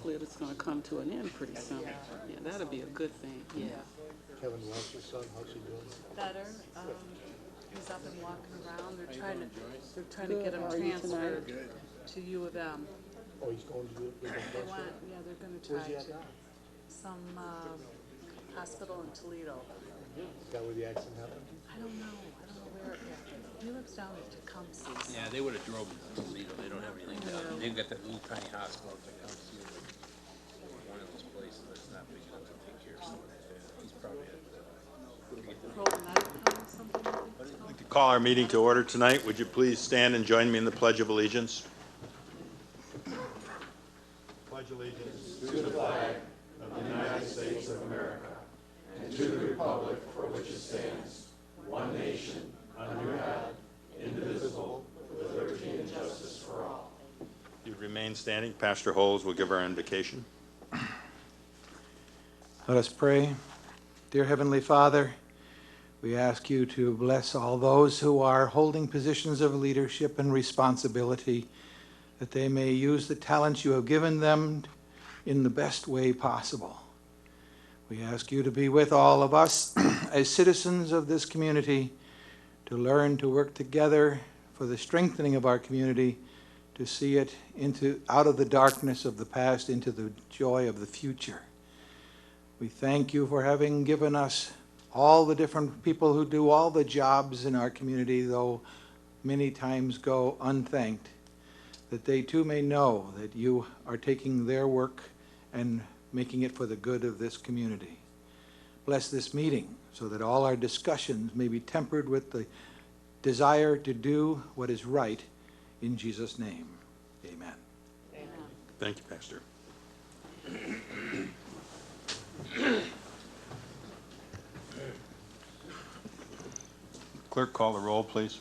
hopefully it's going to come to an end pretty soon. Yeah, that'll be a good thing. Yeah. Kevin Welch's son, how's he doing? Better. He's up and walking around. They're trying to get him How are you transferred tonight? to U of M. Oh, he's going to do it. They want, yeah, they're going to Where's try he at to now? some hospital in Toledo. Is that where the accident happened? I don't know where it happened. He lives down in Tecumseh. So. Yeah, they would have drove him to Toledo. They don't have anything down. They've got that little tiny hospital that comes to one of those places that's not big enough to take care of someone. He's probably at Pro Medical, something like that. I'd like to call our meeting to order tonight. Would you please stand and join me in the Pledge of Allegiance? Pledge allegiance to the flag of the United States of America and to the republic for which it stands, one nation, under God, indivisible, with liberty and justice for all. You'd remain standing. Pastor Holes will give our invocation. Let us pray. Dear Heavenly Father, we ask you to bless all those who are holding positions of leadership and responsibility, that they may use the talents you have given them in the best way possible. We ask you to be with all of us as citizens of this community, to learn to work together for the strengthening of our community, to see it out of the darkness of the past into the joy of the future. We thank you for having given us all the different people who do all the jobs in our community, though many times go unthanked, that they too may know that you are taking their work and making it for the good of this community. Bless this meeting so that all our discussions may be tempered with the desire to do what is right in Jesus' name. Amen. Amen. Thank you, Pastor. Clerk, call the roll, please.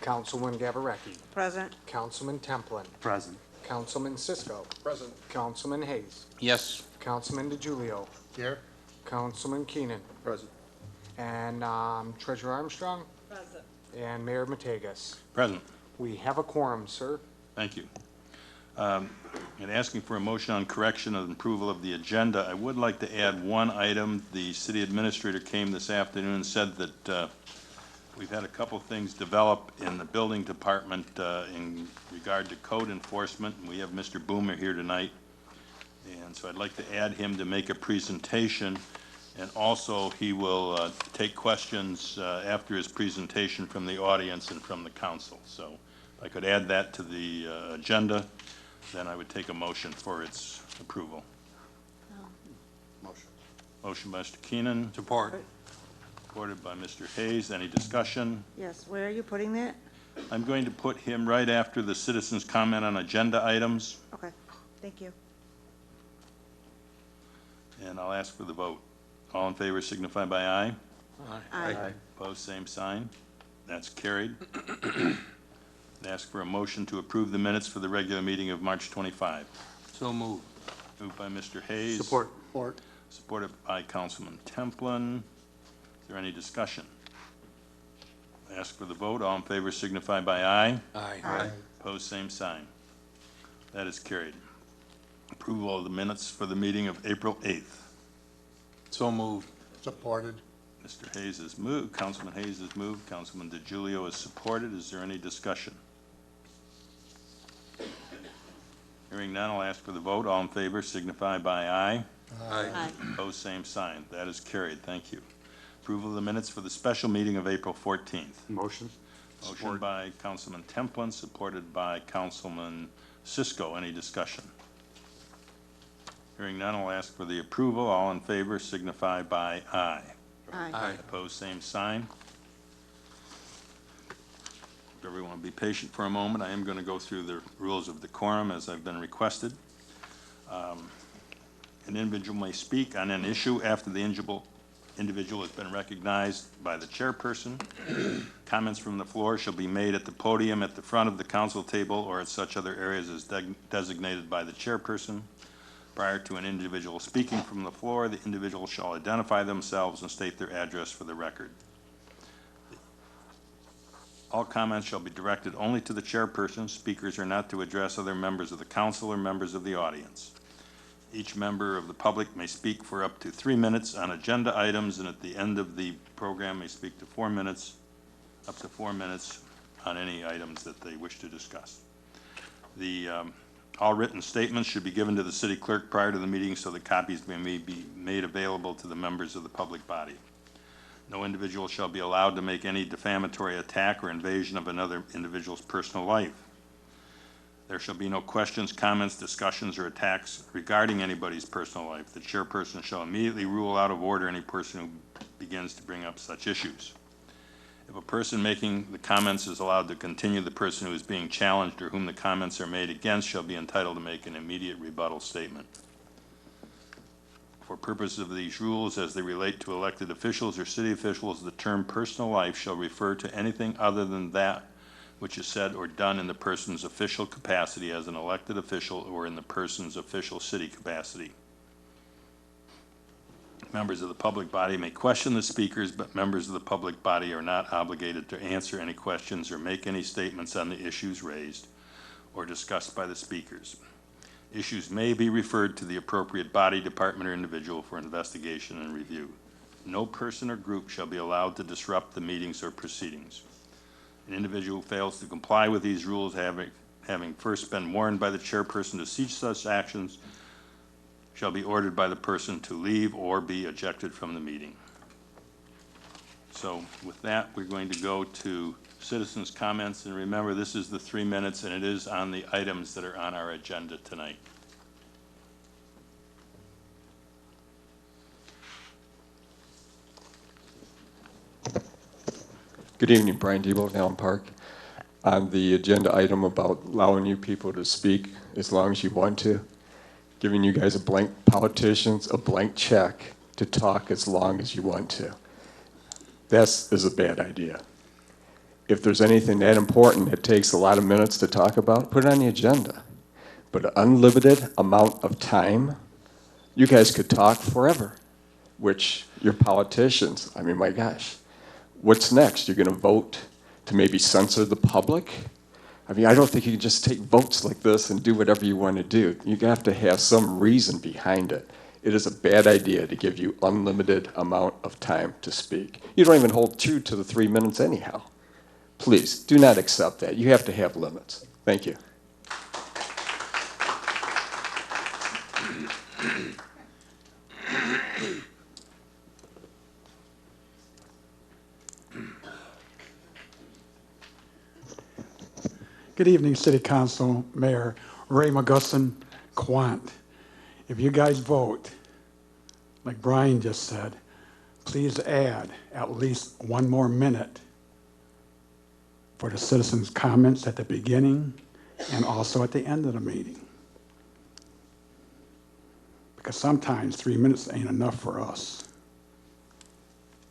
Councilman Gavarrecki. Present. Councilman Templin. Present. Councilman Cisco. Present. Councilman Hayes. Yes. Councilman DeGiulio. Here. Councilman Keenan. Present. And Treasurer Armstrong. Present. And Mayor Mategas. Present. We have a quorum, sir. Thank you. And asking for a motion on correction and approval of the agenda, I would like to add one item. The city administrator came this afternoon and said that we've had a couple things develop in the building department in regard to code enforcement, and we have Mr. Boomer here tonight. And so I'd like to add him to make a presentation, and also he will take questions after his presentation from the audience and from the council. So if I could add that to the agenda, then I would take a motion for its approval. Motion. Motion by Mr. Keenan. Support. Supported by Mr. Hayes. Any discussion? Yes, where are you putting that? I'm going to put him right after the citizens' comment on agenda items, Okay, thank you. and I'll ask for the vote. All in favor signify by aye. Aye. Opposed, same sign. That's carried. Ask for a motion to approve the minutes for the regular meeting of March 25. So moved. Moved by Mr. Hayes. Support. Support. Supported by Councilman Templin. Is there any discussion? Ask for the vote. All in favor signify by aye. Aye. Opposed, same sign. That is carried. Approval of the minutes for the meeting of April 8th. So moved. Supported. Mr. Hayes has moved. Councilman Hayes has moved. Councilman DeGiulio has supported. Is there any discussion? Hearing none, I'll ask for the vote. All in favor signify by aye. Aye. Opposed, same sign. That is carried. Thank you. Approval of the minutes for the special meeting of April 14th. Motion. Motion by Councilman Templin, supported by Councilman Cisco. Any discussion? Hearing none, I'll ask for the approval. All in favor signify by aye. Aye. Opposed, same sign. If everyone will be patient for a moment, I am going to go through the rules of decorum as I've been requested. An individual may speak on an issue after the individual has been recognized by the chairperson. Comments from the floor shall be made at the podium at the front of the council table or at such other areas as designated by the chairperson. Prior to an individual speaking from the floor, the individual shall identify themselves and state their address for the record. All comments shall be directed only to the chairperson. Speakers are not to address other members of the council or members of the audience. Each member of the public may speak for up to 3 minutes on agenda items, and at the end of the program may speak to 4 minutes, up to 4 minutes on any items that they wish to discuss. All written statements should be given to the city clerk prior to the meeting so that copies may be made available to the members of the public body. No individual shall be allowed to make any defamatory attack or invasion of another individual's personal life. There shall be no questions, comments, discussions, or attacks regarding anybody's personal life. The chairperson shall immediately rule out of order any person who begins to bring up such issues. If a person making the comments is allowed to continue, the person who is being challenged or whom the comments are made against shall be entitled to make an immediate rebuttal statement. For purposes of these rules, as they relate to elected officials or city officials, the term personal life shall refer to anything other than that which is said or done in the person's official capacity as an elected official or in the person's official city capacity. Members of the public body may question the speakers, but members of the public body are not obligated to answer any questions or make any statements on the issues raised or discussed by the speakers. Issues may be referred to the appropriate body, department, or individual for investigation and review. No person or group shall be allowed to disrupt the meetings or proceedings. An individual who fails to comply with these rules, having first been warned by the chairperson to cease such actions, shall be ordered by the person to leave or be ejected from the meeting. So with that, we're going to go to citizens' comments, and remember, this is the 3 minutes, and it is on the items that are on our agenda tonight. Good evening, Brian Debo, Allen Park. On the agenda item about allowing you people to speak as long as you want to, giving you guys politicians a blank check to talk as long as you want to. That is a bad idea. If there's anything that important that takes a lot of minutes to talk about, put it on the agenda. But an unlimited amount of time, you guys could talk forever, which you're politicians. I mean, my gosh. What's next? You're going to vote to maybe censor the public? I mean, I don't think you can just take votes like this and do whatever you want to do. You have to have some reason behind it. It is a bad idea to give you unlimited amount of time to speak. You don't even hold true to the 3 minutes anyhow. Please, do not accept that. You have to have limits. Thank you. Good evening, City Council, Mayor Ray McGusson, Quant. If you guys vote, like Brian just said, please add at least 1 more minute for the citizens' comments at the beginning and also at the end of the meeting. Because sometimes 3 minutes ain't enough for us.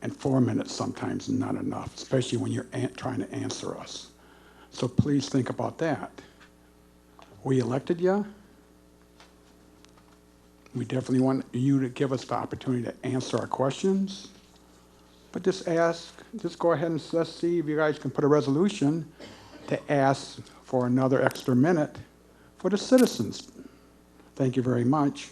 And 4 minutes sometimes not enough, especially when you're trying to answer us. So please think about that. We elected you. We definitely want you to give us the opportunity to answer our questions. But just go ahead and let's see if you guys can put a resolution to ask for another extra minute for the citizens. Thank you very much.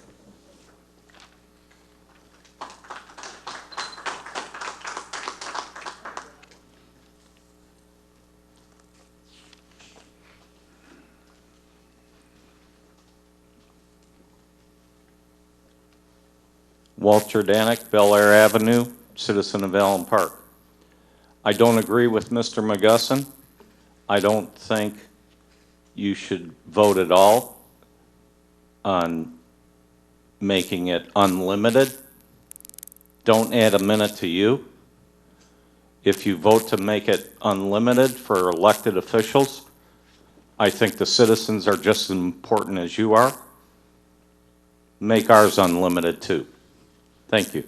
Walter Danik, Bel Air Avenue, citizen of Allen Park. I don't agree with Mr. McGusson. I don't think you should vote at all on making it unlimited. Don't add a minute to you. If you vote to make it unlimited for elected officials, I think the citizens are just as important as you are. Make ours unlimited too. Thank you.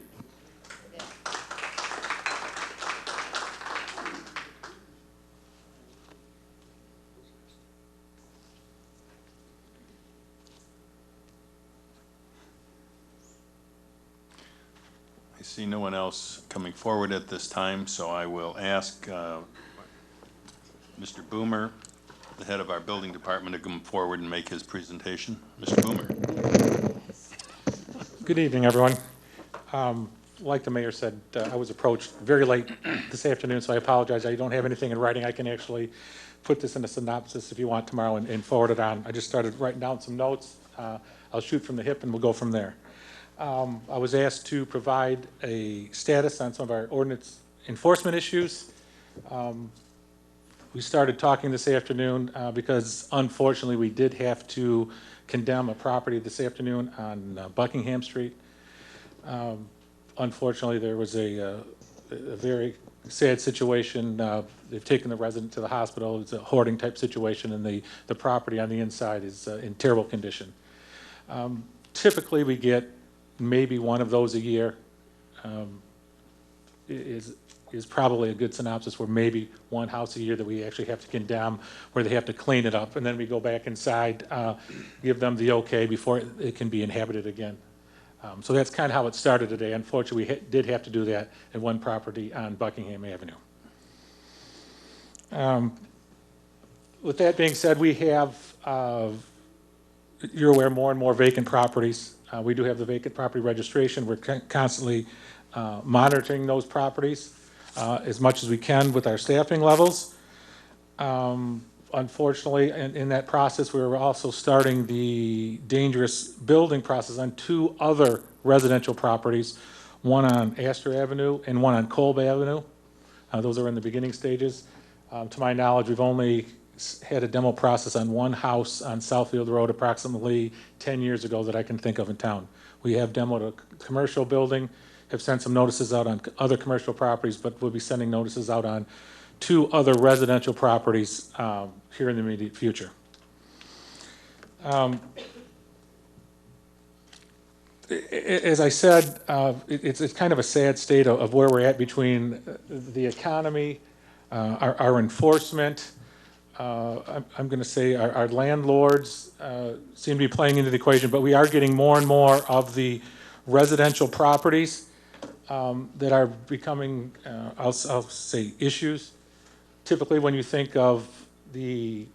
I see no one else coming forward at this time, so I will ask Mr. Boomer, the head of our building department, to come forward and make his presentation. Mr. Boomer. Good evening, everyone. Like the mayor said, I was approached very late this afternoon, so I apologize. I don't have anything in writing. I can actually put this in a synopsis if you want tomorrow and forward it on. I just started writing down some notes. I'll shoot from the hip and we'll go from there. I was asked to provide a status on some of our ordinance enforcement issues. We started talking this afternoon because unfortunately we did have to condemn a property this afternoon on Buckingham Street. Unfortunately, there was a very sad situation. They've taken the resident to the hospital. It's a hoarding type situation, and the property on the inside is in terrible condition. Typically, we get maybe one of those a year. Is probably a good synopsis for maybe one house a year that we actually have to condemn, where they have to clean it up, and then we go back inside, give them the okay before it can be inhabited again. So that's kind of how it started today. Unfortunately, we did have to do that at one property on Buckingham Avenue. With that being said, we have, you're aware, more and more vacant properties. We do have the vacant property registration. We're constantly monitoring those properties as much as we can with our staffing levels. Unfortunately, in that process, we were also starting the dangerous building process on two other residential properties, one on Astor Avenue and one on Kolb Avenue. Those are in the beginning stages. To my knowledge, we've only had a demo process on one house on Southfield Road approximately 10 years ago that I can think of in town. We have demoed a commercial building, have sent some notices out on other commercial properties, but we'll be sending notices out on two other residential properties here in the immediate future. As I said, it's kind of a sad state of where we're at between the economy, our enforcement. I'm going to say our landlords seem to be playing into the equation, but we are getting more and more of the residential properties that are becoming, I'll say, issues. Typically, when you think of the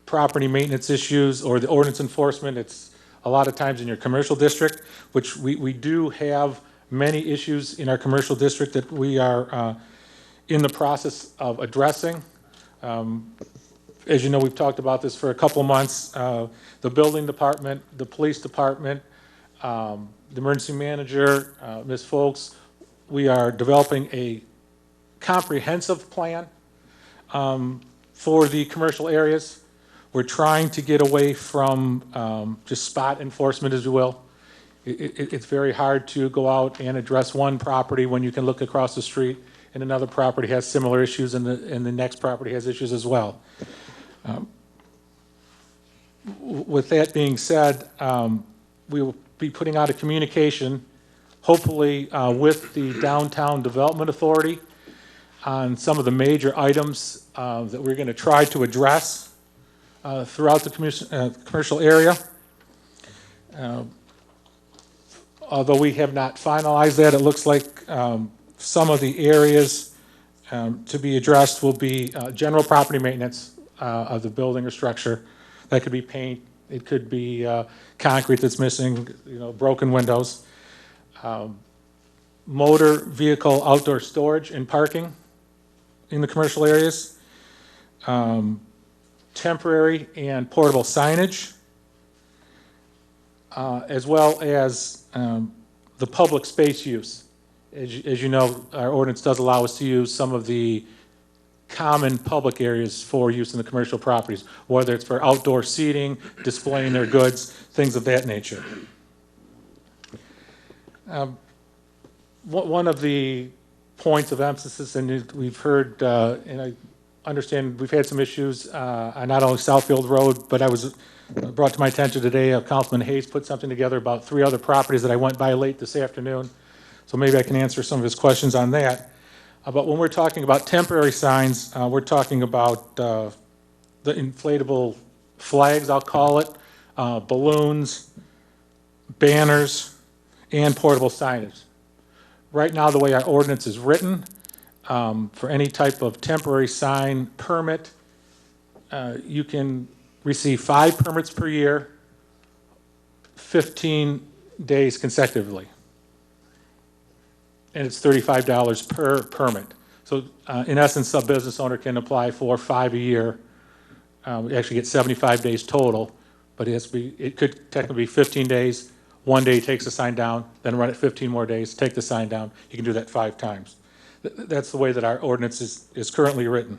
property maintenance issues or the ordinance enforcement, it's a lot of times in your commercial district, which we do have many issues in our commercial district that we are in the process of addressing. As you know, we've talked about this for a couple of months. The building department, the police department, the emergency manager, Ms. Folks, we are developing a comprehensive plan for the commercial areas. We're trying to get away from just spot enforcement, as you will. It's very hard to go out and address one property when you can look across the street and another property has similar issues and the next property has issues as well. With that being said, we will be putting out a communication, hopefully with the Downtown Development Authority, on some of the major items that we're going to try to address throughout the commercial area. Although we have not finalized that, it looks like some of the areas to be addressed will be general property maintenance of the building or structure. That could be paint, it could be concrete that's missing, broken windows. Motor vehicle outdoor storage and parking in the commercial areas. Temporary and portable signage, as well as the public space use. As you know, our ordinance does allow us to use some of the common public areas for use in the commercial properties, whether it's for outdoor seating, displaying their goods, things of that nature. One of the points of emphasis, and we've heard, and I understand we've had some issues on not only Southfield Road, but I was brought to my attention today, Councilman Hayes put something together about 3 other properties that I went by late this afternoon. So maybe I can answer some of his questions on that. But when we're talking about temporary signs, we're talking about the inflatable flags, I'll call it, balloons, banners, and portable signage. Right now, the way our ordinance is written, for any type of temporary sign permit, you can receive 5 permits per year, 15 days consecutively. And it's $35 per permit. So in essence, a business owner can apply for 5 a year. We actually get 75 days total, but it could technically be 15 days. 1 day takes the sign down, then run it 15 more days, take the sign down. You can do that 5 times. That's the way that our ordinance is currently written.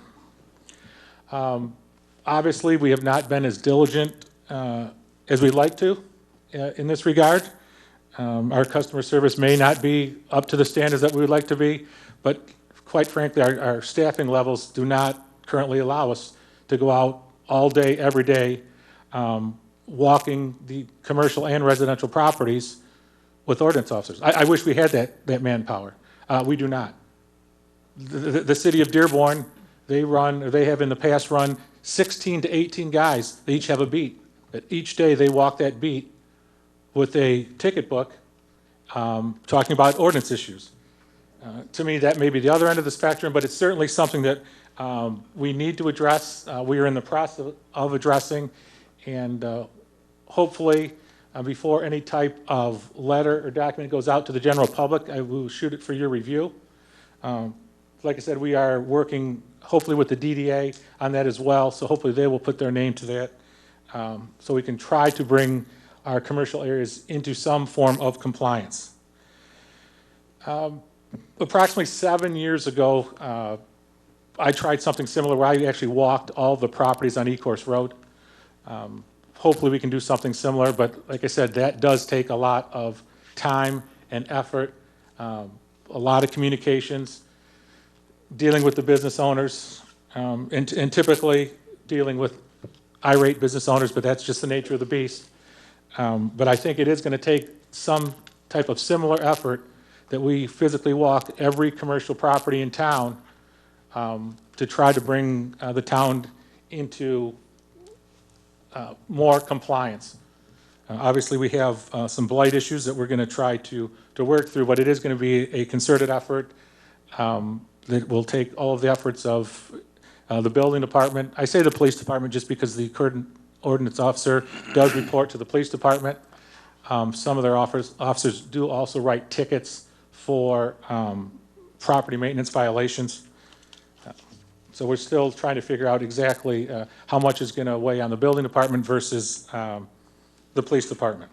Obviously, we have not been as diligent as we'd like to in this regard. Our customer service may not be up to the standards that we would like to be, but quite frankly, our staffing levels do not currently allow us to go out all day, every day, walking the commercial and residential properties with ordinance officers. I wish we had that manpower. We do not. The city of Dearborn, they have in the past run 16 to 18 guys. They each have a beat. But each day they walk that beat with a ticket book talking about ordinance issues. To me, that may be the other end of the spectrum, but it's certainly something that we need to address. We are in the process of addressing, and hopefully, before any type of letter or document goes out to the general public, I will shoot it for your review. Like I said, we are working hopefully with the DDA on that as well, so hopefully they will put their name to that, so we can try to bring our commercial areas into some form of compliance. Approximately 7 years ago, I tried something similar where I actually walked all the properties on Ecorse Road. Hopefully we can do something similar, but like I said, that does take a lot of time and effort, a lot of communications, dealing with the business owners, and typically dealing with irate business owners, but that's just the nature of the beast. But I think it is going to take some type of similar effort that we physically walk every commercial property in town to try to bring the town into more compliance. Obviously, we have some blight issues that we're going to try to work through, but it is going to be a concerted effort that will take all of the efforts of the building department. I say the police department just because the current ordinance officer does report to the police department. Some of their officers do also write tickets for property maintenance violations. So we're still trying to figure out exactly how much is going to weigh on the building department versus the police department.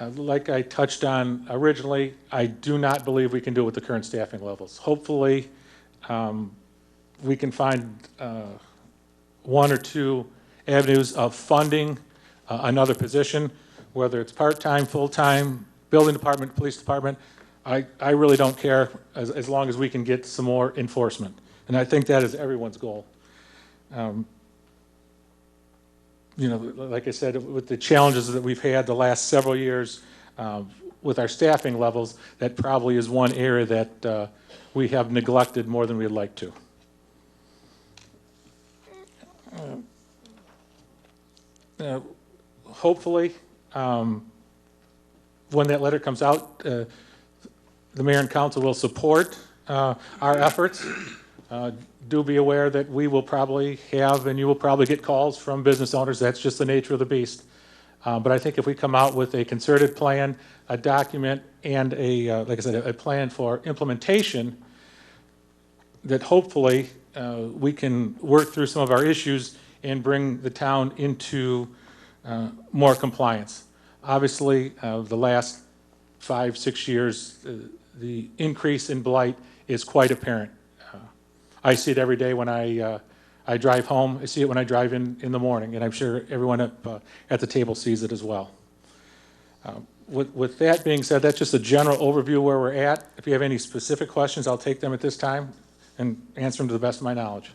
Like I touched on originally, I do not believe we can do it with the current staffing levels. Hopefully, we can find 1 or 2 avenues of funding another position, whether it's part-time, full-time, building department, police department. I really don't care as long as we can get some more enforcement. And I think that is everyone's goal. You know, like I said, with the challenges that we've had the last several years with our staffing levels, that probably is one area that we have neglected more than we'd like to. Hopefully, when that letter comes out, the mayor and council will support our efforts. Do be aware that we will probably have, and you will probably get calls from business owners. That's just the nature of the beast. But I think if we come out with a concerted plan, a document, and like I said, a plan for implementation, that hopefully we can work through some of our issues and bring the town into more compliance. Obviously, the last 5-6 years, the increase in blight is quite apparent. I see it every day when I drive home. I see it when I drive in the morning, and I'm sure everyone up at the table sees it as well. With that being said, that's just a general overview where we're at. If you have any specific questions, I'll take them at this time and answer them to the best of my knowledge.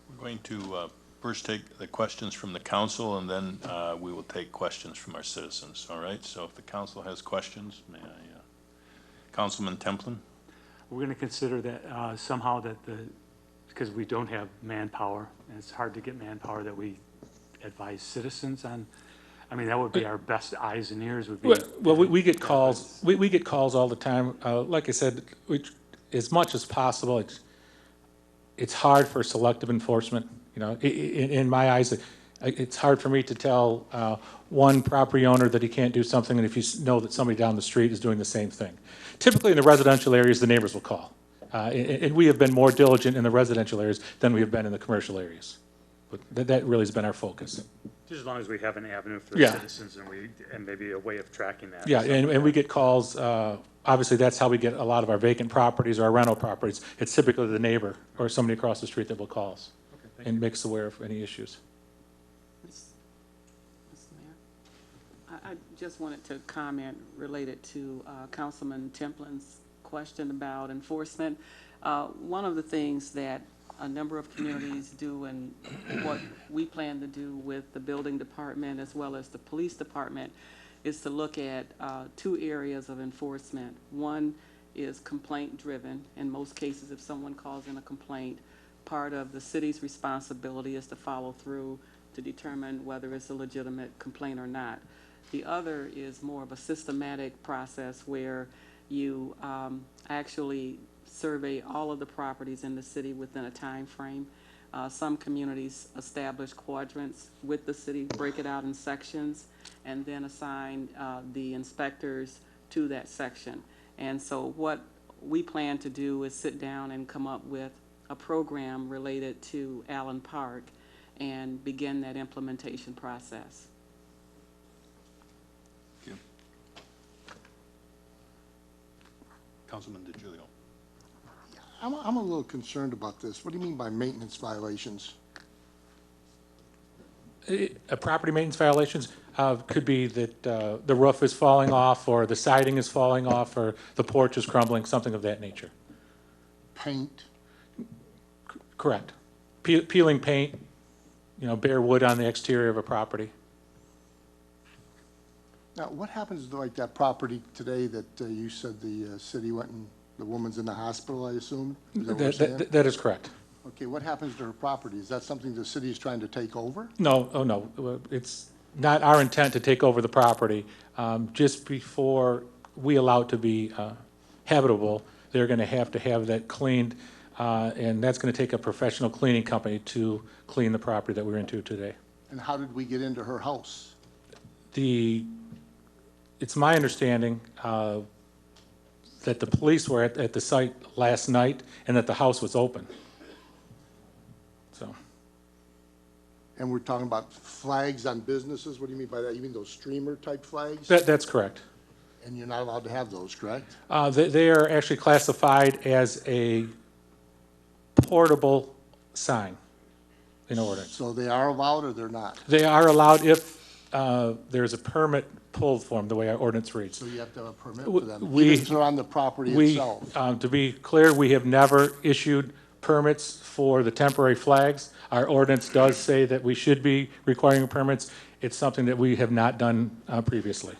We're going to first take the questions from the council, and then we will take questions from our citizens, all right? So if the council has questions, may I? Councilman Templin? We're going to consider that somehow that because we don't have manpower, and it's hard to get manpower, that we advise citizens on. I mean, that would be our best eyes and ears would be. Well, we get calls. We get calls all the time. Like I said, as much as possible, it's hard for selective enforcement. You know, in my eyes, It's hard for me to tell one property owner that he can't do something, and if you know that somebody down the street is doing the same thing. Typically, in the residential areas, the neighbors will call. And we have been more diligent in the residential areas than we have been in the commercial areas. But that really has been our focus. Just as long as we have an avenue for Yeah. citizens and maybe a way of tracking that. Yeah, and we get calls, obviously, that's how we get a lot of our vacant properties or our rental properties. It's typically the neighbor or somebody across the street that will call us and makes aware of any issues. Mr. Mayor, I just wanted to comment related to Councilman Templin's question about enforcement. One of the things that a number of communities do and what we plan to do with the building department as well as the police department is to look at two areas of enforcement. One is complaint driven. In most cases, if someone calls in a complaint, part of the city's responsibility is to follow through to determine whether it's a legitimate complaint or not. The other is more of a systematic process where you actually survey all of the properties in the city within a time frame. Some communities establish quadrants with the city, break it out in sections, and then assign the inspectors to that section. And so what we plan to do is sit down and come up with a program related to Allen Park and begin that implementation process. Thank you. Councilman DiGiulio. I'm a little concerned about this. What do you mean by maintenance violations? Property maintenance violations could be that the roof is falling off or the siding is falling off or the porch is crumbling, something of that nature. Paint? Correct. Peeling paint, bare wood on the exterior of a property. Now, what happens to like that property today that you said the city went and the woman's in the hospital, I assume? Is that what you're saying? That is correct. Okay, what happens to her property? Is that something the city is trying to take over? No, oh no, it's not our intent to take over the property. Just before we allow it to be habitable, they're going to have that cleaned, and that's going to take a professional cleaning company to clean the property that we're into today. And how did we get into her house? It's my understanding that the police were at the site last night and that the house was open. So. And we're talking about flags on businesses? What do you mean by that? You mean those streamer type flags? That's correct. And you're not allowed to have those, correct? They are actually classified as a portable sign in ordinance. So they are allowed or they're not? They are allowed if there's a permit pulled for them, the way our ordinance reads. So you have to have a permit for them, We- even if they're on the property itself? To be clear, we have never issued permits for the temporary flags. Our ordinance does say that we should be requiring permits. It's something that we have not done previously.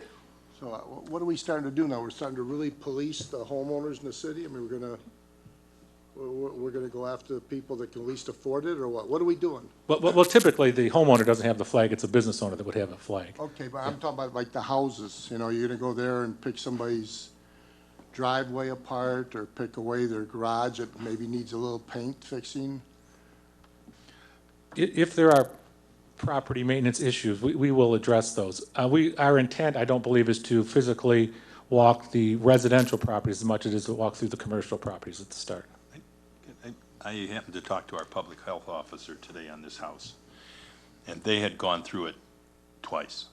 So what are we starting to do now? We're starting to really police the homeowners in the city? I mean, we're gonna go after people that can least afford it, or what? What are we doing? Well, typically, the homeowner doesn't have the flag. It's a business owner that would have a flag. Okay, but I'm talking about like the houses, you're gonna go there and pick somebody's driveway apart, or pick away their garage that maybe needs a little paint fixing? If there are property maintenance issues, we will address those. Our intent, I don't believe, is to physically walk the residential properties as much as it is to walk through the commercial properties at the start. I happened to talk to our public health officer today on this house, and they had gone through it twice,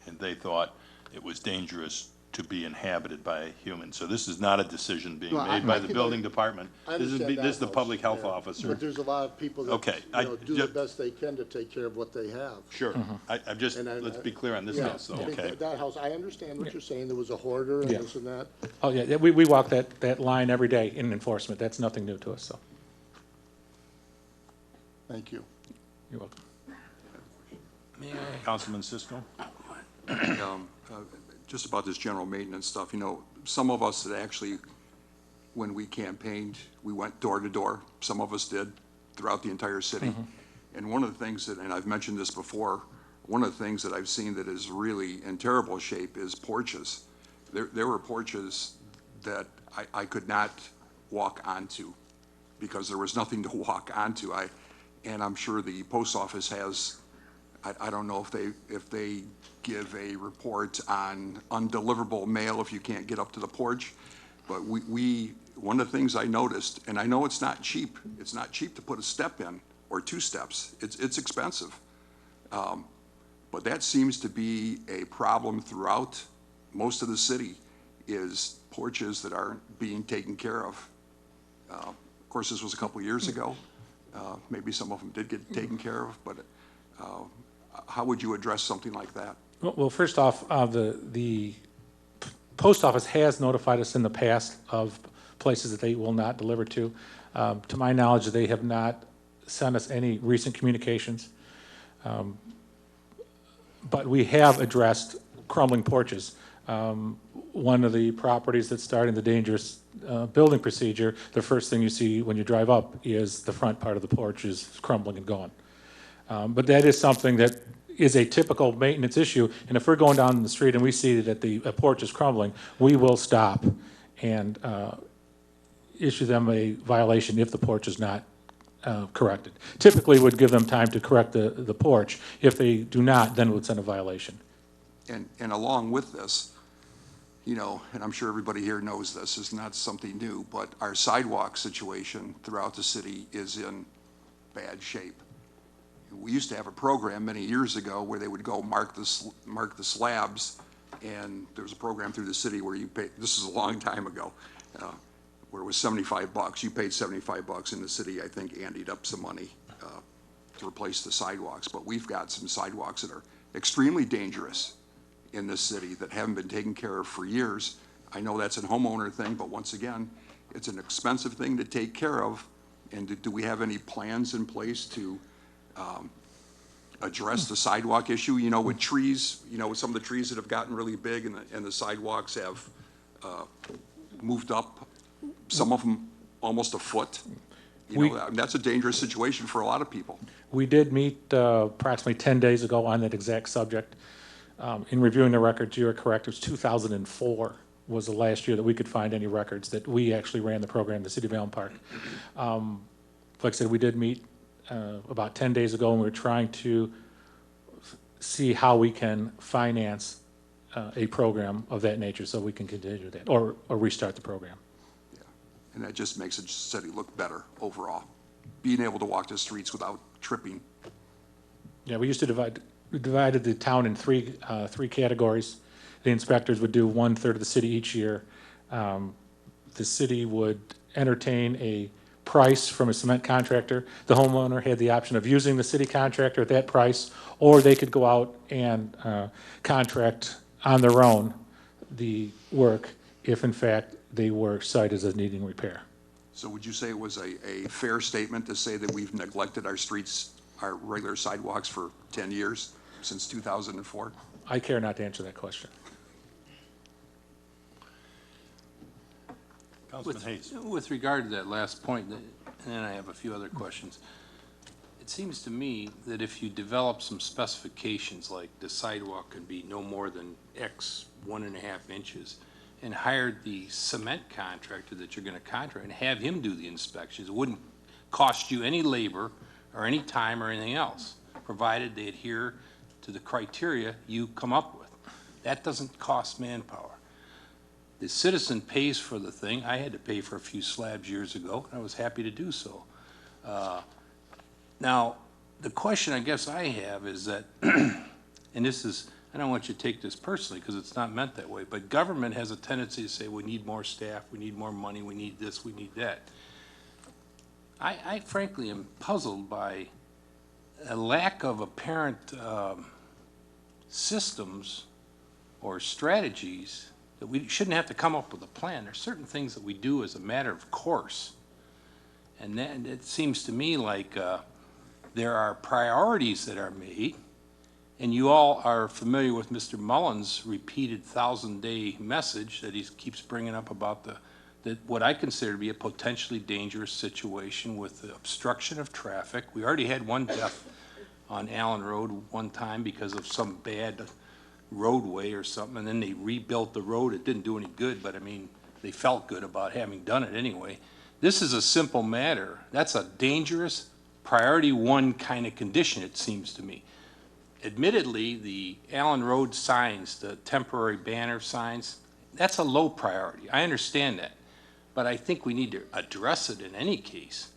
and they thought it was dangerous to be inhabited by humans. So this is not a decision being No, made by the building department. I This understand is the that public health yeah. officer. But there's a lot of people that, Okay, do the best they can to take care of what they have. Sure. I'm just, And let's be clear on this Yeah, house, though, I think okay? that house, I understand what you're saying, there was a hoarder and Yeah. this and that. Oh, yeah, we walk that line every day in enforcement. That's nothing new to us, so Thank you. you're welcome. Councilman Cisco? Just about this general maintenance stuff, some of us that actually, when we campaigned, we went door to door. Some of us did throughout the entire city. And one of the things and I've mentioned this before, one of the things that I've seen that is really in terrible shape is porches. There were porches that I could not walk onto because there was nothing to walk onto. And I'm sure the post office has I don't know if they give a report on undeliverable mail if you can't get up to the porch. But one of the things I noticed, and I know it's not cheap to put a step in or two steps. It's expensive. But that seems to be a problem throughout most of the city, is porches that aren't being taken care of. Of course, this was a couple years ago. Maybe some of them did get taken care of, but how would you address something like that? Well, first off, the post office has notified us in the past of places that they will not deliver to. To my knowledge, they have not sent us any recent communications. But we have addressed crumbling porches. One of the properties that's starting the dangerous building procedure, the first thing you see when you drive up is the front part of the porch is crumbling and gone. But that is something that is a typical maintenance issue, and if we're going down the street and we see that the porch is crumbling, we will stop and issue them a violation if the porch is not corrected. Typically, would give them time to correct the porch. If they do not, then would send a violation. And along with this, you know, and I'm sure everybody here knows this is not something new, but our sidewalk situation throughout the city is in bad shape. We used to have a program many years ago where they would go mark the slabs, and there was a program through the city where you pay, this is a long time ago, where it was $75. You paid $75, and the city, I think, andied up some money to replace the sidewalks. But we've got some sidewalks that are extremely dangerous in this city that haven't been taken care of for years. I know that's a homeowner thing, but once again, it's an expensive thing to take care of. And do we have any plans in place to address the sidewalk issue? You know, with trees, you know, with some of the trees that have gotten really big and the sidewalks have moved up, some of them almost a foot. You know, that's a dangerous situation for a lot of people. We did meet approximately 10 days ago on that exact subject. In reviewing the records, you are correct, it was 2004 was the last year that we could find any records that we actually ran the program in the city of Allen Park. Like I said, we did meet about 10 days ago, and we were trying to see how we can finance a program of that nature so we can continue that, or restart the program. Yeah, and that just makes the city look better overall, being able to walk the streets without tripping. Yeah, we used to we divided the town in three categories. The inspectors would do 1/3 of the city each year. The city would entertain a price from a cement contractor. The homeowner had the option of using the city contractor at that price, or they could go out and contract on their own the work if in fact they were cited as needing repair. So would you say it was a fair statement to say that we've neglected our streets, our regular sidewalks for 10 years, since 2004? I care not to answer that question. Councilman Hayes. With regard to that last point, and then I have a few other questions. It seems to me that if you develop some specifications, like the sidewalk can be no more than X 1.5 inches, and hired the cement contractor that you're gonna contract and have him do the inspections, it wouldn't cost you any labor or any time or anything else, provided they adhere to the criteria you come up with. That doesn't cost manpower. The citizen pays for the thing. I had to pay for a few slabs years ago, and I was happy to do so. Now, the question I guess I have is that, and this is, I don't want you to take this personally because it's not meant that way, but government has a tendency to say we need more staff, we need more money, we need this, we need that. I frankly am puzzled by a lack of apparent systems or strategies that we shouldn't have to come up with a plan. There's certain things that we do as a matter of course. And then it seems to me like there are priorities that are made, and you all are familiar with Mr. Mullen's repeated 1,000-day message that he keeps bringing up about what I consider to be a potentially dangerous situation with the obstruction of traffic. We already had one death on Allen Road one time because of some bad roadway or something, and then they rebuilt the road. It didn't do any good, but I mean, they felt good about having done it anyway. This is a simple matter. That's a dangerous priority one kind of condition, it seems to me. admittedly, the Allen Road signs, the temporary banner signs, that's a low priority. I understand that. But I think we need to address it in any case.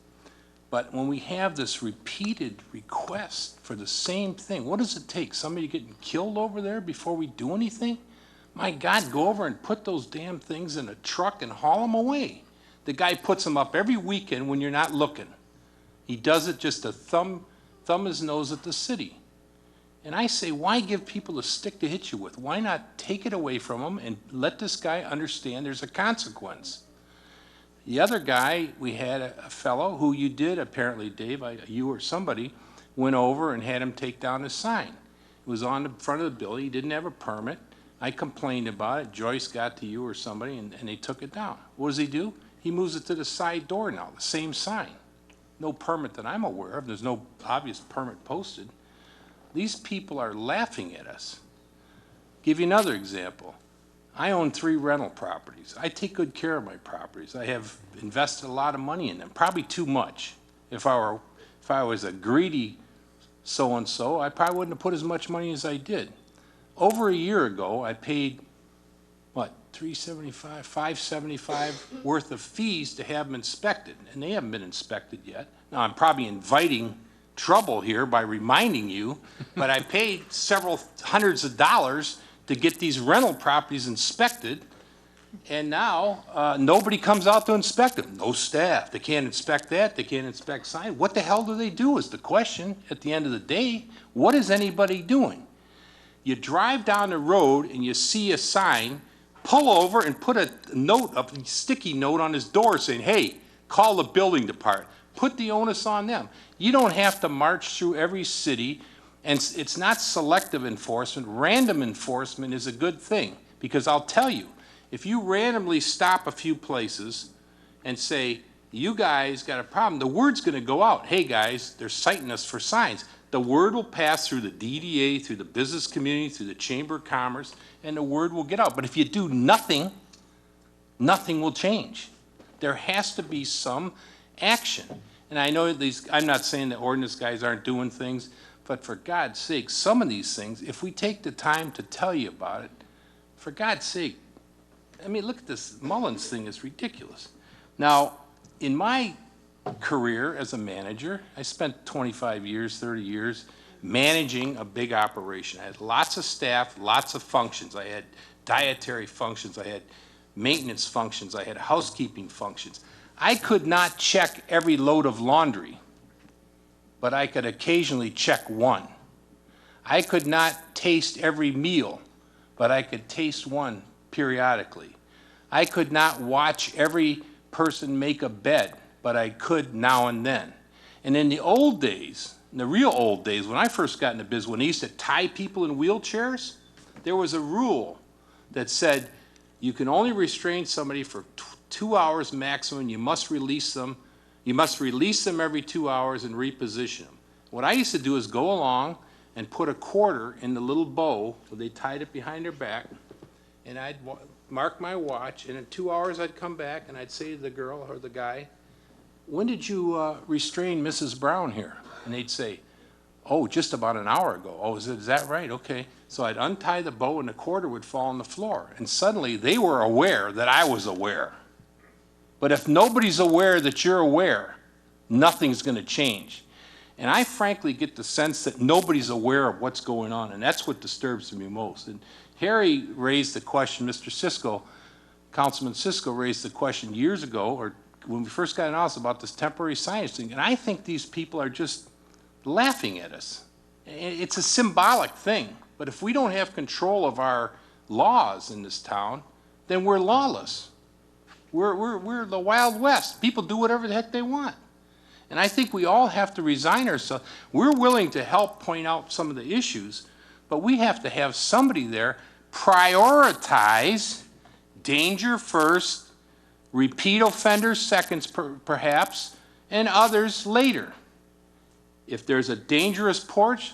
But when we have this repeated request for the same thing, what does it take? Somebody getting killed over there before we do anything? My God, go over and put those damn things in a truck and haul them away. The guy puts them up every weekend when you're not looking. He does it just to thumb his nose at the city. And I say, why give people a stick to hit you with? Why not take it away from them and let this guy understand there's a consequence? The other guy, we had a fellow who you did apparently, Dave, you or somebody, went over and had him take down his sign. It was on the front of the building. He didn't have a permit. I complained about it. Joyce got to you or somebody, and they took it down. What does he do? He moves it to the side door now, the same sign. No permit that I'm aware of. There's no obvious permit posted. These people are laughing at us. Give you another example. I own 3 rental properties. I take good care of my properties. I have invested a lot of money in them, probably too much. If I was a greedy so-and-so, I probably wouldn't have put as much money as I did. Over a year ago, I paid, what, $375, $575 worth of fees to have them inspected, and they haven't been inspected yet. Now, I'm probably inviting trouble here by reminding you, but I paid several hundreds of dollars to get these rental properties inspected, and now nobody comes out to inspect them. No staff. They can't inspect that. They can't inspect signs. What the hell do they do is the question at the end of the day. What is anybody doing? You drive down the road and you see a sign, pull over and put a note, a sticky note on his door saying, hey, call the building department. Put the onus on them. You don't have to march through every city, and it's not selective enforcement. Random enforcement is a good thing, because I'll tell you, if you randomly stop a few places and say, you guys got a problem, the word's going to go out. Hey guys, they're citing us for signs. The word will pass through the DDA, through the business community, through the Chamber of Commerce, and the word will get out. But if you do nothing, nothing will change. There has to be some action. And I know these, I'm not saying that ordinance guys aren't doing things, but for God's sake, some of these things, if we take the time to tell you about it, for God's sake, I mean, look at this Mullins thing, it's ridiculous. Now, in my career as a manager, I spent 25 years, 30 years managing a big operation. I had lots of staff, lots of functions. I had dietary functions, I had maintenance functions, I had housekeeping functions. I could not check every load of laundry, but I could occasionally check one. I could not taste every meal, but I could taste one periodically. I could not watch every person make a bed, but I could now and then. And in the old days, in the real old days, when I first got into business, when they used to tie people in wheelchairs, there was a rule that said you can only restrain somebody for 2 hours maximum. You must release them. You must release them every 2 hours and reposition them. What I used to do is go along and put a quarter in the little bow, where they tied it behind their back, and I'd mark my watch, and in 2 hours I'd come back and I'd say to the girl or the guy, when did you restrain Mrs. Brown here? And they'd say, oh, just about an hour ago. Oh, is that right? Okay. So I'd untie the bow and the quarter would fall on the floor. And suddenly they were aware that I was aware. But if nobody's aware that you're aware, nothing's going to change. And I frankly get the sense that nobody's aware of what's going on, and that's what disturbs me most. And Harry raised the question, Mr. Cisco, Councilman Cisco raised the question years ago, or when we first got announced about this temporary signage thing, and I think these people are just laughing at us. It's a symbolic thing, but if we don't have control of our laws in this town, then we're lawless. We're the Wild West. People do whatever the heck they want. And I think we all have to resign ourselves. We're willing to help point out some of the issues, but we have to have somebody there prioritize danger first, repeat offenders seconds perhaps, and others later. If there's a dangerous porch,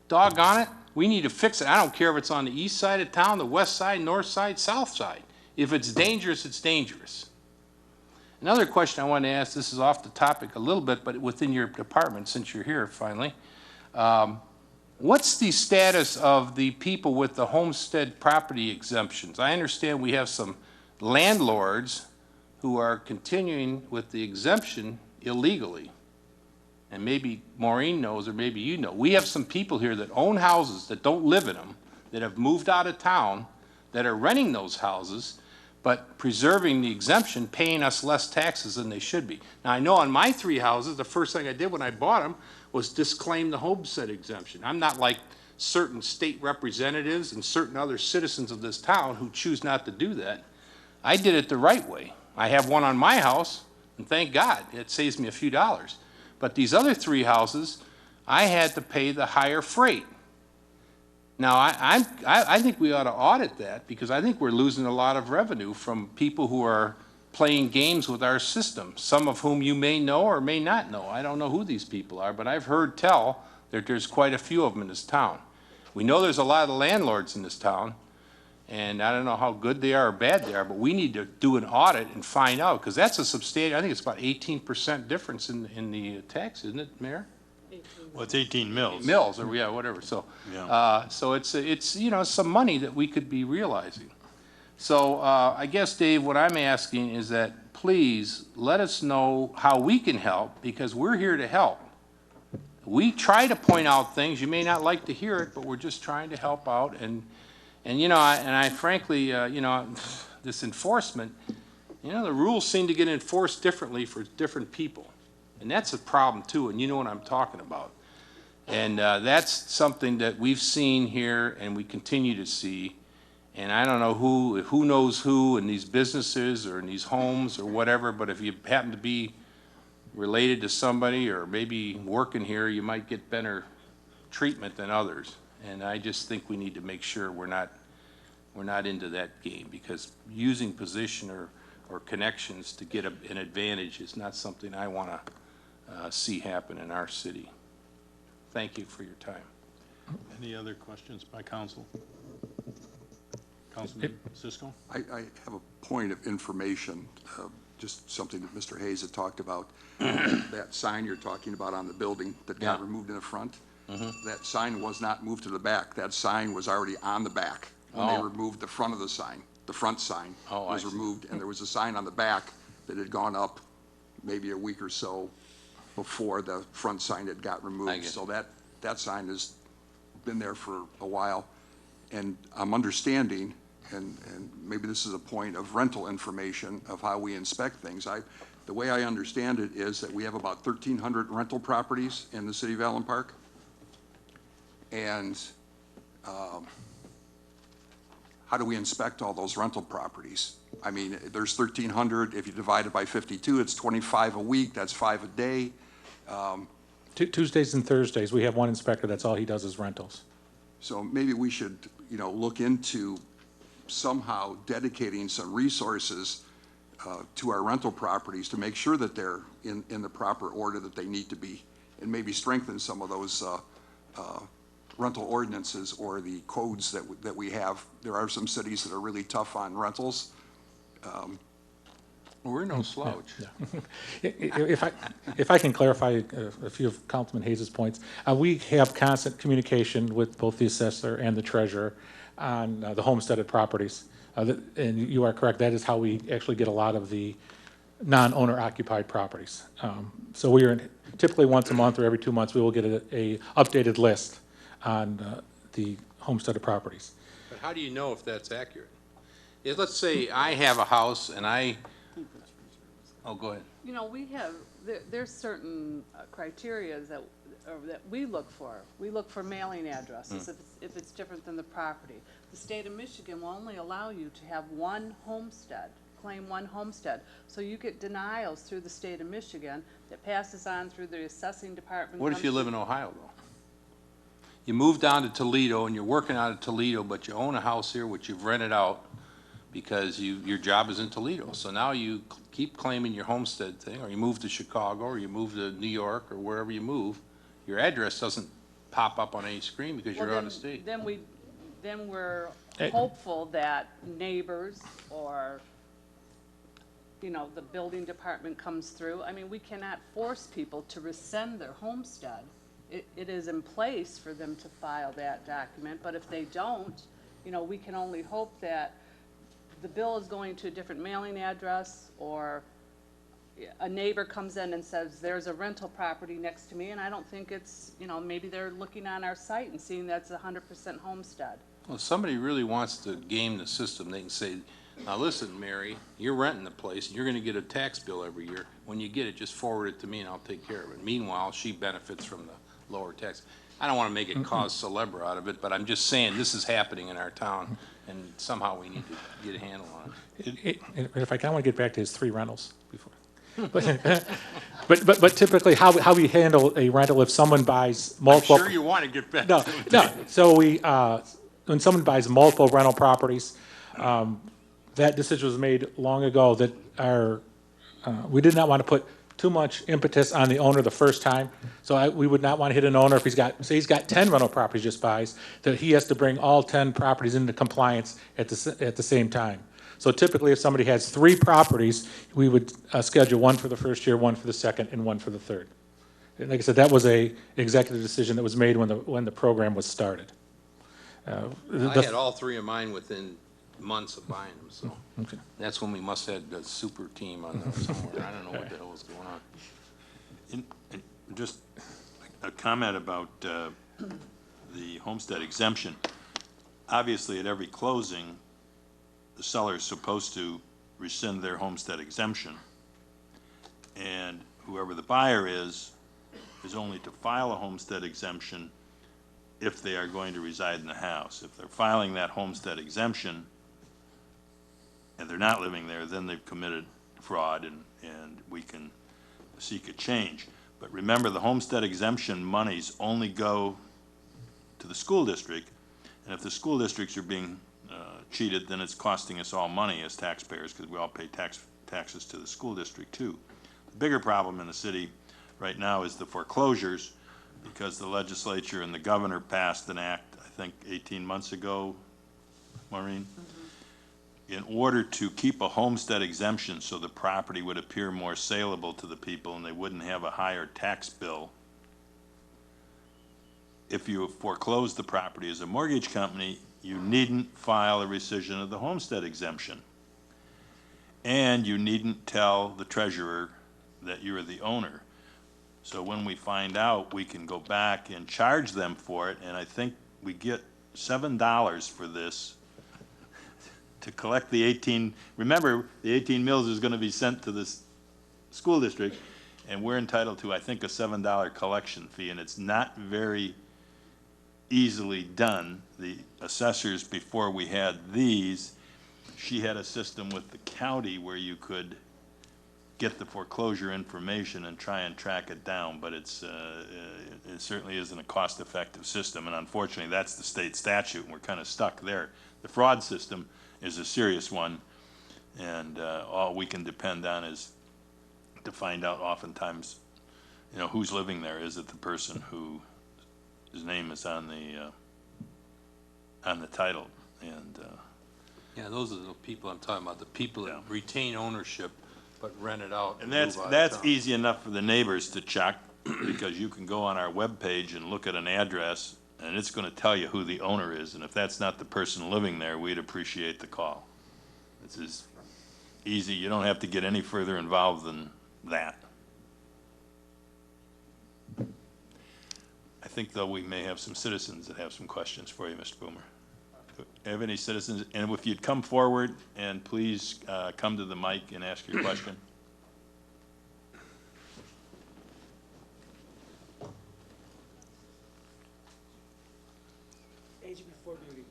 doggone it, we need to fix it. I don't care if it's on the east side of town, the west side, north side, south side. If it's dangerous, it's dangerous. Another question I want to ask, this is off the topic a little bit, but within your department, since you're here finally. what's the status of the people with the homestead property exemptions? I understand we have some landlords who are continuing with the exemption illegally. And maybe Maureen knows, or maybe you know. We have some people here that own houses that don't live in them, that have moved out of town, that are renting those houses, but preserving the exemption, paying us less taxes than they should be. Now, I know on my 3 houses, the first thing I did when I bought them was disclaim the homestead exemption. I'm not like certain state representatives and certain other citizens of this town who choose not to do that. I did it the right way. I have one on my house, and thank God, it saves me a few dollars. But these other 3 houses, I had to pay the higher freight. Now, I think we ought to audit that, because I think we're losing a lot of revenue from people who are playing games with our system, some of whom you may know or may not know. I don't know who these people are, but I've heard tell that there's quite a few of them in this town. We know there's a lot of landlords in this town, and I don't know how good they are or bad they are, but we need to do an audit and find out, because that's a substantial, I think it's about 18% difference in the tax, isn't it, Mayor? Well, it's 18 mils. Mills, or yeah, whatever, so. Yeah. So it's, you know, some money that we could be realizing. So, I guess, Dave, what I'm asking is that, please, let us know how we can help, because we're here to help. We try to point out things, you may not like to hear it, but we're just trying to help out, and you know, I frankly, you know, this enforcement, you know, the rules seem to get enforced differently for different people. And that's a problem too, and you know what I'm talking about. And that's something that we've seen here and we continue to see. And I don't know who knows who in these businesses or in these homes or whatever, but if you happen to be related to somebody or maybe working here, you might get better treatment than others. And I just think we need to make sure we're not into that game, because using position or connections to get an advantage is not something I want to see happen in our city. Thank you for your time. Any other questions by council? Councilman Cisco? I have a point of information, just something that Mr. Hayes had talked about. That sign you're talking about on the building that got removed in the front, that sign was not moved to the back. That sign was already on the back when they removed the front of the sign. The front sign was removed, and there was a sign on the back that had gone up maybe a week or so before the front sign had got removed. So that sign has been there for a while. And I'm understanding, and maybe this is a point of rental information of how we inspect things. The way I understand it is that we have about 1,300 rental properties in the city of Allen Park. And how do we inspect all those rental properties? I mean, there's 1,300. If you divide it by 52, it's 25 a week. That's 5 a day. Tuesdays and Thursdays, we have one inspector, that's all he does is rentals. So maybe we should, you know, look into somehow dedicating some resources to our rental properties to make sure that they're in the proper order that they need to be, and maybe strengthen some of those rental ordinances or the codes that we have. There are some cities that are really tough on rentals. We're no slouch. If I can clarify a few of Councilman Hayes' points, we have constant communication with both the assessor and the treasurer on the homesteaded properties. And you are correct, that is how we actually get a lot of the non-owner occupied properties. So we are typically once a month or every 2 months, we will get a updated list on the homesteaded properties. But how do you know if that's accurate? Let's say I have a house and oh, go ahead. You know, we have, there's certain criteria that we look for. We look for mailing addresses if it's different than the property. The state of Michigan will only allow you to have one homestead, claim one homestead. So you get denials through the state of Michigan that passes on through the assessing department. What if you live in Ohio, though? You move down to Toledo and you're working out of Toledo, but you own a house here which you've rented out because your job is in Toledo. So now you keep claiming your homestead thing, or you move to Chicago, or you move to New York, or wherever you move. Your address doesn't pop up on any screen because you're out of state. Then we're hopeful that neighbors or, you know, the building department comes through. I mean, we cannot force people to rescind their homestead it is in place for them to file that document, but if they don't, we can only hope that the bill is going to a different mailing address, or a neighbor comes in and says, there's a rental property next to me, and I don't think it's, maybe they're looking on our site and seeing that's 100% homestead. Well, if somebody really wants to game the system, they can say, now listen, Mary, you're renting the place, and you're gonna get a tax bill every year. When you get it, just forward it to me and I'll take care of it. Meanwhile, she benefits from the lower tax. I don't wanna make it cause celebre out of it, but I'm just saying, this is happening in our town, and somehow we need to get a handle on it. If I want to get back to his 3 rentals before. But typically, how we handle a rental if someone buys I'm multiple. sure you wanna get back No, to it. no. So when someone buys multiple rental properties, that decision was made long ago that we did not want to put too much impetus on the owner the first time. So we would not want to hit an owner if he's got 10 rental properties just buys, that he has to bring all 10 properties into compliance at the same time. So typically, if somebody has 3 properties, we would schedule one for the first year, one for the second, and one for the third. Like I said, that was a executive decision that was made when the program was started. I had all 3 of mine within months of buying them, so. Okay. That's when we must have had a super team on there somewhere. I don't know what the hell was going on. And just a comment about the homestead exemption. Obviously, at every closing, the seller is supposed to rescind their homestead exemption. And whoever the buyer is only to file a homestead exemption if they are going to reside in the house. If they're filing that homestead exemption and they're not living there, then they've committed fraud, and we can seek a change. But remember, the homestead exemption monies only go to the school district, and if the school districts are being cheated, then it's costing us all money as taxpayers, because we all pay taxes to the school district too. The bigger problem in the city right now is the foreclosures, because the legislature and the governor passed an act, I think 18 months ago, Maureen? In order to keep a homestead exemption so the property would appear more saleable to the people and they wouldn't have a higher tax bill, if you foreclose the property as a mortgage company, you needn't file a rescission of the homestead exemption. And you needn't tell the treasurer that you're the owner. So when we find out, we can go back and charge them for it, and I think we get $7 for this to collect the 18, remember, the 18 mills is gonna be sent to the school district, and we're entitled to, I think, a $7 collection fee, and it's not very easily done. The assessors, before we had these, she had a system with the county where you could get the foreclosure information and try and track it down, but it certainly isn't a cost-effective system, and unfortunately, that's the state statute, and we're kind of stuck there. The fraud system is a serious one, and all we can depend on is to find out oftentimes, who's living there. Is it the person whose name is on the title? And Yeah, those are the people I'm talking about, the people that retain ownership but rent it out. And move out of that's town. easy enough for the neighbors to check, because you can go on our webpage and look at an address, and it's gonna tell you who the owner is, and if that's not the person living there, we'd appreciate the call. This is easy, you don't have to get any further involved than that. I think, though, we may have some citizens that have some questions for you, Mr. Boomer. Have any citizens, and if you'd come forward and please come to the mic and ask your question. Age before beauty.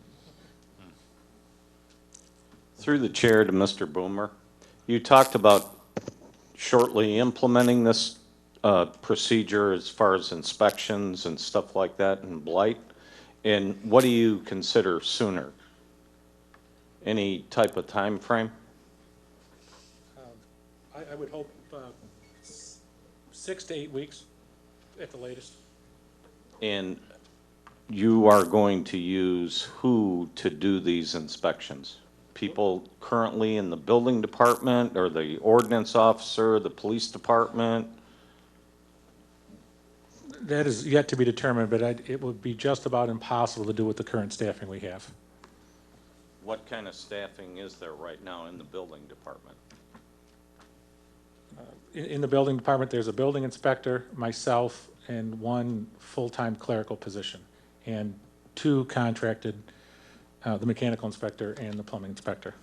Through the chair to Mr. Boomer, you talked about shortly implementing this procedure as far as inspections and stuff like that and blight. And what do you consider sooner? Any type of time frame? I would hope 6 to 8 weeks at the latest. And you are going to use who to do these inspections? People currently in the building department, or the ordinance officer, the police department? That is yet to be determined, but it would be just about impossible to do with the current staffing we have. What kind of staffing is there right now in the building department? In the building department, there's a building inspector, myself, and one full-time clerical position, and 2 contracted, the mechanical inspector and the plumbing inspector.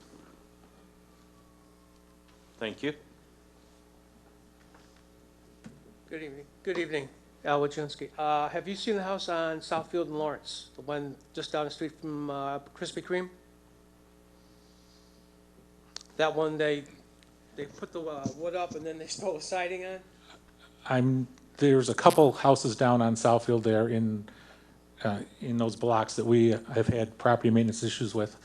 Thank you. Good evening. Good evening. Al Wojcinski. Have you seen the house on Southfield and Lawrence? The one just down the street from Krispy Kreme? That one, they put the wood up and then they stole the siding on? There's a couple houses down on Southfield there in those blocks that we have had property maintenance issues with.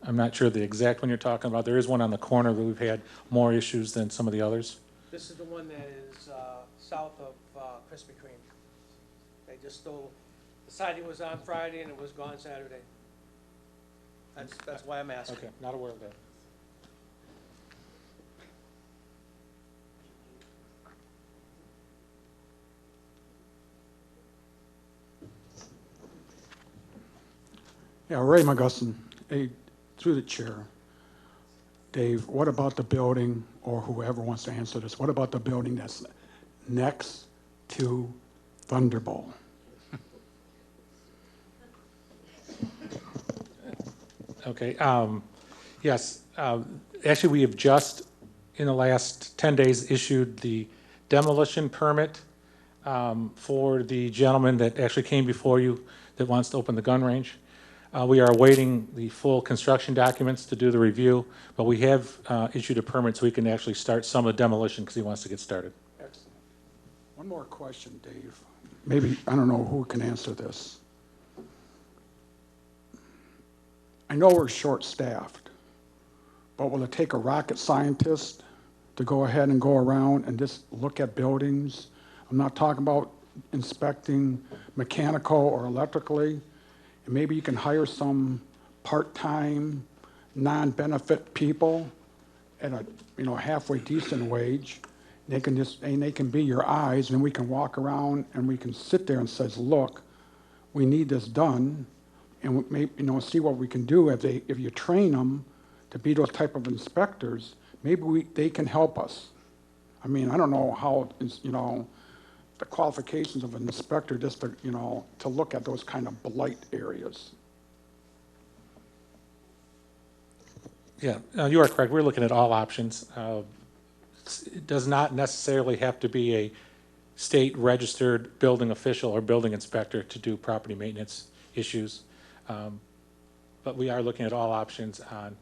I'm not sure the exact one you're talking about. There is one on the corner that we've had more issues than some of the others. This is the one that is south of Krispy Kreme. They just stole, the siding was on Friday and it was gone Saturday. That's why I'm asking. Okay, not aware of that. Yeah, Ray McGusson, hey, through the chair. Dave, what about the building, or whoever wants to answer this, what about the building that's next to Thunderbolt? Okay, yes, actually, we have just, in the last 10 days, issued the demolition permit for the gentleman that actually came before you that wants to open the gun range. We are awaiting the full construction documents to do the review, but we have issued a permit so we can actually start some of the demolition because he wants to get started. Excellent. One more question, Dave. Maybe, I don't know who can answer this. I know we're short-staffed, but will it take a rocket scientist to go ahead and go around and just look at buildings? I'm not talking about inspecting mechanical or electrically. And maybe you can hire some part-time, non-benefit people at a halfway decent wage. They can be your eyes, and we can walk around and we can sit there and says, look, we need this done, and see what we can do. If you train them to be those type of inspectors, maybe they can help us. I mean, I don't know how the qualifications of an inspector just to look at those kind of blight areas. Yeah, you are correct. We're looking at all options. It does not necessarily have to be a state-registered building official or building inspector to do property maintenance issues. But we are looking at all options on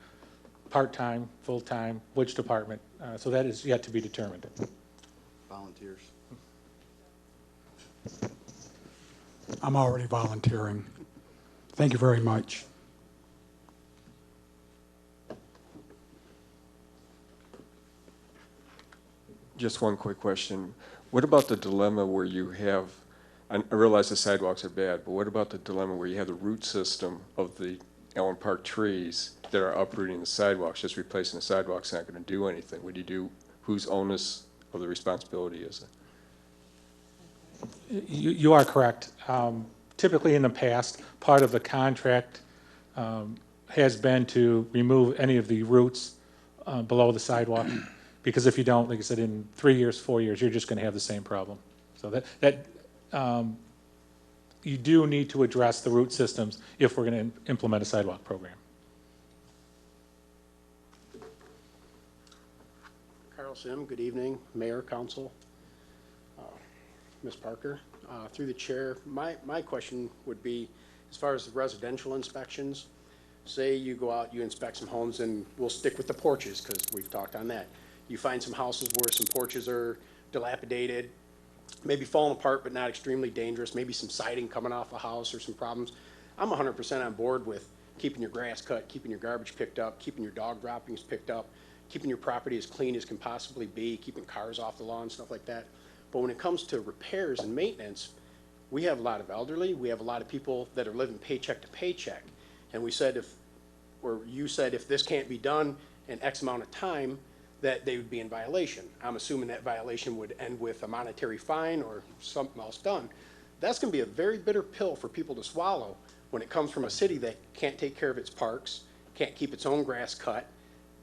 part-time, full-time, which department. So that is yet to be determined. Volunteers. I'm already volunteering. Thank you very much. Just one quick question. What about the dilemma where you have, I realize the sidewalks are bad, but what about the dilemma where you have the root system of the Allen Park trees that are uprooting the sidewalks? Just replacing the sidewalks not going to do anything. What do you do? Whose onus of the responsibility is it? You are correct. Typically in the past, part of the contract has been to remove any of the roots below the sidewalk, because if you don't, like I said, in 3 years, 4 years, you're just going to have the same problem. So you do need to address the root systems if we're going to implement a sidewalk program. Carl Sim, good evening, Mayor, Council, Ms. Parker. Through the chair, my question would be, as far as the residential inspections, say you go out, you inspect some homes, and we'll stick with the porches because we've talked on that. You find some houses where some porches are dilapidated, maybe falling apart but not extremely dangerous, maybe some siding coming off a house or some problems. I'm 100% on board with keeping your grass cut, keeping your garbage picked up, keeping your dog droppings picked up, keeping your property as clean as can possibly be, keeping cars off the lawn, stuff like that. But when it comes to repairs and maintenance, we have a lot of elderly, we have a lot of people that are living paycheck to paycheck. And we said you said if this can't be done in X amount of time, that they would be in violation. I'm assuming that violation would end with a monetary fine or something else done. That's going to be a very bitter pill for people to swallow when it comes from a city that can't take care of its parks, can't keep its own grass cut,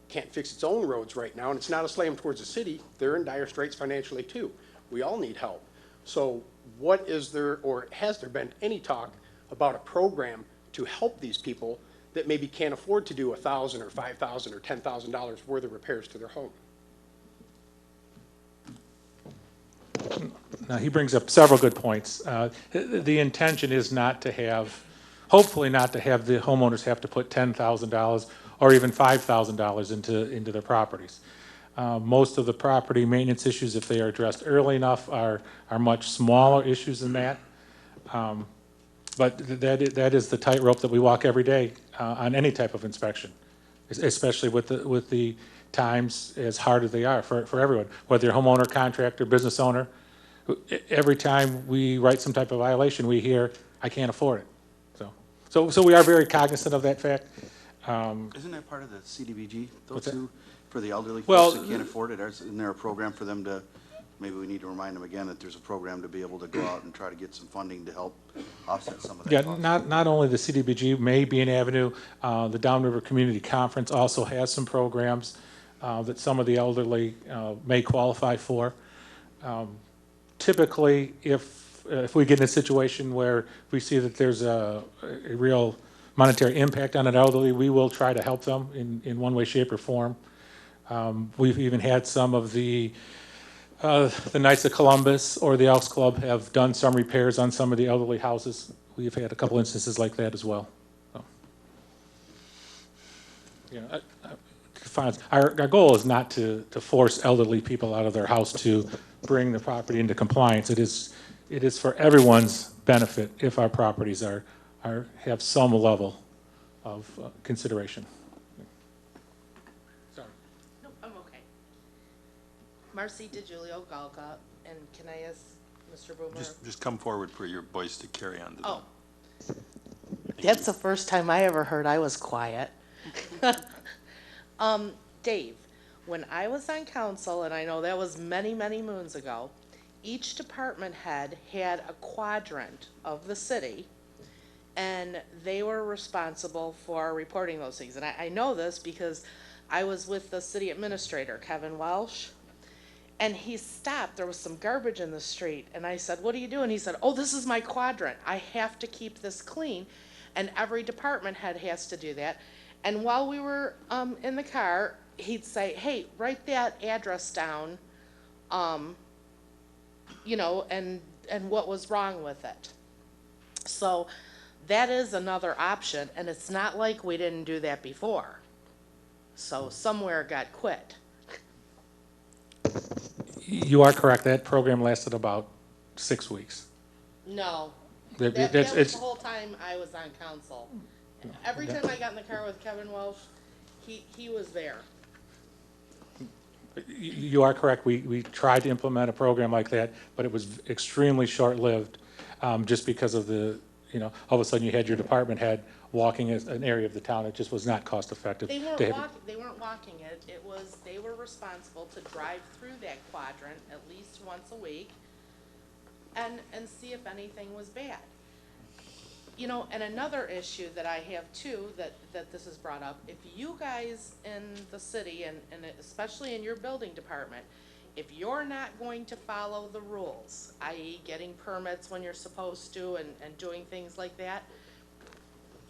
can't fix its own roads right now, and it's not a slam towards the city. They're in dire straits financially too. We all need help. So what is there, or has there been any talk about a program to help these people that maybe can't afford to do $1,000 or $5,000 or $10,000 worth of repairs to their home? Now, he brings up several good points. The intention is not to have, hopefully not to have the homeowners have to put $10,000 or even $5,000 into their properties. Most of the property maintenance issues, if they are addressed early enough, are much smaller issues than that. But that is the tightrope that we walk every day on any type of inspection, especially with the times as hard as they are for everyone, whether you're a homeowner, contractor, business owner. Every time we write some type of violation, we hear, I can't afford it. So we are very cognizant of that fact. Isn't that part of the CDBG, those two, for the elderly Well, folks that can't afford it? Isn't there a program for them to, maybe we need to remind them again that there's a program to be able to go out and try to get some funding to help offset some of that Yeah, cost? not only the CDBG may be an avenue, the Downriver Community Conference also has some programs that some of the elderly may qualify for. Typically, if we get in a situation where we see that there's a real monetary impact on an elderly, we will try to help them in one way, shape, or form. We've even had some of the Knights of Columbus or the Elks Club have done some repairs on some of the elderly houses. We've had a couple instances like that as well. So, you know, our goal is not to force elderly people out of their house to bring the property into compliance. It is for everyone's benefit if our properties have some level of consideration. Sorry. No, I'm okay. Marcy DiGiulio, Galka, and can I ask Mr. Boomer? Just come forward for your voice to carry on to Oh, them. that's the first time I ever heard I was quiet. Dave, when I was on council, and I know that was many, many moons ago, each department head had a quadrant of the city, and they were responsible for reporting those things. And I know this because I was with the city administrator, Kevin Welsh, and he stopped. There was some garbage in the street, and I said, what are you doing? He said, oh, this is my quadrant. I have to keep this clean, and every department head has to do that. And while we were in the car, he'd say, hey, write that address down, you know, and what was wrong with it. So that is another option, and it's not like we didn't do that before. So somewhere it got quit. You are correct. That program lasted about 6 weeks. No, That- that that's- was it's- the whole time I was on council. Every time I got in the car with Kevin Welsh, he was there. You are correct. We tried to implement a program like that, but it was extremely short-lived, just because of the, you know, all of a sudden you had your department head walking an area of the town. It just was not cost-effective. They to weren't have- walking, they weren't walking it. It was, they were responsible to drive through that quadrant at least once a week and see if anything was bad. You know, and another issue that I have too, that this is brought up, if you guys in the city, and especially in your building department, if you're not going to follow the rules, i.e. getting permits when you're supposed to and doing things like that,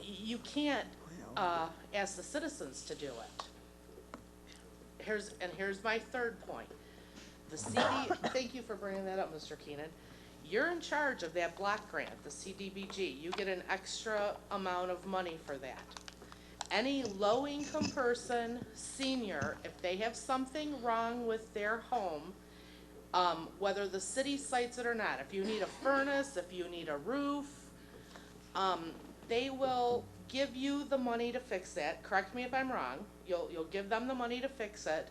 you can't ask the citizens to do it. Here's my third point. The thank you for bringing that up, Mr. Keenan. You're in charge of that block grant, the CDBG. You get an extra amount of money for that. Any low-income person, senior, if they have something wrong with their home, whether the city cites it or not, if you need a furnace, if you need a roof, they will give you the money to fix that. Correct me if I'm wrong. You'll give them the money to fix it,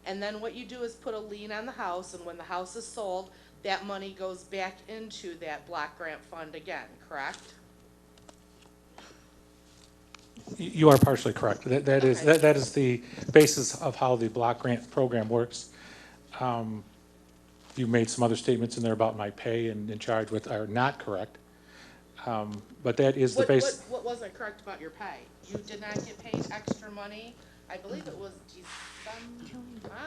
and then what you do is put a lien on the house, and when the house is sold, that money goes back into that block grant fund again, correct? You are partially correct. That is the basis of how the block grant program works. you made some other statements in there about my pay and in charge with are not correct. But that is the base. What wasn't correct about your pay? You did not get paid extra money. I believe it was December,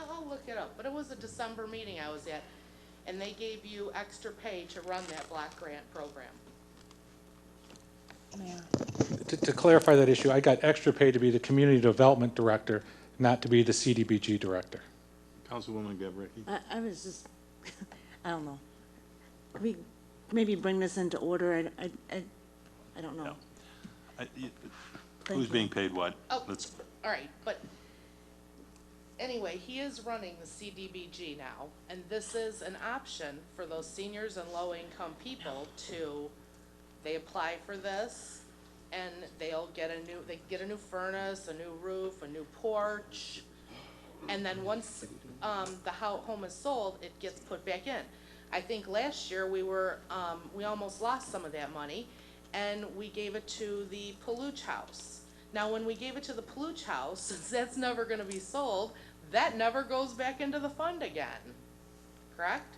I'll look it up, but it was a December meeting I was at, and they gave you extra pay to run that block grant program. To clarify that issue, I got extra pay to be the community development director, not to be the CDBG director. Councilwoman Gavricki? I was just, I don't know. We maybe bring this into order. I don't know. Who's being paid what? Oh, Let's, all right, but anyway, he is running the CDBG now, and this is an option for those seniors and low-income people to, they apply for this, and they'll get they get a new furnace, a new roof, a new porch, and then once, the home is sold, it gets put back in. I think last year we almost lost some of that money, and we gave it to the Paluch House. Now, when we gave it to the Paluch House, since that's never gonna be sold, that never goes back into the fund again, correct?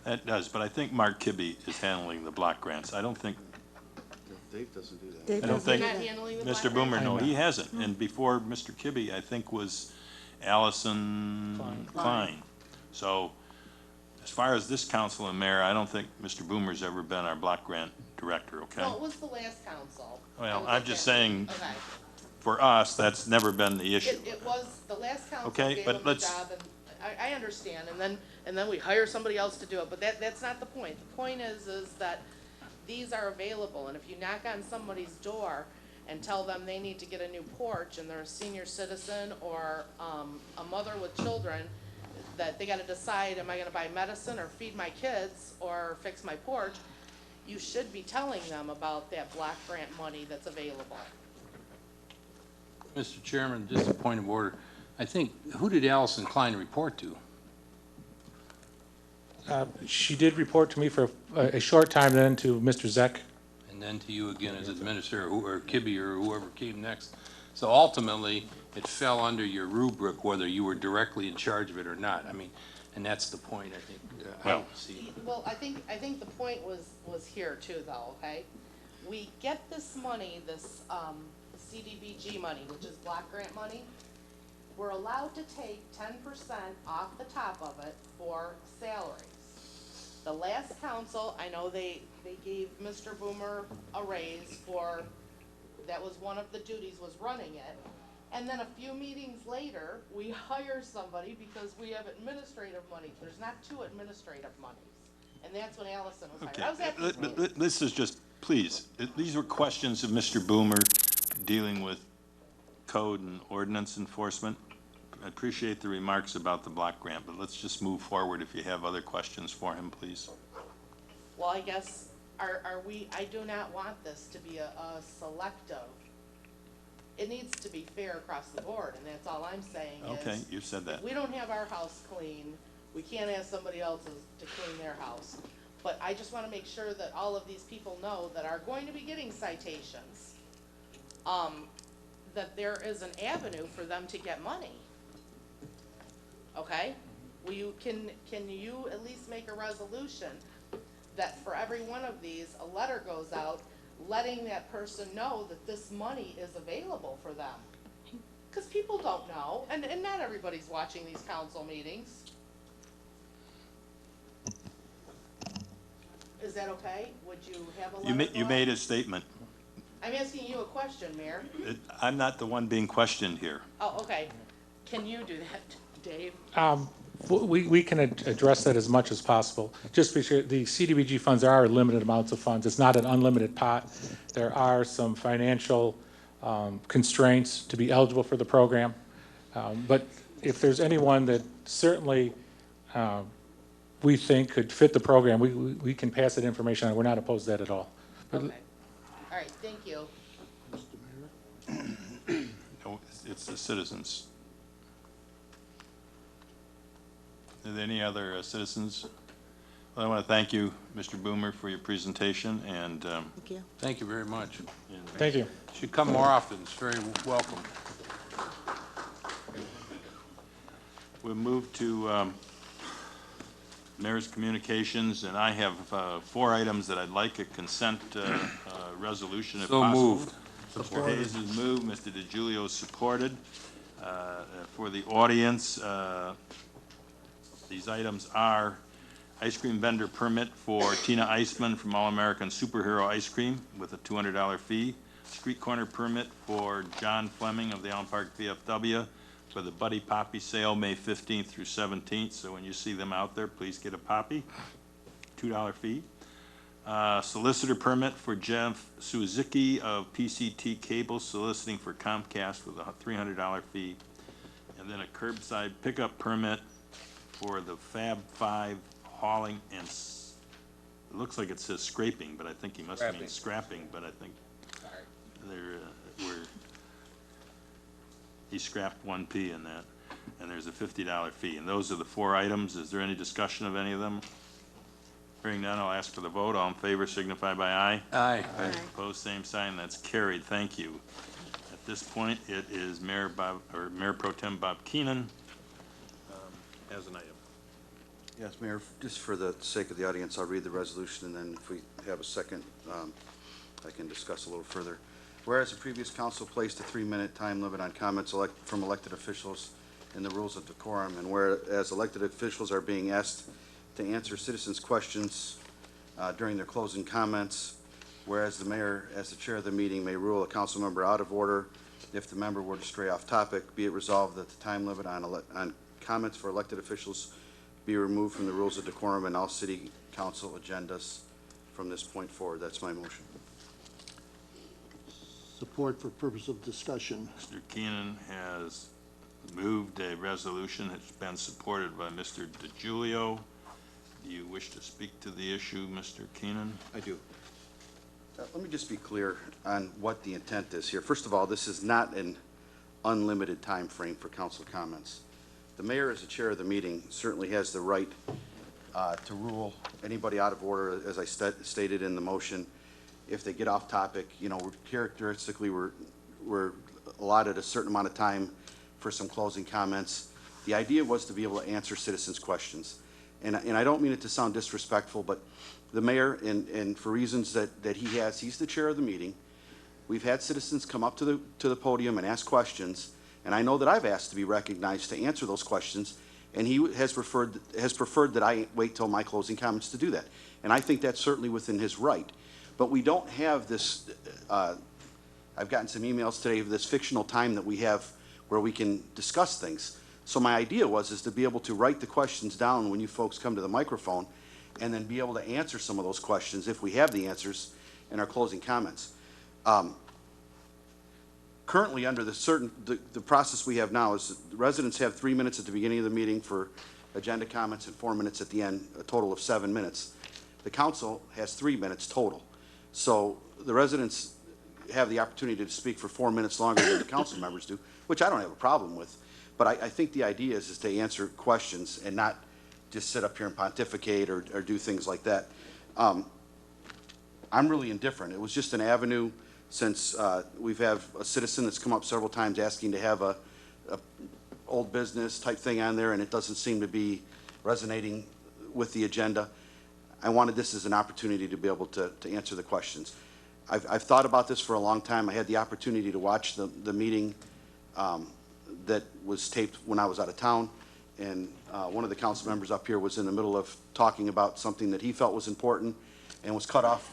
that does, but I think Mark Kibbe is handling the block grants. I don't think, Dave doesn't do that. Dave I don't doesn't think, do that. Not handling the block Mr. grant? Boomer, no, he hasn't. And before Mr. Kibbe, I think was Allison Klein. So, as far as this council and mayor, I don't think Mr. Boomer's ever been our block grant director, okay? No, it was the last council. Well, I was I'm at just that saying, meeting. Okay. for us, that's never been the issue. It was, the last council Okay, gave but him the let's- job, and I understand, and then we hire somebody else to do it, but that's not the point. The point is that these are available, and if you knock on somebody's door and tell them they need to get a new porch, and they're a senior citizen or, a mother with children, that they gotta decide, am I gonna buy medicine or feed my kids or fix my porch, you should be telling them about that block grant money that's available. Mr. Chairman, just a point of order. I think, who did Allison Klein report to? She did report to me for a short time, then to Mr. Zeck. And then to you again as administrator, or Kibbe or whoever came next. So ultimately, it fell under your rubric whether you were directly in charge of it or not. I mean, and that's the point, I think. I don't see. Well, I think the point was here too, though, okay? We get this money, this, CDBG money, which is block grant money. We're allowed to take 10% off the top of it for salaries. The last council, I know they gave Mr. Boomer a raise for, that was one of the duties, was running it. And then a few meetings later, we hire somebody because we have administrative money. There's not two administrative monies. And that's when Allison was hired. I was at this meeting. This is just, please, these were questions of Mr. Boomer dealing with code and ordinance enforcement. I appreciate the remarks about the block grant, but let's just move forward. If you have other questions for him, please. Well, I guess, I do not want this to be a selective. It needs to be fair across the board, and that's all I'm saying is. Okay, you said that. If we don't have our house clean, we can't ask somebody else to clean their house. But I just wanna make sure that all of these people know that are going to be getting citations, that there is an avenue for them to get money. Okay? Can you at least make a resolution that for every one of these, a letter goes out letting that person know that this money is available for them? Because people don't know, and not everybody's watching these council meetings. Is that okay? Would you have a letter You go made out? a statement. I'm asking you a question, Mayor. I'm not the one being questioned here. Oh, okay. Can you do that, Dave? We can address that as much as possible. Just because the CDBG funds are limited amounts of funds. It's not an unlimited pot. There are some financial constraints to be eligible for the program. But if there's anyone that certainly we think could fit the program, we can pass that information on. We're not opposed to that at all. But Okay. All right, thank you. No, it's the citizens. Are there any other citizens? Well, I want to thank you, Mr. Boomer, for your presentation, and Thank you. Thank you very much. Thank you. Should come more often, it's very welcome. We'll move to Mayor's Communications, and I have 4 items that I'd like a consent resolution if So possible. moved. Mr. Hayes has moved, Mr. DeGiulio has supported. For the audience, these items are ice cream vendor permit for Tina Eisman from All American Superhero Ice Cream with a $200 fee. Street corner permit for John Fleming of the Allen Park VFW for the Buddy Poppy sale, May 15th through 17th. So when you see them out there, please get a poppy, $2 fee. Solicitor permit for Jeff Suzuki of PCT Cable soliciting for Comcast with a $300 fee. And then a curbside pickup permit for the Fab 5 hauling and, it looks like it says scraping, but I think he must mean scrapping, but I think he scrapped 1P in that, and there's a $50 fee. And those are the 4 items. Is there any discussion of any of them? Hearing none, I'll ask for the vote. All in favor signify by aye. Aye. Aye. Opposed, same sign. That's carried. Thank you. At this point, it is Mayor Pro Tem Bob Keenan has an item. Yes, Mayor, just for the sake of the audience, I'll read the resolution, and then if we have a second, I can discuss a little further. Whereas the previous council placed a 3-minute time limit on comments from elected officials in the rules of decorum, and whereas elected officials are being asked to answer citizens' questions during their closing comments, whereas the mayor, as the chair of the meeting, may rule a council member out of order if the member were to stray off topic, be it resolved that the time limit on comments for elected officials be removed from the rules of decorum and all city council agendas from this point forward. That's my motion. Support for purpose of discussion. Mr. Keenan has moved a resolution. It's been supported by Mr. DeGiulio. Do you wish to speak to the issue, Mr. Keenan? I do. Let me just be clear on what the intent is here. First of all, this is not an unlimited time frame for council comments. The mayor, as the chair of the meeting, certainly has the right to rule anybody out of order, as I stated in the motion. If they get off topic, you know, characteristically, we're allotted a certain amount of time for some closing comments. The idea was to be able to answer citizens' questions. And I don't mean it to sound disrespectful, but the mayor, and for reasons that he has, he's the chair of the meeting. We've had citizens come up to the podium and ask questions, and I know that I've asked to be recognized to answer those questions, and he has preferred that I wait till my closing comments to do that. And I think that's certainly within his right. But we don't have this, I've gotten some emails today of this fictional time that we have where we can discuss things. So my idea is to be able to write the questions down when you folks come to the microphone, and then be able to answer some of those questions if we have the answers in our closing comments. Currently, under the process we have now is the residents have 3 minutes at the beginning of the meeting for agenda comments and 4 minutes at the end, a total of 7 minutes. The council has 3 minutes total. So the residents have the opportunity to speak for 4 minutes longer than the council members do, which I don't have a problem with. But I think the idea is to answer questions and not just sit up here and pontificate or do things like that. I'm really indifferent. It was just an avenue, since we've had a citizen that's come up several times asking to have a old business type thing on there, and it doesn't seem to be resonating with the agenda. I wanted this as an opportunity to be able to answer the questions. I've thought about this for a long time. I had the opportunity to watch the meeting that was taped when I was out of town, and one of the council members up here was in the middle of talking about something that he felt was important and was cut off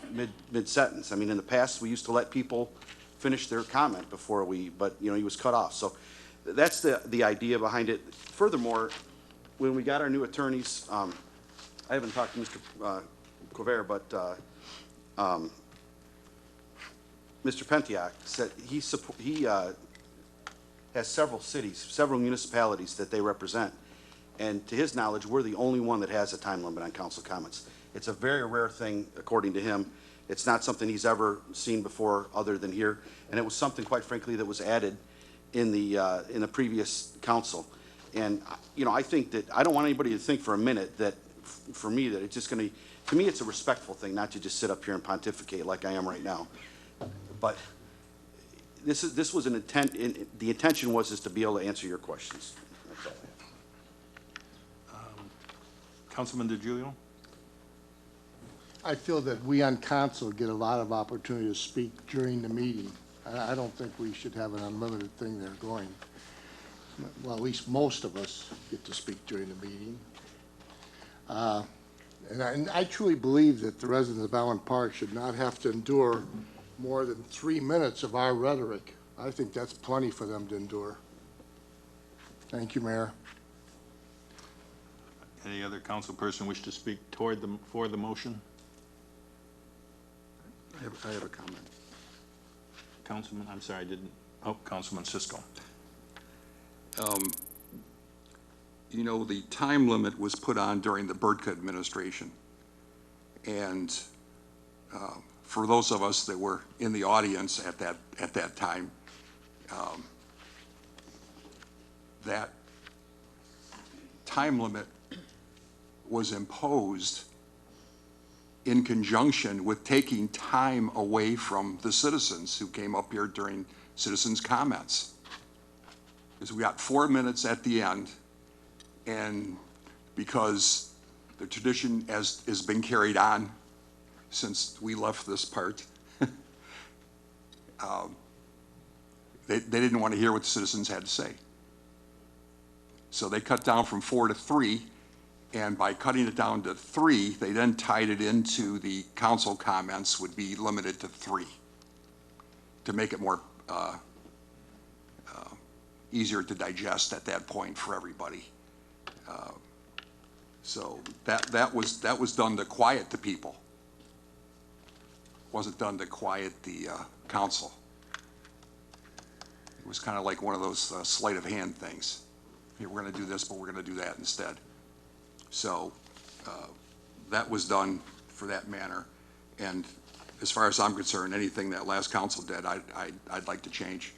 mid-sentence. I mean, in the past, we used to let people finish their comment before but you know, he was cut off. So that's the idea behind it. Furthermore, when we got our new attorneys, I haven't talked to Mr. Cover, but Mr. Pentiak said he has several cities, several municipalities that they represent. And to his knowledge, we're the only one that has a time limit on council comments. It's a very rare thing, according to him. It's not something he's ever seen before other than here. And it was something, quite frankly, that was added in the previous council. And, you know, I think that, I don't want anybody to think for a minute that, for me, that it's just going to me, it's a respectful thing, not to just sit up here and pontificate like I am right now. But this was an intent, the intention was to be able to answer your questions. That's all I have. Councilman DiGiulio? I feel that we on council get a lot of opportunity to speak during the meeting. I don't think we should have an unlimited thing there going. Well, at least most of us get to speak during the meeting. And I truly believe that the residents of Allen Park should not have to endure more than 3 minutes of our rhetoric. I think that's plenty for them to endure. Thank you, Mayor. Any other council person wish to speak for the motion? I have a comment. Councilman, I'm sorry, I didn't, Councilman Cisco. You know, the time limit was put on during the Burtka administration. And for those of us that were in the audience at that time, that time limit was imposed in conjunction with taking time away from the citizens who came up here during citizens' comments. Because we got 4 minutes at the end, and because the tradition has been carried on since we left this part, they didn't want to hear what the citizens had to say. So they cut down from 4 to 3, and by cutting it down to 3, they then tied it into the council comments would be limited to 3 to make it more easier to digest at that point for everybody. So that was done to quiet the people. Wasn't done to quiet the council. It was kind of like one of those sleight of hand things. Here, we're going to do this, but we're going to do that instead. So that was done for that manner. And as far as I'm concerned, anything that last council did, I'd like to change.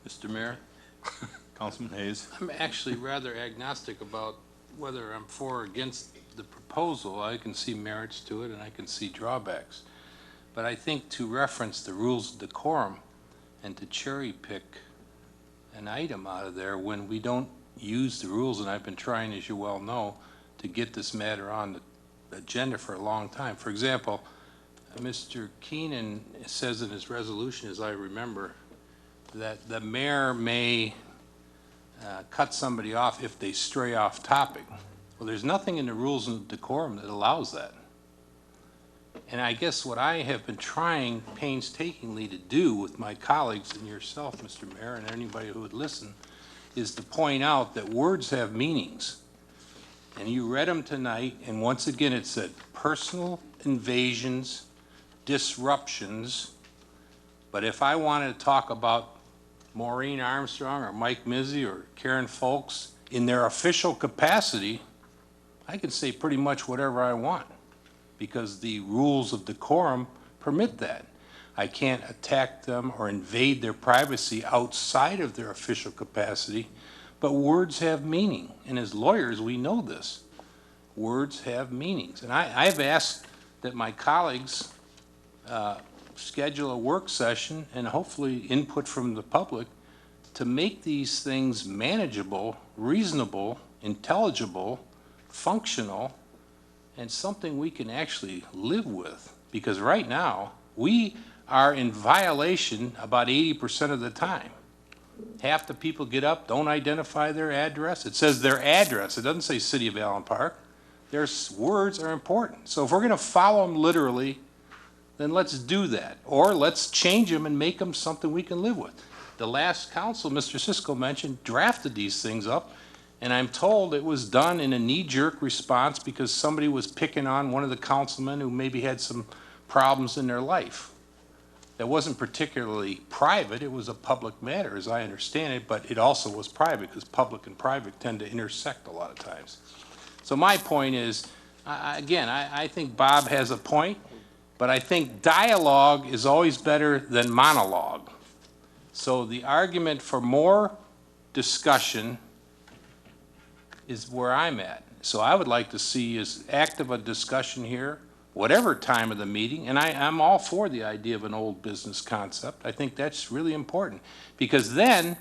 Mr. Mayor? Councilman Hayes? I'm actually rather agnostic about whether I'm for or against the proposal. I can see merits to it and I can see drawbacks. But I think to reference the rules of decorum and to cherry pick an item out of there when we don't use the rules, and I've been trying, as you well know, to get this matter on the agenda for a long time. For example, Mr. Keenan says in his resolution, as I remember, that the mayor may cut somebody off if they stray off topic. Well, there's nothing in the rules of decorum that allows that. And I guess what I have been trying painstakingly to do with my colleagues and yourself, Mr. Mayor, and anybody who would listen, is to point out that words have meanings. And you read them tonight, and once again it said personal invasions, disruptions. But if I wanted to talk about Maureen Armstrong or Mike Mizzy or Karen Folks in their official capacity, I can say pretty much whatever I want because the rules of decorum permit that. I can't attack them or invade their privacy outside of their official capacity, but words have meaning. And as lawyers, we know this. Words have meanings. And I've asked that my colleagues schedule a work session and hopefully input from the public to make these things manageable, reasonable, intelligible, functional, and something we can actually live with. Because right now, we are in violation about 80% of the time. Half the people get up, don't identify their address. It says their address. It doesn't say City of Allen Park. Their words are important. So if we're going to follow them literally, then let's do that. Or let's change them and make them something we can live with. The last council, Mr. Cisco mentioned, drafted these things up, and I'm told it was done in a knee-jerk response because somebody was picking on one of the councilmen who maybe had some problems in their life. That wasn't particularly private. It was a public matter, as I understand it, but it also was private because public and private tend to intersect a lot of times. So my point is, I think Bob has a point, but I think dialogue is always better than monologue. So the argument for more discussion is where I'm at. So I would like to see as active a discussion here, whatever time of the meeting, and I'm all for the idea of an old business concept. I think that's really important because then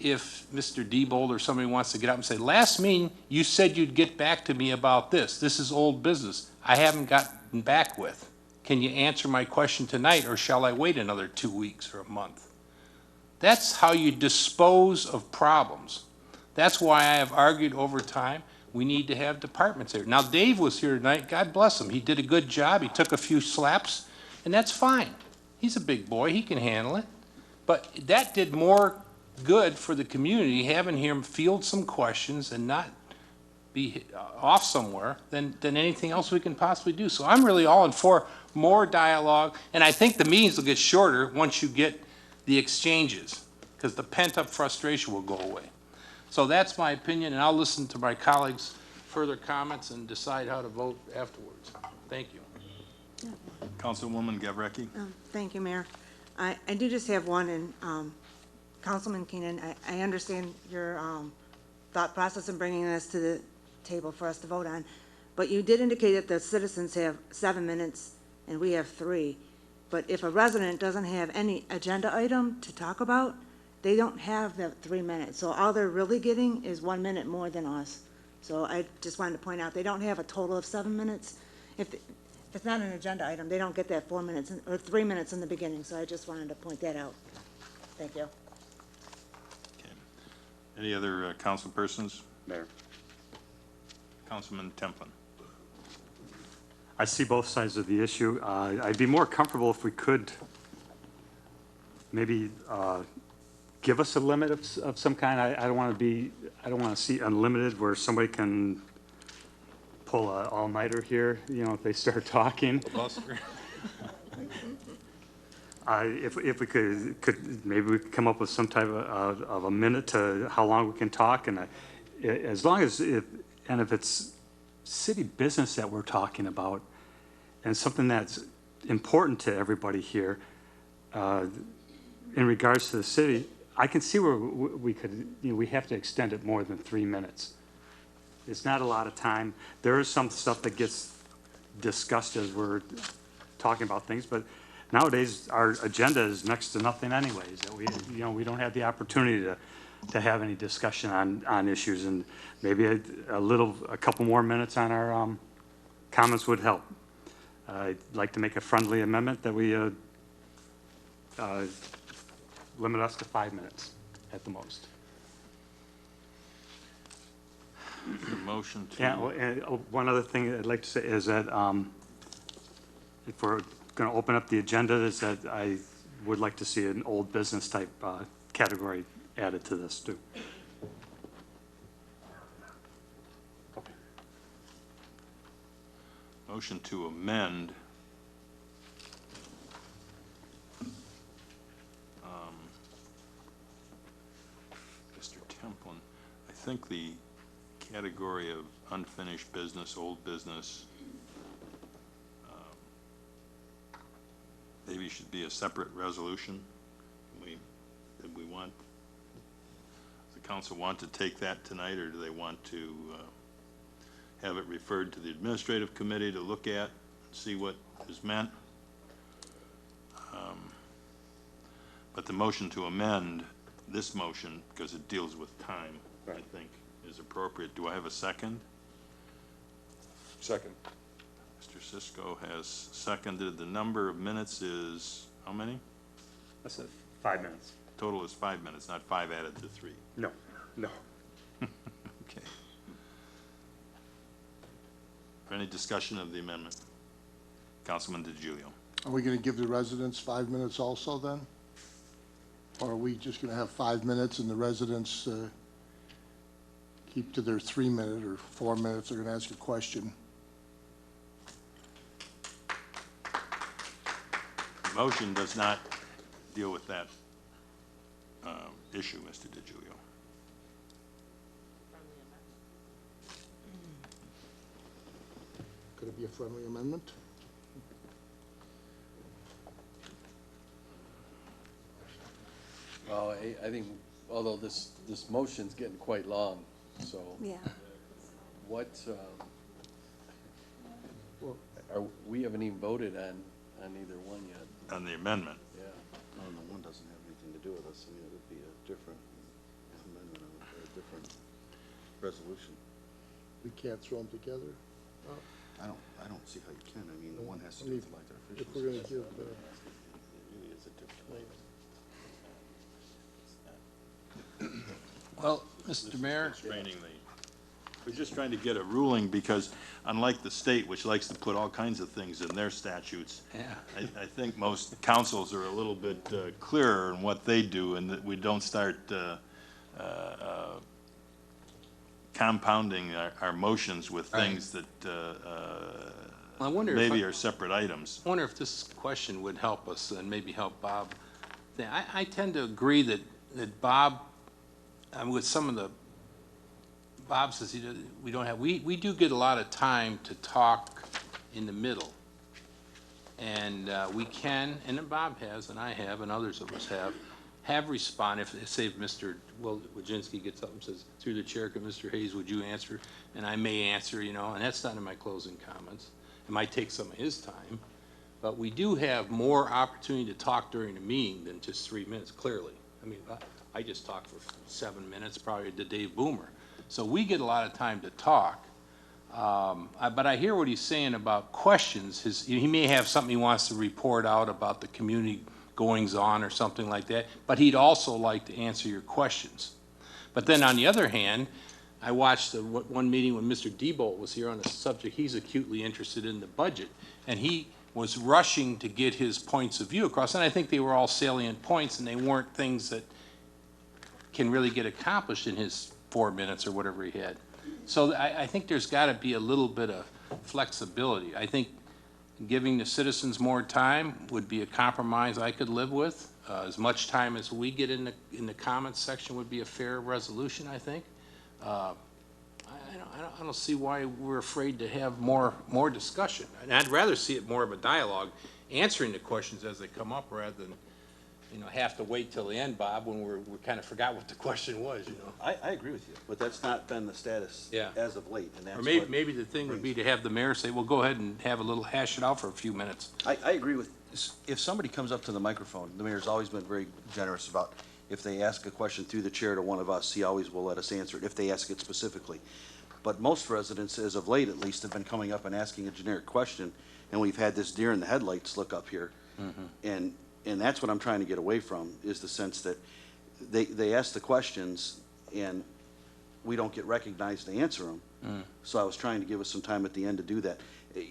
if Mr. Diebold or somebody wants to get up and say, last meeting, you said you'd get back to me about this. This is old business. I haven't gotten back with. Can you answer my question tonight, or shall I wait another 2 weeks or a month? That's how you dispose of problems. That's why I have argued over time, we need to have departments there. Now, Dave was here tonight, God bless him. He did a good job, he took a few slaps, and that's fine. He's a big boy, he can handle it. But that did more good for the community, having him field some questions and not be off somewhere than anything else we can possibly do. So I'm really all in for more dialogue, and I think the meetings will get shorter once you get the exchanges, because the pent-up frustration will go away. So that's my opinion, and I'll listen to my colleagues' further comments and decide how to vote afterwards. Thank you. Councilwoman Gavrecki? Thank you, Mayor. I do just have one, and Councilman Keenan, I understand your thought process in bringing this to the table for us to vote on, but you did indicate that the citizens have 7 minutes and we have 3. But if a resident doesn't have any agenda item to talk about, they don't have the 3 minutes. So all they're really getting is 1 minute more than us. So I just wanted to point out, they don't have a total of 7 minutes. If it's not an agenda item, they don't get that 4 minutes or 3 minutes in the beginning. So I just wanted to point that out. Thank you. Any other council persons? Mayor. Councilman Templin. I see both sides of the issue. I'd be more comfortable if we could maybe give us a limit of some kind. I don't want to see unlimited where somebody can pull an all-nighter here, you know, if they start talking. If we could maybe we could come up with some type of a minute to how long we can talk, and as long as if it's city business that we're talking about and something that's important to everybody here in regards to the city, I can see where we could, you know, we have to extend it more than 3 minutes. It's not a lot of time. There is some stuff that gets discussed as we're talking about things, but nowadays our agenda is next to nothing anyways. That we don't have the opportunity to have any discussion on issues, and maybe a couple more minutes on our comments would help. I'd like to make a friendly amendment that we limit us to 5 minutes at the most. The motion to... Yeah, and one other thing I'd like to say is that if we're going to open up the agenda, is that I would like to see an old business type category added to this too. Motion to amend. Mr. Templin, I think the category of unfinished business, old business, maybe should be a separate resolution. Did we want, does the council want to take that tonight, or do they want to have it referred to the administrative committee to look at, see what is meant? But the motion to amend this motion, because it deals with time, I think is appropriate. Do I have a second? Second. Mr. Cisco has seconded. The number of minutes is how many? That's 5 minutes. Total is 5 minutes, not 5 added to 3. No. Okay. For any discussion of the amendment? Councilman DiGiulio. Are we going to give the residents 5 minutes also then? Or are we just going to have 5 minutes and the residents keep to their 3 minute or 4 minutes? They're going to ask a question. The motion does not deal with that issue, Mr. DiGiulio. Could it be a friendly amendment? Well, I think, although this motion's getting quite long, so. Yeah. What, we haven't even voted on either one yet. On the amendment? Yeah. No, one doesn't have anything to do with us. I mean, it would be a different. different resolution. We can't throw them together? I don't see how you can. I mean, the one has to do with elected officials. If we're gonna give, Well, Mr. Mayor, Constraining we're just trying to get a ruling because unlike the state, which likes to put all kinds of things in their statutes, yeah. I think most councils are a little bit clearer in what they do and that we don't start compounding our motions with things that I wonder maybe are separate items. I wonder if this question would help us and maybe help Bob. I tend to agree that Bob, with some of the, Bob says we do get a lot of time to talk in the middle. And we can, and then Bob has, and I have, and others of us have responded. Say if Mr. Wojcinski gets up and says, through the chair, Mr. Hayes, would you answer? And I may answer, and that's not in my closing comments. It might take some of his time. But we do have more opportunity to talk during the meeting than just 3 minutes, clearly. I mean, I just talked for 7 minutes, probably to Dave Boomer. So we get a lot of time to talk. But I hear what he's saying about questions. He may have something he wants to report out about the community goings-on or something like that, but he'd also like to answer your questions. But then on the other hand, I watched one meeting when Mr. Diebold was here on a subject he's acutely interested in, the budget, and he was rushing to get his points of view across, and I think they were all salient points, and they weren't things that can really get accomplished in his 4 minutes or whatever he had. So I think there's got to be a little bit of flexibility. I think giving the citizens more time would be a compromise I could live with. As much time as we get in the comments section would be a fair resolution, I think. I don't see why we're afraid to have more discussion. And I'd rather see it more of a dialogue, answering the questions as they come up rather than have to wait till the end, Bob, when we kind of forgot what the question was, I agree with you, but that's not been the status as of late, and that's Or maybe the thing would be to have the mayor say, well, go ahead and have a little hash it out for a few minutes. I agree with, if somebody comes up to the microphone, the mayor's always been very generous about, if they ask a question through the chair to one of us, he always will let us answer it, if they ask it specifically. But most residents, as of late at least, have been coming up and asking a generic question, and we've had this deer in the headlights look up here. And that's what I'm trying to get away from, is the sense that they ask the questions and we don't get recognized to answer them. So I was trying to give us some time at the end to do that.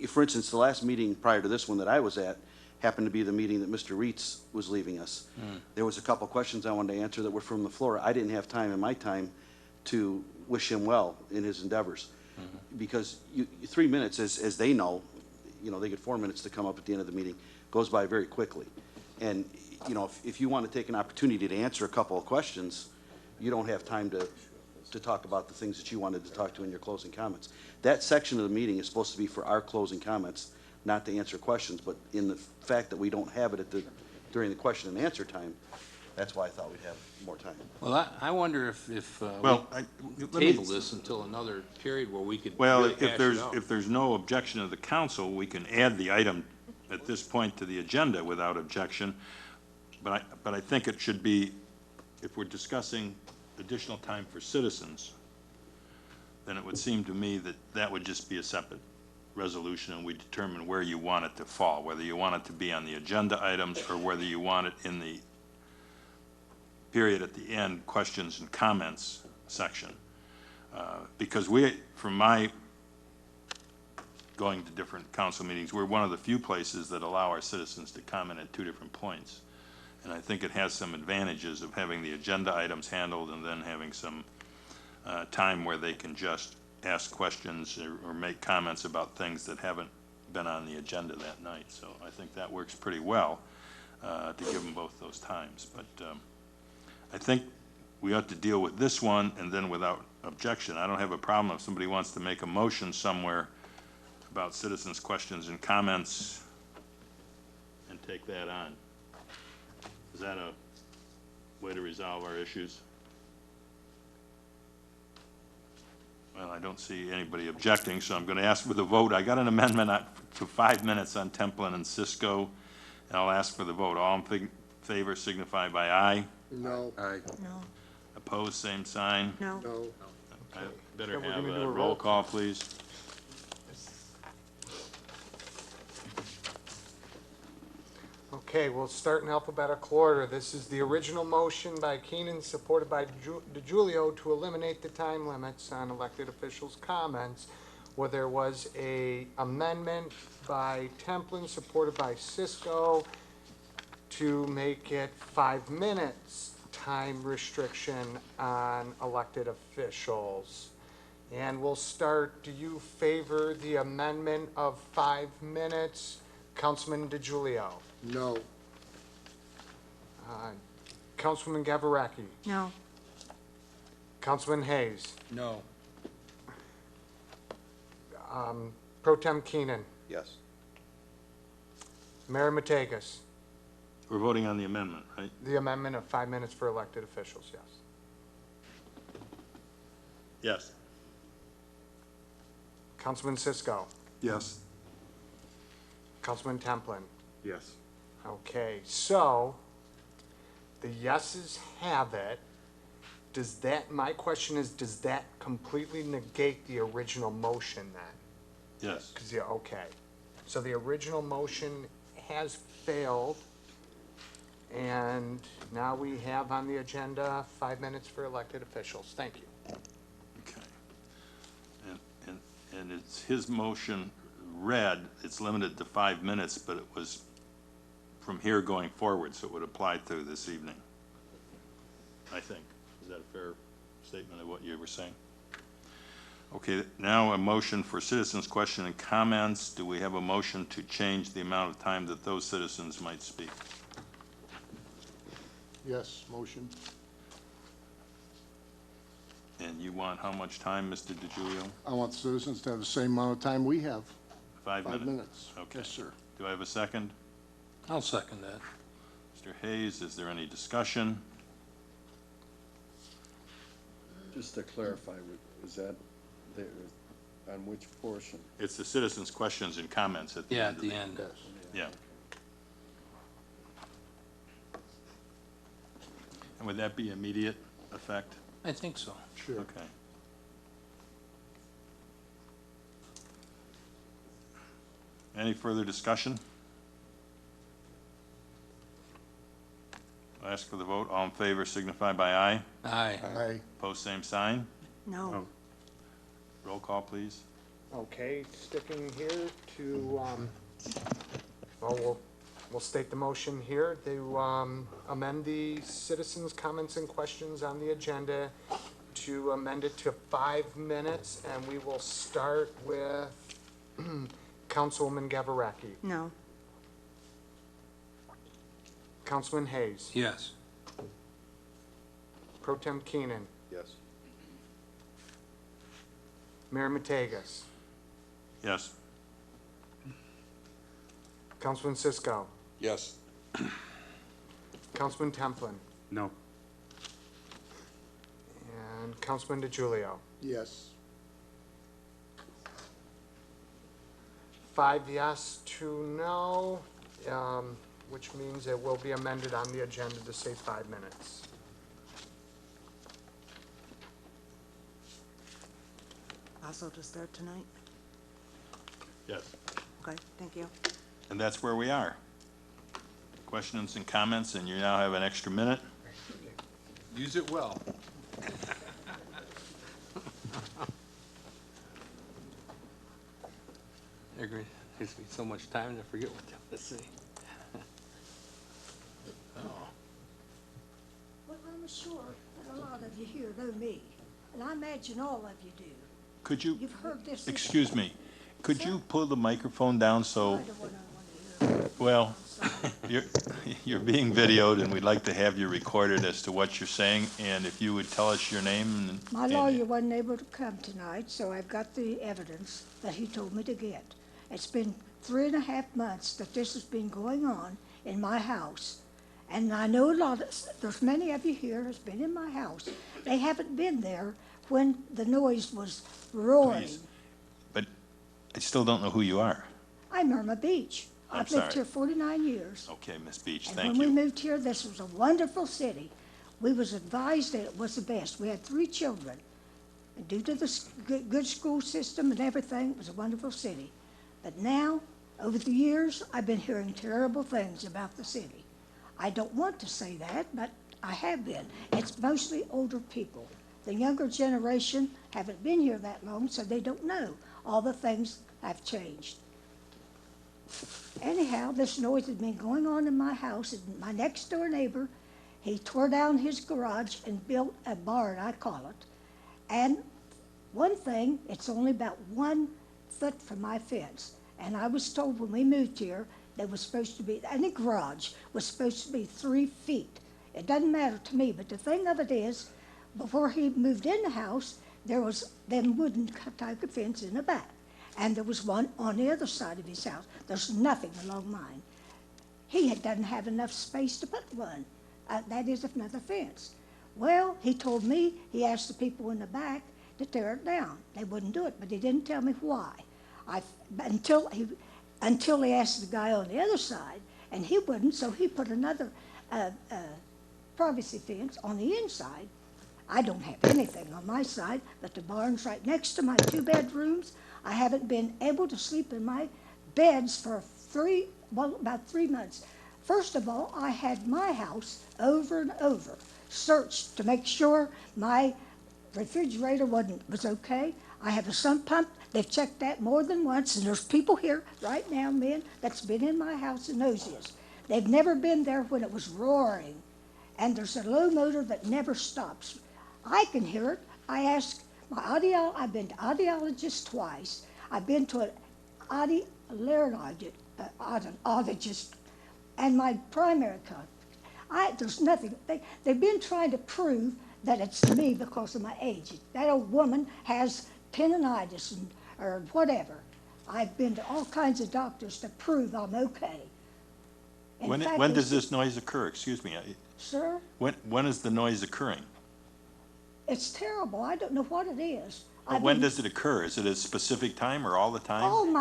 For instance, the last meeting prior to this one that I was at happened to be the meeting that Mr. Reitz was leaving us. There was a couple questions I wanted to answer that were from the floor. I didn't have time in my time to wish him well in his endeavors. Because 3 minutes, as they know, they get 4 minutes to come up at the end of the meeting, goes by very quickly. And, if you want to take an opportunity to answer a couple of questions, you don't have time to talk about the things that you wanted to talk to in your closing comments. That section of the meeting is supposed to be for our closing comments, not to answer questions, but in the fact that we don't have it during the question and answer time, that's why I thought we'd have more time. Well, I wonder if we table this until another period where we could really hash it out. If there's no objection of the council, we can add the item at this point to the agenda without objection. But I think it should be, if we're discussing additional time for citizens, then it would seem to me that that would just be a separate resolution, and we determine where you want it to fall, whether you want it to be on the agenda items or whether you want it in the period at the end, questions and comments section. Because from my going to different council meetings, we're one of the few places that allow our citizens to comment at 2 different points. And I think it has some advantages of having the agenda items handled and then having some time where they can just ask questions or make comments about things that haven't been on the agenda that night. So I think that works pretty well to give them both those times. But I think we ought to deal with this one and then without objection. I don't have a problem if somebody wants to make a motion somewhere about citizens' questions and comments and take that on. Is that a way to resolve our issues? Well, I don't see anybody objecting, so I'm going to ask for the vote. I got an amendment to 5 minutes on Templin and Cisco, and I'll ask for the vote. All in favor signify by aye. no. No. Opposed, same sign. No. No. I better Then we're have gonna do a a roll roll call, please. Okay, we'll start in alphabetical order. This is the original motion by Keenan, supported by DeJulio, to eliminate the time limits on elected officials' comments, where there was a amendment by Templin, supported by Cisco, to make it 5 minutes time restriction on elected officials. And we'll start, do you favor the amendment of 5 minutes? Councilman DeJulio. No. Councilman Gavareki. No. Councilman Hayes. No. Pro Tem Keenan. Yes. Mayor Mategas. We're voting on the amendment, right? The amendment of 5 minutes for elected officials, yes. Yes. Councilman Cisco. Yes. Councilman Templin. Yes. Okay, so the yeses have it. Does that, my question is, does that completely negate the original motion then? Yes. Cause, yeah, okay. So the original motion has failed. And now we have on the agenda 5 minutes for elected officials. Thank you. Okay. And it's his motion read, it's limited to 5 minutes, but it was from here going forward, so it would apply to this evening, I think. Is that a fair statement of what you were saying? Okay, now a motion for citizens' question and comments. Do we have a motion to change the amount of time that those citizens might speak? Yes, motion. And you want how much time, Mr. DeJulio? I want citizens to have the same amount of time we have. 5 minutes? 5 minutes. Okay. Yes, sir. Do I have a second? I'll second that. Mr. Hayes, is there any discussion? Just to clarify, is that there, on which portion? It's the citizens' questions and comments at the Yeah, end. at the end. Yeah. And would that be immediate effect? I think so. Sure. Okay. Any further discussion? I'll ask for the vote. All in favor signify by aye. Aye. Aye. Post same sign. No. Roll call, please. Okay, sticking here to, well, we'll state the motion here to amend the citizens' comments and questions on the agenda to amend it to 5 minutes, and we will start with Councilwoman Gavareki. No. Councilman Hayes. Yes. Pro Tem Keenan. Yes. Mayor Mategas. Yes. Councilman Cisco. Yes. Councilman Templin. No. And Councilman DeJulio. Yes. 5 yes, 2 no, which means it will be amended on the agenda to say 5 minutes. Also to start tonight? Yes. Okay, thank you. And that's where we are. Questions and comments, and you now have an extra minute. Use it well. I agree. Gives me so much time to forget what to say. Oh. Well, I'm sure that a lot of you here know me, and I imagine all of you do. Could you, You've heard this. excuse me, could you pull the microphone down so, I don't wanna hear it. well, you're being videoed and we'd like to have you recorded as to what you're saying, and if you would tell us your name and. My lawyer wasn't able to come tonight, so I've got the evidence that he told me to get. It's been 3.5 months that this has been going on in my house. And I know there's many of you here has been in my house. They haven't been there when the noise was roaring. Please. But I still don't know who you are. I'm Irma Beach. I'm I've lived sorry. here 49 years. Okay, Miss Beach, And thank when we you. moved here, this was a wonderful city. We was advised that it was the best. We had 3 children. And due to the good school system and everything, it was a wonderful city. But now, over the years, I've been hearing terrible things about the city. I don't want to say that, but I have been. It's mostly older people. The younger generation haven't been here that long, so they don't know. All the things have changed. Anyhow, this noise has been going on in my house, and my next door neighbor, he tore down his garage and built a barn, I call it. And one thing, it's only about 1 foot from my fence. And I was told when we moved here, there was supposed to be, and the garage was supposed to be 3 feet. It doesn't matter to me, but the thing of it is, before he moved in the house, there was them wooden type of fence in the back. And there was one on the other side of his house. There's nothing along mine. He doesn't have enough space to put one. That is another fence. Well, he told me, he asked the people in the back to tear it down. They wouldn't do it, but he didn't tell me why. Until he asked the guy on the other side, and he wouldn't, so he put another privacy fence on the inside. I don't have anything on my side, but the barn's right next to my 2 bedrooms. I haven't been able to sleep in my beds for about 3 months. First of all, I had my house over and over searched to make sure my refrigerator was okay. I have a sump pump. They've checked that more than once, and there's people here right now, men, that's been in my house and knows this. They've never been there when it was roaring, and there's a low motor that never stops. I can hear it. I've been to audiologists twice. I've been to an audiologist, and my primary there's nothing. They've been trying to prove that it's me because of my age. That old woman has tinnitus or whatever. I've been to all kinds of doctors to prove I'm okay. When does this noise occur? Excuse me. Sir? When is the noise occurring? It's terrible. I don't know what it is. But when does it occur? Is it a specific time or all the time?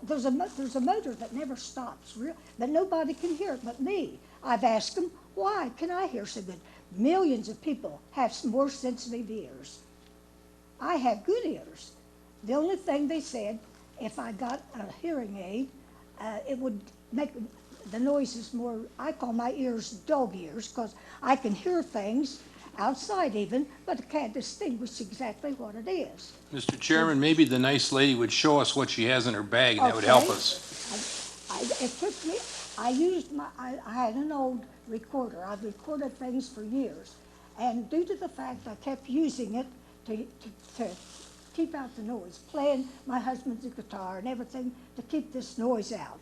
There's a motor that never stops, but nobody can hear it but me. I've asked them, why can I hear so good? Millions of people have more sensitive ears. I have good ears. The only thing they said, if I got a hearing aid, it would make the noises more, I call my ears dog ears, because I can hear things outside even, but I can't distinguish exactly what it is. Mr. Chairman, maybe the nice lady would show us what she has in her bag, and that would help us. It took me, I had an old recorder. I've recorded things for years. And due to the fact I kept using it to keep out the noise, playing my husband's guitar and everything to keep this noise out.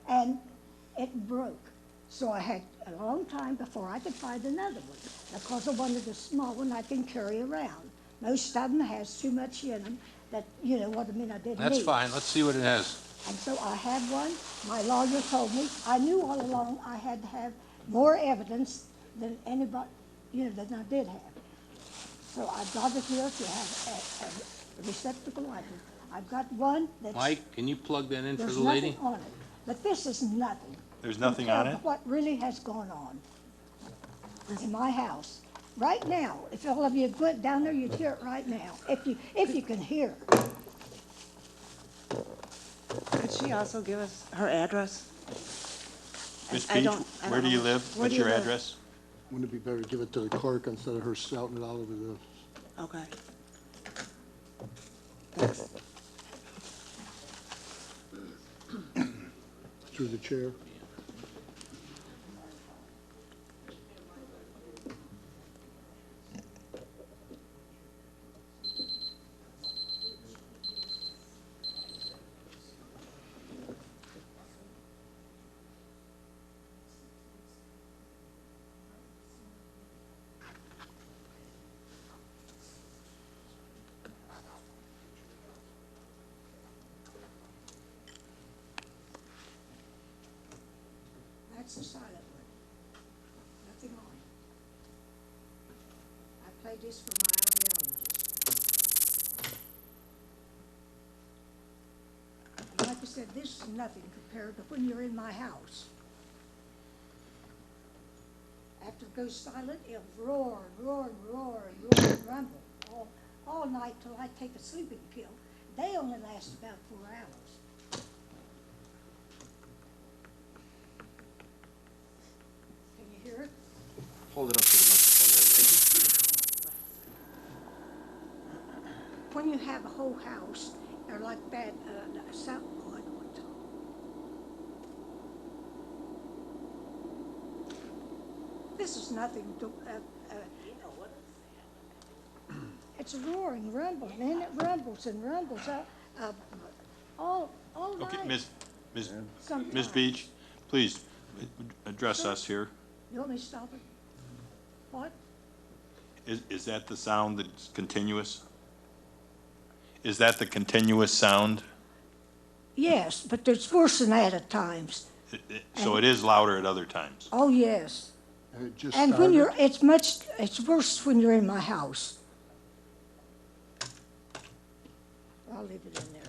And it broke. So I had a long time before I could find another one, because I wanted a small one I can carry around. Most of them has too much in them that, you know what I mean, I didn't need. That's fine. Let's see what it has. And so I had one. My lawyer told me, I knew all along I had to have more evidence than anybody, than I did have. So I got it here to have a receptacle. I've got one that's... Mike, can you plug that in for the There's lady? nothing on it, but this is nothing. There's nothing on it? Compared to what really has gone on in my house. Right now, if all of you went down there, you'd hear it right now, if you can hear it. Could she also give us her address? Ms. Peach, where do you live? What's your live? address? Wouldn't it be better to give it to the clerk instead of her shouting it all over the... Okay. Thanks. Through the chair. That's the silent one. Nothing on it. I played this for my audiologist. And like I said, this is nothing compared to when you're in my house. after it goes silent, it'll roar and roar and roar and roar and rumble all night till I take a sleeping pill. They only last about 4 hours. Can you hear it? Hold it up to the microphone there. When you have a whole house, or like that, sound, oh, I don't want to talk. This is nothing to, it's a roaring rumble, and then it rumbles and rumbles all Okay, night. Ms. Sometimes. Beach, please address us here. You want me to stop it? What? Is that the sound that's continuous? Is that the continuous sound? Yes, but it's worse than that at times. So it is louder at other times? Oh, yes. And it just And when started? it's worse when you're in my house. I'll leave it in there.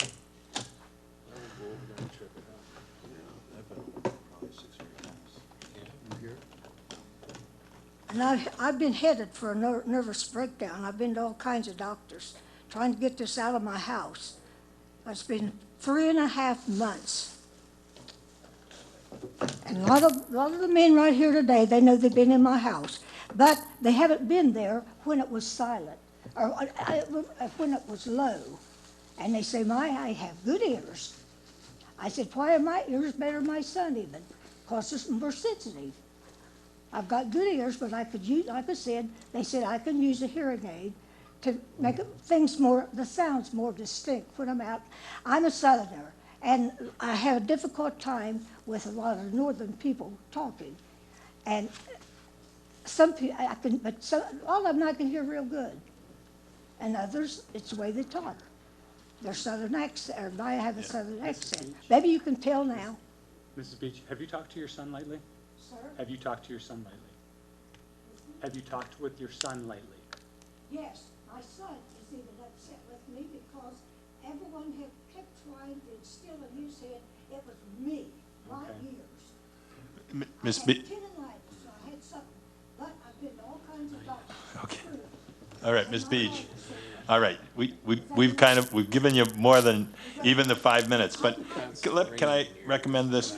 And I've been headed for a nervous breakdown. I've been to all kinds of doctors trying to get this out of my house. It's been 3.5 months. And a lot of the men right here today, they know they've been in my house, but they haven't been there when it was silent or when it was low. And they say, I have good ears. I said, why are my ears better than my son even? Because it's more sensitive. I've got good ears, but I could use, like I said, they said I can use a hearing aid to make the sounds more distinct when I'm out. I'm a Southerner, and I have a difficult time with a lot of northern people talking. And some people, all of them I can hear real good. And others, it's the way they talk. Their southern accent, everybody have a southern accent. Maybe you can tell now. Mrs. Beach, have you talked to your son lately? Sir? Have you talked to your son lately? Have you talked with your son lately? Yes, my son is even upset with me because everyone had kept trying to instill in his head it was me, my ears. Ms. I Be- had tinnitus, so I had something, but I've been to all kinds of doctors. Okay. All right, Ms. Beach. All right, we've given you more than even the 5 minutes, but can I recommend this?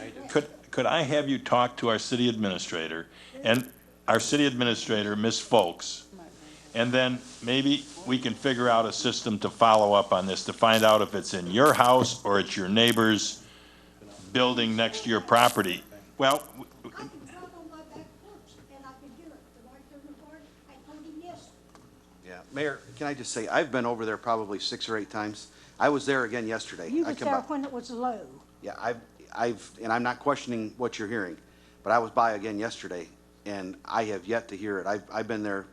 Could I have you talk to our city administrator and our city administrator, Ms. Folks, and then maybe we can figure out a system to follow up on this, to find out if it's in your house or it's your neighbor's building next to your property. Well, I can drive on my back porch and I can hear it. The right there in the barn, I told him yes. Yeah, Mayor, can I just say, I've been over there probably 6 or 8 times. I was there again yesterday. You I was come there by- when it was low. Yeah, and I'm not questioning what you're hearing, but I was by again yesterday, and I have yet to hear it. I've been there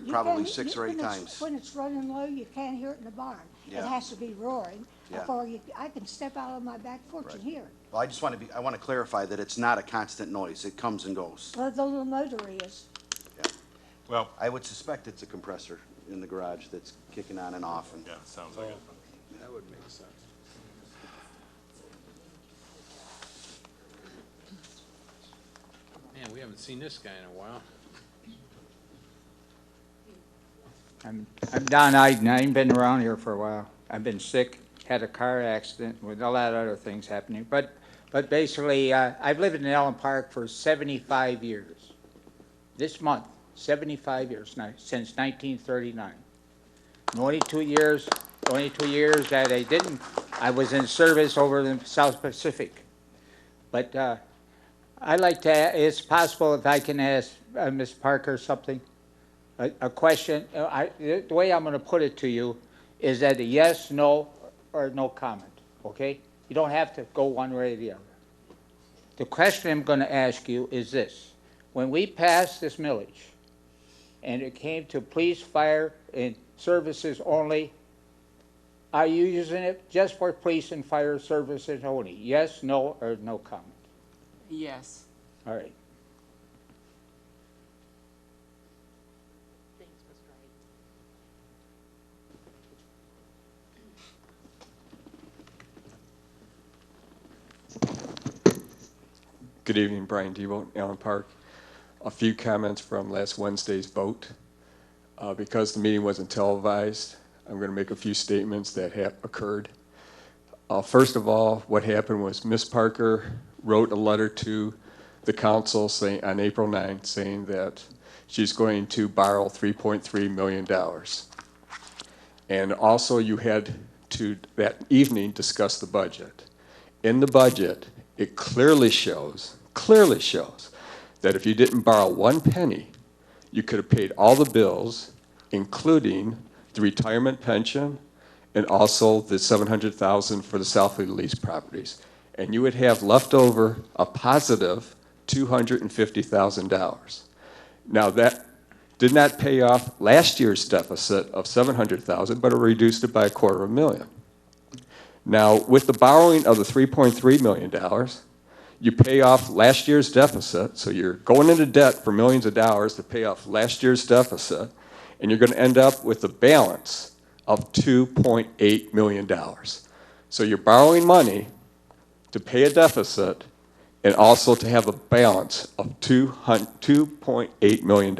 You probably can't- 6 or 8 when it's- times. When it's running low, you can't hear it in the barn. It Yeah. has to be roaring Yeah. before I can step out on my back porch and hear it. Well, I want to clarify that it's not a constant noise. It comes and goes. Well, the little motor is. well, I would suspect it's a compressor in the garage that's kicking on and off. And yeah, sounds like it. That would make sense. Man, we haven't seen this guy in a while. I'm Don Iden. I ain't been around here for a while. I've been sick, had a car accident with a lot of other things happening. But basically, I've lived in Allen Park for 75 years. This month, 75 years now, since 1939. And only 2 years that I didn't, I was in service over the South Pacific. But I'd like to, it's possible if I can ask Ms. Parker something? A question, the way I'm going to put it to you is that a yes, no, or no comment, okay? You don't have to go one way or the other. The question I'm going to ask you is this. When we passed this millage, and it came to police, fire, and services only, are you using it just for police and fire services only? Yes, no, or no comment? Yes. All right. Thanks, Mr. Wright. Good evening, Brian Debo, Allen Park. a few comments from last Wednesday's vote. Because the meeting wasn't televised, I'm going to make a few statements that have occurred. First of all, what happened was Ms. Parker wrote a letter to the council saying, on April 9th, saying that she's going to borrow $3.3 million. And also you had to, that evening, discuss the budget. In the budget, it clearly shows that if you didn't borrow 1 penny, you could have paid all the bills, including the retirement pension and also the $700,000 for the Southly leased properties. And you would have left over a positive $250,000. Now that did not pay off last year's deficit of $700,000, but it reduced it by $250,000. Now, with the borrowing of the $3.3 million, you pay off last year's deficit, so you're going into debt for millions of dollars to pay off last year's deficit, and you're going to end up with a balance of $2.8 million. So you're borrowing money to pay a deficit and also to have a balance of $2.8 million.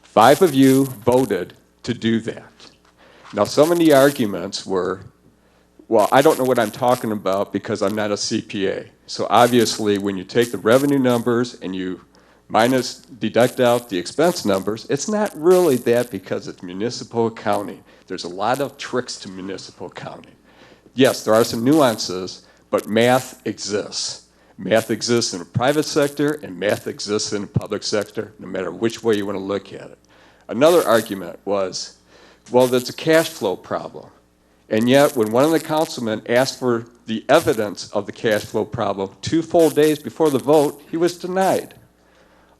5 of you voted to do that. Now, some of the arguments were, well, I don't know what I'm talking about because I'm not a CPA. So obviously, when you take the revenue numbers and you deduct out the expense numbers, it's not really that because it's municipal accounting. There's a lot of tricks to municipal accounting. Yes, there are some nuances, but math exists. Math exists in the private sector and math exists in the public sector, no matter which way you want to look at it. Another argument was, well, that's a cash flow problem. And yet, when one of the councilmen asked for the evidence of the cash flow problem 2 full days before the vote, he was denied.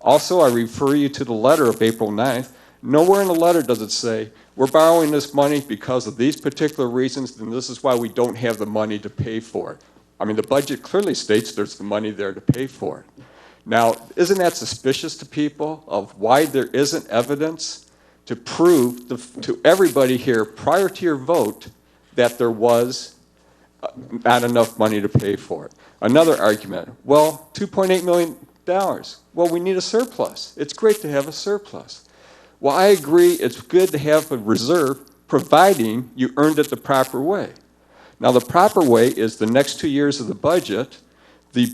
Also, I refer you to the letter of April 9th. Nowhere in the letter does it say, we're borrowing this money because of these particular reasons, and this is why we don't have the money to pay for it. I mean, the budget clearly states there's the money there to pay for it. Now, isn't that suspicious to people of why there isn't evidence to prove to everybody here prior to your vote that there was not enough money to pay for it? Another argument, well, $2.8 million. Well, we need a surplus. It's great to have a surplus. Well, I agree it's good to have a reserve providing you earned it the proper way. Now, the proper way is the next 2 years of the budget, the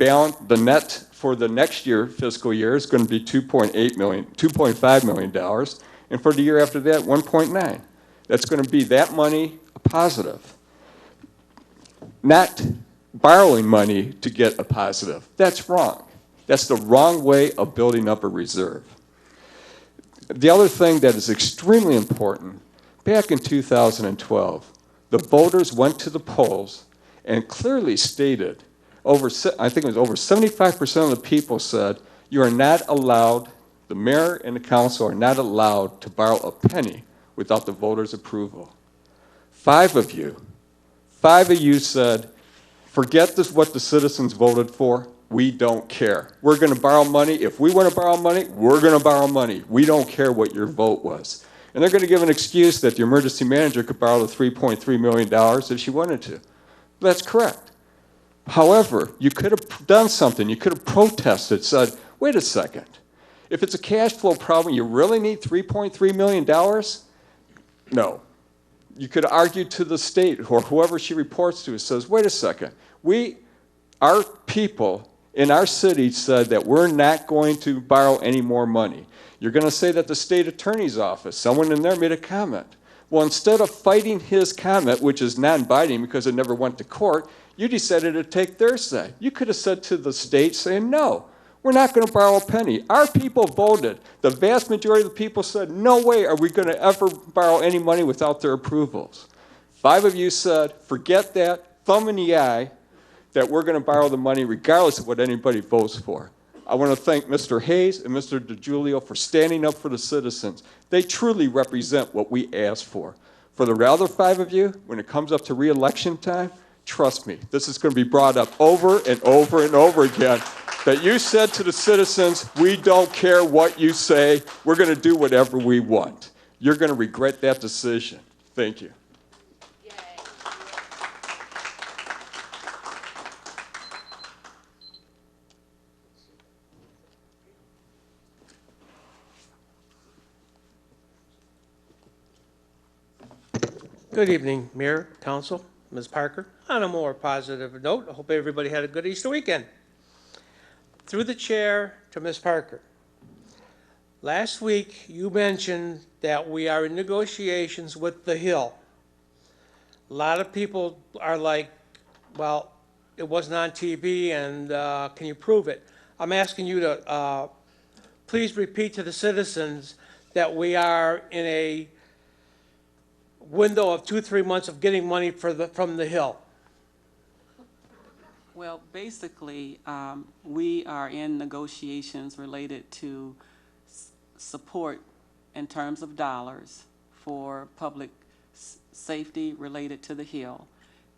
net for the next year, fiscal year, is going to be $2.5 million, and for the year after that, 1.9. That's going to be that money a positive. Not borrowing money to get a positive. That's wrong. That's the wrong way of building up a reserve. The other thing that is extremely important, back in 2012, the voters went to the polls and clearly stated, I think it was over 75% of the people said, you are not allowed, the mayor and the council are not allowed to borrow a penny without the voters' approval. 5 of you said, forget this, what the citizens voted for. We don't care. We're going to borrow money. If we want to borrow money, we're going to borrow money. We don't care what your vote was. And they're going to give an excuse that the emergency manager could borrow the $3.3 million if she wanted to. That's correct. However, you could have done something. You could have protested, said, wait a second. If it's a cash flow problem, you really need $3.3 million? No. You could argue to the state or whoever she reports to says, wait a second. Our people in our city said that we're not going to borrow any more money. You're going to say that the state attorney's office, someone in there made a comment. Well, instead of fighting his comment, which is non-binding because it never went to court, you decided to take their say. You could have said to the state saying, no, we're not going to borrow a penny. Our people voted. The vast majority of the people said, no way are we going to ever borrow any money without their approvals. 5 of you said, forget that, thumb in the eye, that we're going to borrow the money regardless of what anybody votes for. I want to thank Mr. Hayes and Mr. DiGiulio for standing up for the citizens. They truly represent what we asked for. For the other 5 of you, when it comes up to re-election time, trust me, this is going to be brought up over and over and over again, that you said to the citizens, we don't care what you say, we're going to do whatever we want. You're going to regret that decision. Thank you. Good evening, Mayor, Council, Ms. Parker. On a more positive note, I hope everybody had a good Easter weekend. Through the chair to Ms. Parker. Last week, you mentioned that we are in negotiations with the Hill. A lot of people are like, well, it wasn't on TV, and can you prove it? I'm asking you to please repeat to the citizens that we are in a window of 2-3 months of getting money from the Hill. Well, basically, we are in negotiations related to support in terms of dollars for public safety related to the Hill.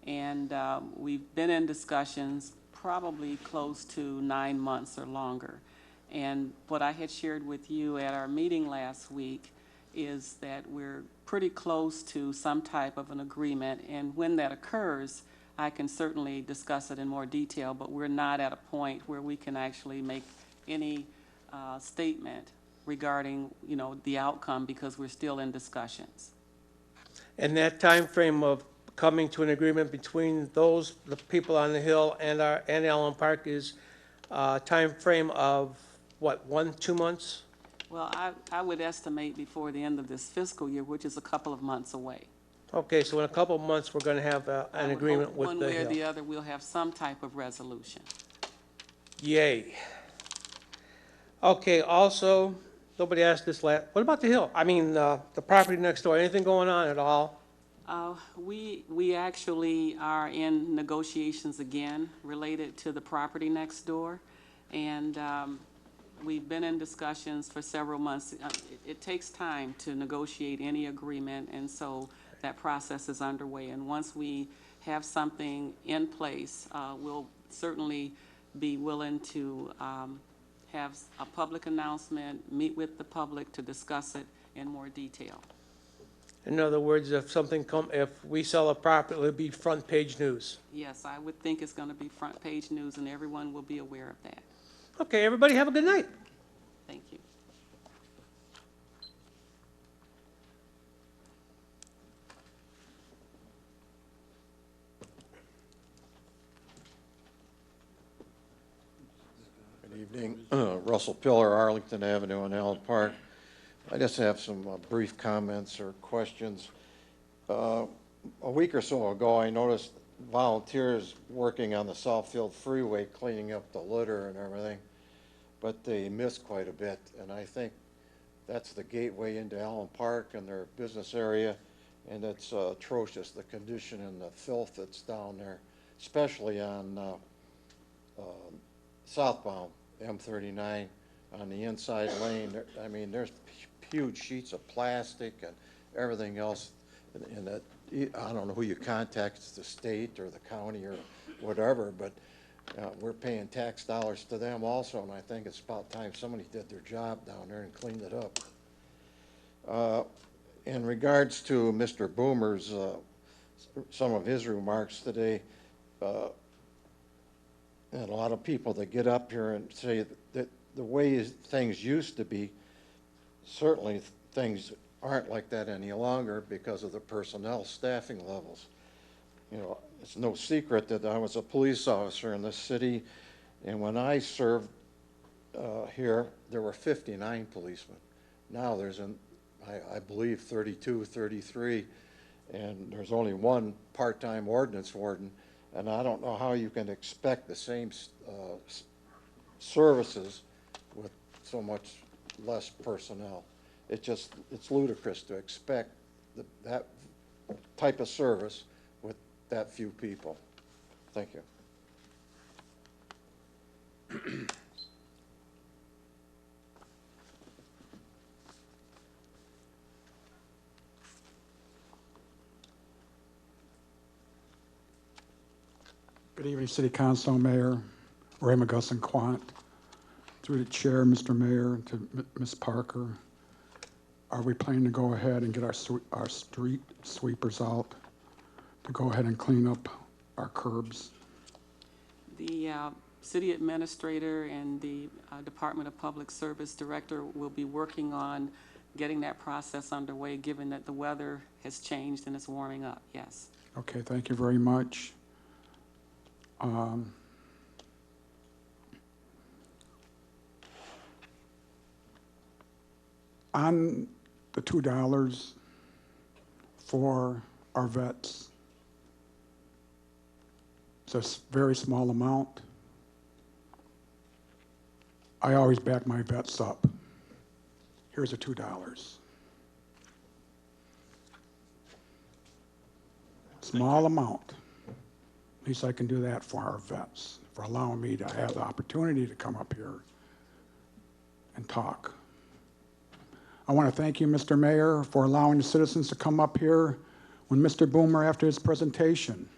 And we've been in discussions probably close to 9 months or longer. And what I had shared with you at our meeting last week is that we're pretty close to some type of an agreement. And when that occurs, I can certainly discuss it in more detail, but we're not at a point where we can actually make any statement regarding, you know, the outcome because we're still in discussions. And that time frame of coming to an agreement between the people on the Hill and Allen Park is a time frame of, what, 1-2 months? Well, I would estimate before the end of this fiscal year, which is a couple of months away. Okay, so in a couple of months, we're going to have an agreement with the One way or Hill. the other, we'll have some type of resolution. Yay. Okay, also, nobody asked this what about the Hill? I mean, the property next door, anything going on at all? We actually are in negotiations again related to the property next door. And we've been in discussions for several months. It takes time to negotiate any agreement, and so that process is underway. And once we have something in place, we'll certainly be willing to have a public announcement, meet with the public to discuss it in more detail. In other words, if we sell a property, it'll be front page news. Yes, I would think it's going to be front page news, and everyone will be aware of that. Okay, everybody have a good night. Thank you. Good evening. Russell Pillar, Arlington Avenue in Allen Park. I just have some brief comments or questions. A week or so ago, I noticed volunteers working on the Southfield Freeway cleaning up the litter and everything, but they missed quite a bit, and I think that's the gateway into Allen Park and their business area, and it's atrocious, the condition and the filth that's down there, especially on southbound M39 on the inside lane. I mean, there's huge sheets of plastic and everything else, and that, I don't know who you contact, it's the state or the county or whatever, but we're paying tax dollars to them also, and I think it's about time somebody did their job down there and cleaned it up. In regards to Mr. Boomer's, some of his remarks today, and a lot of people that get up here and say that the way things used to be, certainly things aren't like that any longer because of the personnel staffing levels. You know, it's no secret that I was a police officer in this city, and when I served here, there were 59 policemen. Now there's, I believe, 32, 33, and there's only one part-time ordinance warden, and I don't know how you can expect the same services with so much less personnel. It's ludicrous to expect that type of service with that few people. Thank you. Good evening, City Council, Mayor Ray McGusson Quant. Through the chair, Mr. Mayor, to Ms. Parker, are we planning to go ahead and get our street sweepers out to go ahead and clean up our curbs? The city administrator and the Department of Public Service director will be working on getting that process underway, given that the weather has changed and it's warming up, yes. Okay, thank you very much. On the $2 for our vets, it's a very small amount. I always back my vets up. Here's a $2. Small amount. At least I can do that for our vets, for allowing me to have the opportunity to come up here and talk. I want to thank you, Mr. Mayor, for allowing the citizens to come up here when Mr. Boomer, after his presentation.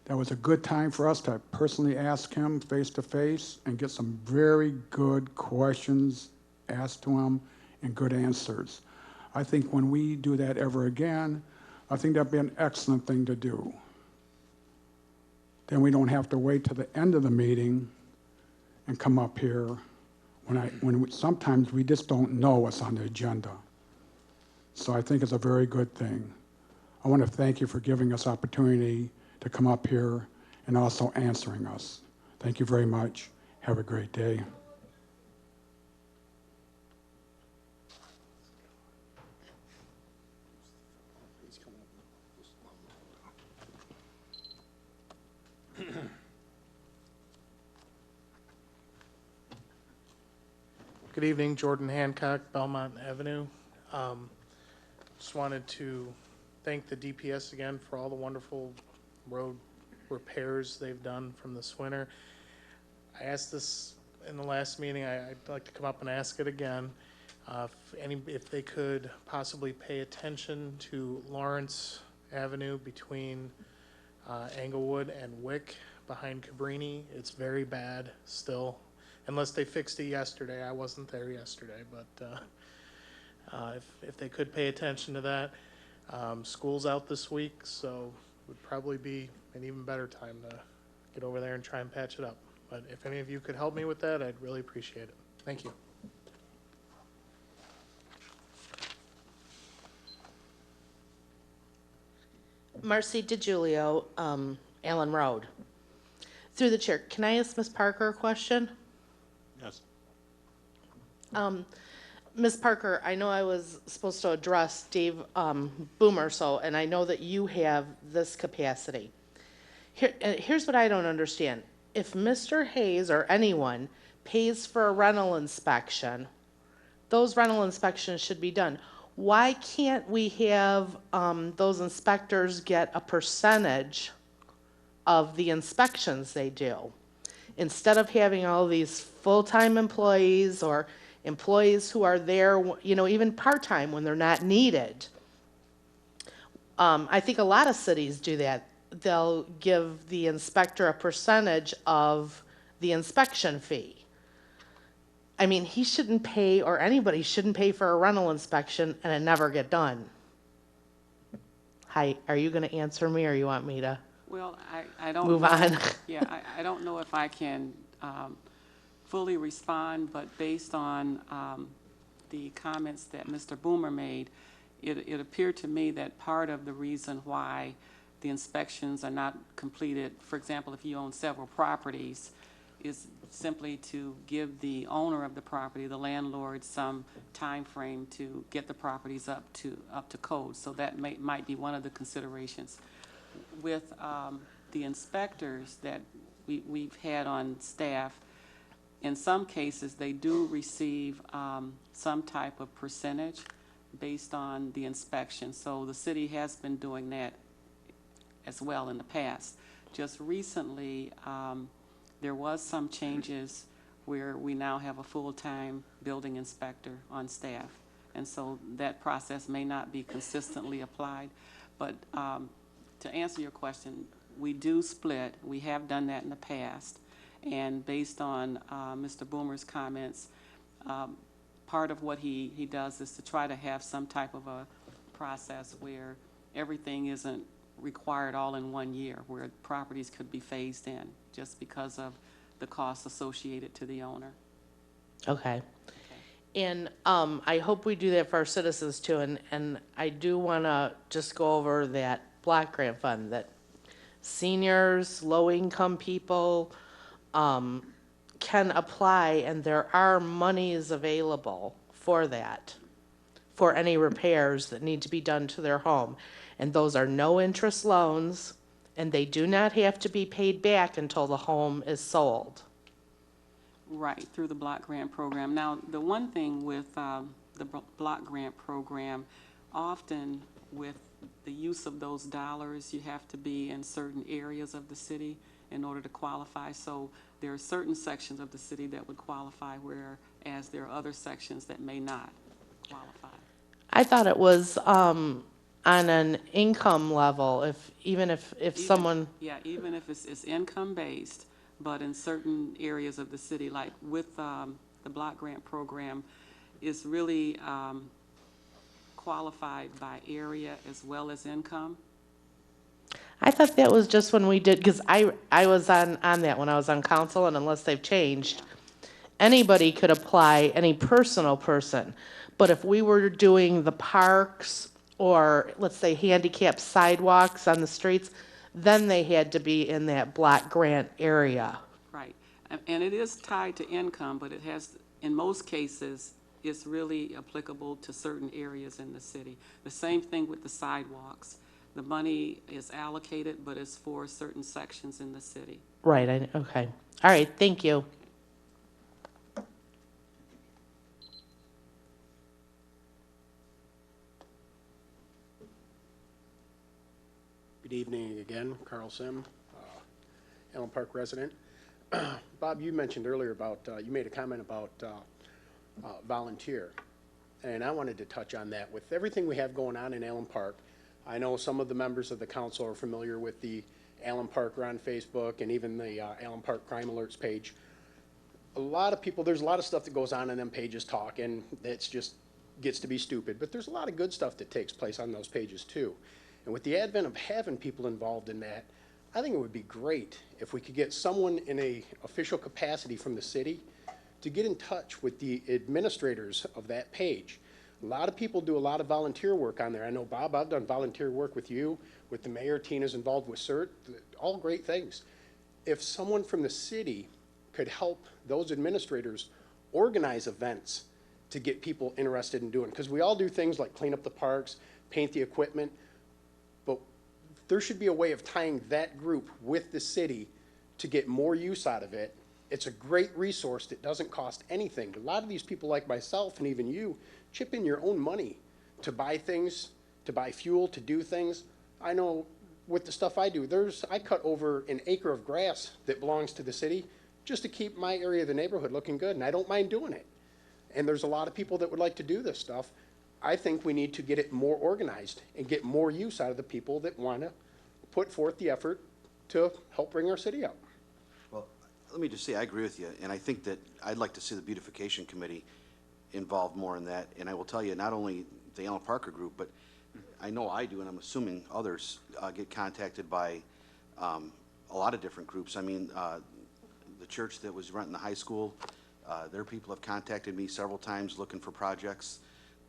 That was a good time for us to personally ask him face to face and get some very good questions asked to him and good answers. I think when we do that ever again, I think that'd be an excellent thing to do. Then we don't have to wait to the end of the meeting and come up here sometimes we just don't know what's on the agenda. So I think it's a very good thing. I want to thank you for giving us opportunity to come up here and also answering us. Thank you very much. Have a great day. Good evening, Jordan Hancock, Belmont Avenue. Just wanted to thank the DPS again for all the wonderful road repairs they've done from this winter. I asked this in the last meeting. I'd like to come up and ask it again. If they could possibly pay attention to Lawrence Avenue between Englewood and Wick behind Cabrini. It's very bad still. Unless they fixed it yesterday. I wasn't there yesterday, but if they could pay attention to that. School's out this week, so it would probably be an even better time to get over there and try and patch it up. But if any of you could help me with that, I'd really appreciate it. Thank you. Marcy DiGiulio, Allen Road. Through the chair, can I ask Ms. Parker a question? Yes. Ms. Parker, I know I was supposed to address Dave Boomer, and I know that you have this capacity. Here's what I don't understand. If Mr. Hayes or anyone pays for a rental inspection, those rental inspections should be done. Why can't we have those inspectors get a percentage of the inspections they do? Instead of having all these full-time employees or employees who are there, even part-time when they're not needed. I think a lot of cities do that. They'll give the inspector a percentage of the inspection fee. I mean, he shouldn't pay, or anybody shouldn't pay for a rental inspection and it never get done. Hi, are you gonna answer me or you want me to? Well, I don't move know. on? Yeah, I don't know if I can fully respond, but based on the comments that Mr. Boomer made, it appeared to me that part of the reason why the inspections are not completed, for example, if you own several properties, is simply to give the owner of the property, the landlord, some time frame to get the properties up to code. So that might be one of the considerations. With the inspectors that we've had on staff, in some cases they do receive some type of percentage based on the inspection. So the city has been doing that as well in the past. Just recently, there was some changes where we now have a full-time building inspector on staff. And so that process may not be consistently applied. But to answer your question, we do split. We have done that in the past. And based on Mr. Boomer's comments, part of what he does is to try to have some type of a process where everything isn't required all in 1 year, where properties could be phased in just because of the costs associated to the owner. Okay. And I hope we do that for our citizens too. And I do want to just go over that block grant fund that seniors, low-income people can apply, and there are monies available for that, for any repairs that need to be done to their home. And those are no-interest loans, and they do not have to be paid back until the home is sold. Right, through the block grant program. Now, the one thing with block grant program, often with the use of those dollars, you have to be in certain areas of the city in order to qualify. So there are certain sections of the city that would qualify, whereas there are other sections that may not qualify. I thought it was on an income level, even if someone, Yeah, even if it's income-based, but in certain areas of the city, like with the block grant program, is really qualified by area as well as income. I thought that was just when we did, because I was on that when I was on council, and unless they've changed, anybody could apply, any personal person. But if we were doing the parks, or let's say handicap sidewalks on the streets, then they had to be in that block grant area. Right, and it is tied to income, but it has, in most cases, it's really applicable to certain areas in the city. The same thing with the sidewalks. The money is allocated, but it's for certain sections in the city. Right, okay. All right, thank you. Good evening again, Carl Sim, Allen Park resident. Bob, you mentioned earlier about, you made a comment about volunteer, and I wanted to touch on that. With everything we have going on in Allen Park, I know some of the members of the council are familiar with the Allen Parker on Facebook and even the Allen Park Crime Alerts page. A lot of people, there's a lot of stuff that goes on in them pages talking that's just gets to be stupid, but there's a lot of good stuff that takes place on those pages too. And with the advent of having people involved in that, I think it would be great if we could get someone in a official capacity from the city to get in touch with the administrators of that page. A lot of people do a lot of volunteer work on there. I know, Bob, I've done volunteer work with you, with the mayor. Tina's involved with CERT, all great things. If someone from the city could help those administrators organize events to get people interested in doing, because we all do things like clean up the parks, paint the equipment, but there should be a way of tying that group with the city to get more use out of it. It's a great resource that doesn't cost anything. A lot of these people like myself and even you chip in your own money to buy things, to buy fuel, to do things. I know with the stuff I do, I cut over an acre of grass that belongs to the city just to keep my area of the neighborhood looking good, and I don't mind doing it. And there's a lot of people that would like to do this stuff. I think we need to get it more organized and get more use out of the people that want to put forth the effort to help bring our city up. Well, let me just say, I agree with you, and I think that I'd like to see the beautification committee involved more in that. And I will tell you, not only the Allen Parker group, but I know I do, and I'm assuming others get contacted by a lot of different groups. I mean, the church that was renting the high school, their people have contacted me several times looking for projects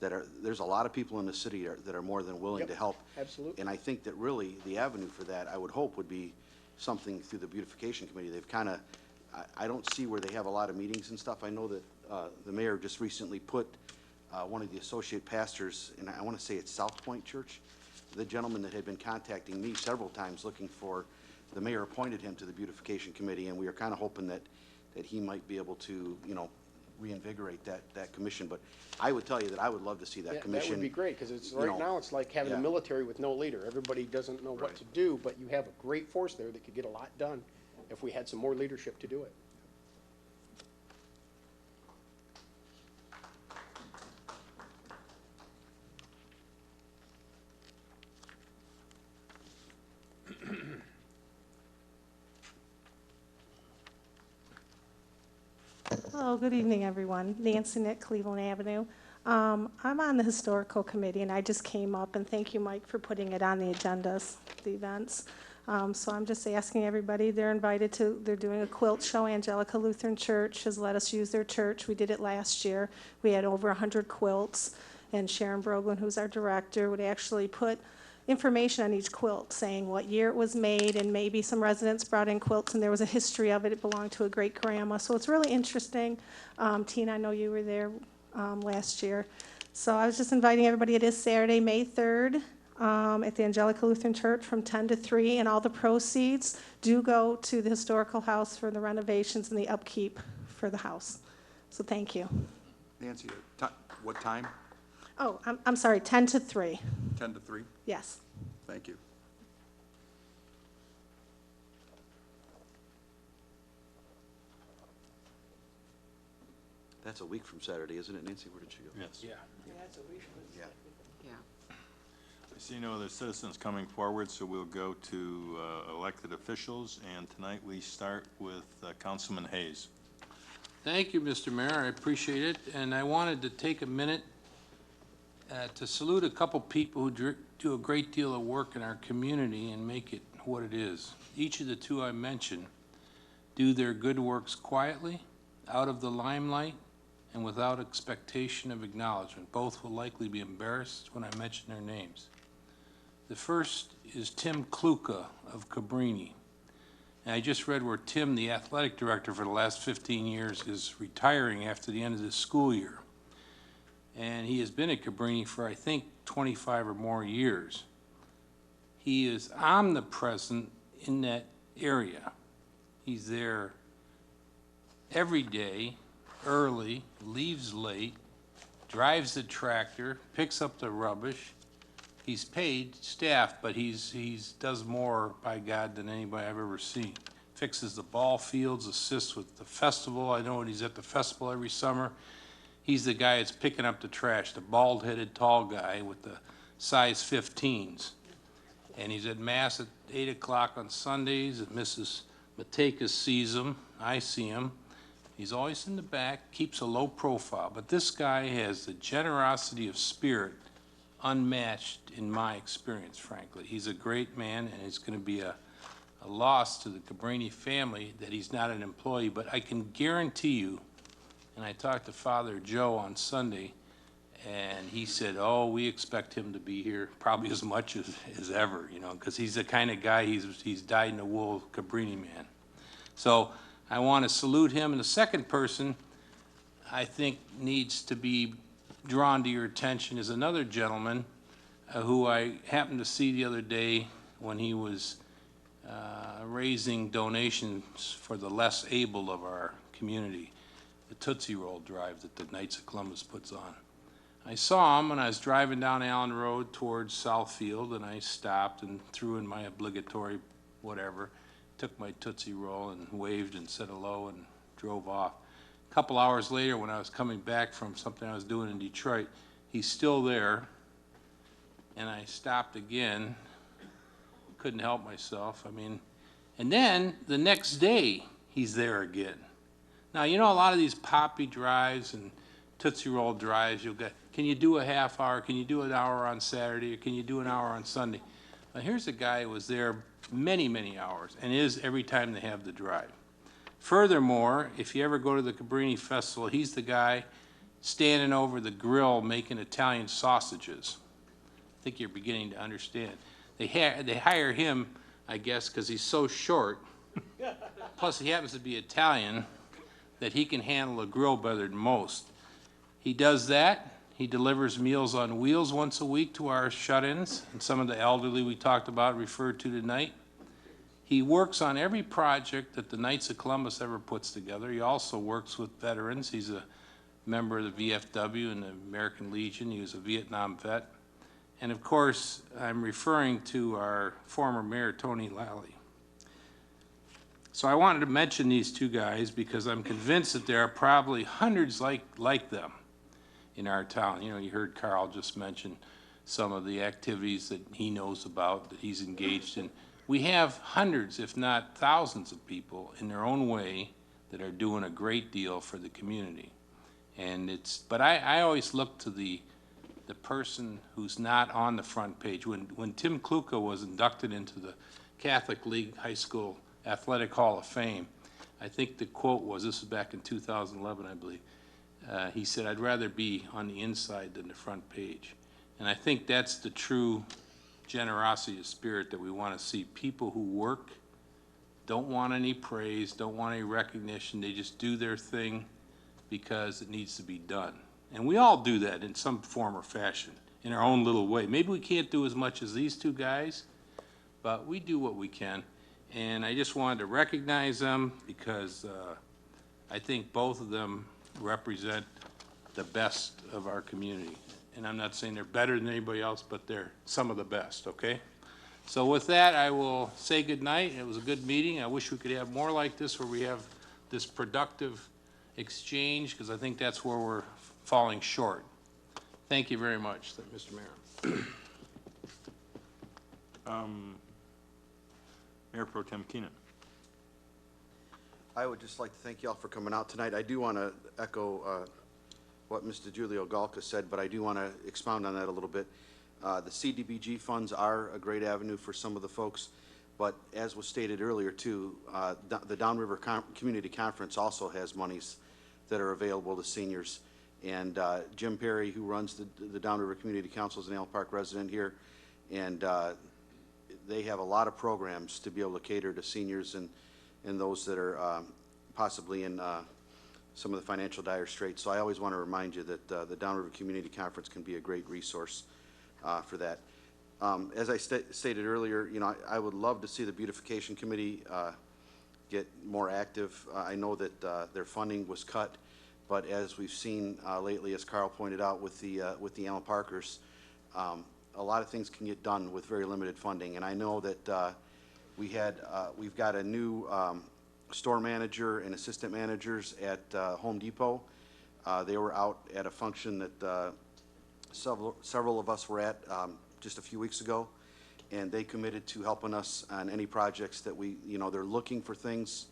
there's a lot of people in the city that are more than willing to help. Absolutely. And I think that really the avenue for that, I would hope, would be something through the beautification committee. They've kind of, I don't see where they have a lot of meetings and stuff. I know that the mayor just recently put one of the associate pastors, and I want to say it's South Point Church, the gentleman that had been contacting me several times looking for, the mayor appointed him to the beautification committee, and we are kind of hoping that he might be able to, reinvigorate that commission. But I would tell you that I would love to see that commission. That would be great, because it's right now it's like having a military with no leader. Everybody doesn't know what to do, but you have a great force there that could get a lot done if we had some more leadership to do it. Hello, good evening, everyone. Nancy Nick, Cleveland Avenue. I'm on the historical committee, and I just came up, and thank you, Mike, for putting it on the agendas, the events. So I'm just asking everybody, they're invited to, they're doing a quilt show. Angelica Lutheran Church has let us use their church. We did it last year. We had over 100 quilts, and Sharon Broglin, who's our director, would actually put information on each quilt, saying what year it was made, and maybe some residents brought in quilts, and there was a history of it. It belonged to a great-grandma. So it's really interesting. Tina, I know you were there last year. So I was just inviting everybody. It is Saturday, May 3rd. At the Angelica Lutheran Church from 10 to 3, and all the proceeds do go to the historical house for the renovations and the upkeep for the house. So thank you. Nancy, what time? Oh, I'm sorry, 10 to 3. 10 to 3? Yes. Thank you. That's a week from Saturday, isn't it, Nancy? Where did she go? Yes. Yeah, that's a week. Yeah. I see no other citizens coming forward, so we'll go to elected officials, and tonight we start with Councilman Hayes. Thank you, Mr. Mayor. I appreciate it. And I wanted to take a minute to salute a couple people who do a great deal of work in our community and make it what it is. Each of the two I mentioned do their good works quietly, out of the limelight, and without expectation of acknowledgement. Both will likely be embarrassed when I mention their names. The first is Tim Kluka of Cabrini. And I just read where Tim, the athletic director for the last 15 years, is retiring after the end of this school year. And he has been at Cabrini for, I think, 25 or more years. He is omnipresent in that area. He's there every day, early, leaves late, drives the tractor, picks up the rubbish. He's paid staff, but he's does more, by God, than anybody I've ever seen. Fixes the ball fields, assists with the festival. I know he's at the festival every summer. He's the guy that's picking up the trash, the bald-headed tall guy with the size 15s. And he's at Mass at 8 o'clock on Sundays, and Mrs. Matekas sees him. I see him. He's always in the back, keeps a low profile. But this guy has the generosity of spirit unmatched in my experience, frankly. He's a great man, and it's going to be a loss to the Cabrini family that he's not an employee. But I can guarantee you, and I talked to Father Joe on Sunday, and he said, oh, we expect him to be here probably as much as ever, you know, because he's the kind of guy, he's dyed-in-the-wool Cabrini man. So I want to salute him. And the second person I think needs to be drawn to your attention is another gentleman who I happened to see the other day when he was raising donations for the less able of our community, the Tootsie Roll drive that the Knights of Columbus puts on. I saw him when I was driving down Allen Road towards Southfield, and I stopped and threw in my obligatory whatever, took my Tootsie Roll and waved and said hello and drove off. A couple hours later, when I was coming back from something I was doing in Detroit, he's still there, and I stopped again. Couldn't help myself. I mean, and then the next day, he's there again. Now, you know, a lot of these Poppy drives and Tootsie Roll drives, you'll get, can you do a half hour? Can you do an hour on Saturday? Or can you do an hour on Sunday? Well, here's a guy who was there many, many hours and is every time they have the drive. Furthermore, if you ever go to the Cabrini Festival, he's the guy standing over the grill making Italian sausages. I think you're beginning to understand. They hire him, I guess, because he's so short, plus he happens to be Italian, that he can handle a grill better than most. He does that. He delivers Meals on Wheels once a week to our shut-ins, and some of the elderly we talked about referred to tonight. He works on every project that the Knights of Columbus ever puts together. He also works with veterans. He's a member of the VFW and the American Legion. He was a Vietnam vet. And of course, I'm referring to our former mayor, Tony Lally. So I wanted to mention these two guys because I'm convinced that there are probably hundreds like them in our town. You know, you heard Carl just mention some of the activities that he knows about, that he's engaged in. We have hundreds, if not thousands, of people in their own way that are doing a great deal for the community. And but I always look to the person who's not on the front page. When Tim Kluka was inducted into the Catholic League High School Athletic Hall of Fame. I think the quote was, this was back in 2011, I believe. He said, "I'd rather be on the inside than the front page." And I think that's the true generosity of spirit that we want to see. People who work, don't want any praise, don't want any recognition. They just do their thing because it needs to be done. And we all do that in some form or fashion, in our own little way. Maybe we can't do as much as these two guys, but we do what we can. And I just wanted to recognize them because I think both of them represent the best of our community. And I'm not saying they're better than anybody else, but they're some of the best, okay? So with that, I will say good night. It was a good meeting. I wish we could have more like this, where we have this productive exchange, because I think that's where we're falling short. Thank you very much, Mr. Mayor. Mayor Pro Tem Keenan. I would just like to thank you all for coming out tonight. I do want to echo what Mr. Julio Galka said, but I do want to expound on that a little bit. The CDBG funds are a great avenue for some of the folks, but as was stated earlier too, the Downriver Community Conference also has monies that are available to seniors. And Jim Perry, who runs the Downriver Community Council, is an Allen Park resident here, and they have a lot of programs to be able to cater to seniors and those that are possibly in some of the financial dire straits. So I always want to remind you that the Downriver Community Conference can be a great resource for that. As I stated earlier, you know, I would love to see the Beautification Committee get more active. I know that their funding was cut, but as we've seen lately, as Carl pointed out with the Allen Parkers, a lot of things can get done with very limited funding. And I know that we've got a new store manager and assistant managers at Home Depot. They were out at a function that several of us were at just a few weeks ago, and they committed to helping us on any projects that they're looking for things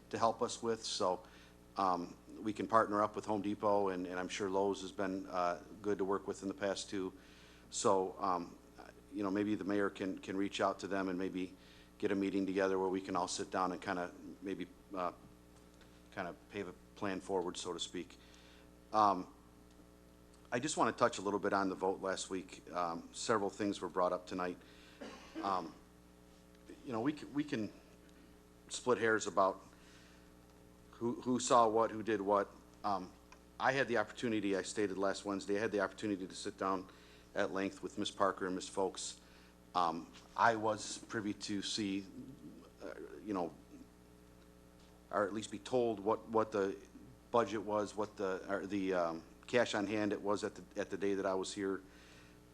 to help us with. So we can partner up with Home Depot, and I'm sure Lowe's has been good to work with in the past too. So maybe the mayor can reach out to them and maybe get a meeting together where we can all sit down and kind of maybe pave a plan forward, so to speak. I just want to touch a little bit on the vote last week. Several things were brought up tonight. We can split hairs about who saw what, who did what. I had the opportunity, I stated last Wednesday, I had the opportunity to sit down at length with Ms. Parker and Ms. Folks. I was privy to see, or at least be told what the budget was, what the cash on hand it was at the day that I was here.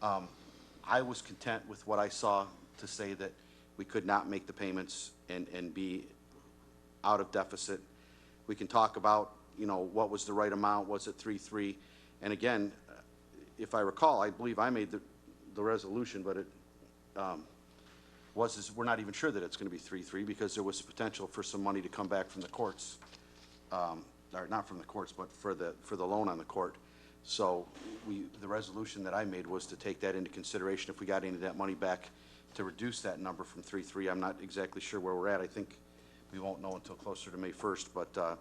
I was content with what I saw to say that we could not make the payments and be out of deficit. We can talk about, what was the right amount, was it 3.3? And again, if I recall, I believe I made the resolution, but it we're not even sure that it's going to be 3.3 because there was potential for some money to come back from the courts, or not from the courts, but for the loan on the court. So the resolution that I made was to take that into consideration if we got any of that money back, to reduce that number from 3.3. I'm not exactly sure where we're at. I think we won't know until closer to May 1st, but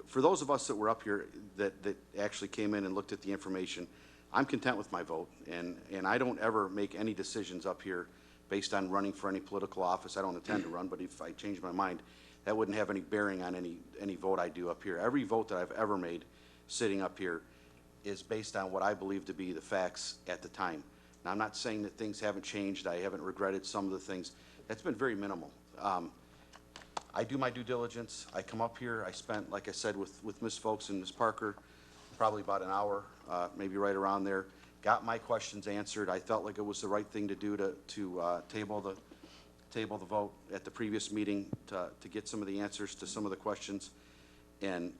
for those of us that were up here that actually came in and looked at the information, I'm content with my vote, and I don't ever make any decisions up here based on running for any political office. I don't intend to run, but if I change my mind, that wouldn't have any bearing on any vote I do up here. Every vote that I've ever made sitting up here is based on what I believe to be the facts at the time. Now, I'm not saying that things haven't changed. I haven't regretted some of the things. That's been very minimal. I do my due diligence. I come up here. I spent, like I said, with Ms. Folks and Ms. Parker, probably about an hour, maybe right around there. Got my questions answered. I felt like it was the right thing to do to table the vote at the previous meeting to get some of the answers to some of the questions. And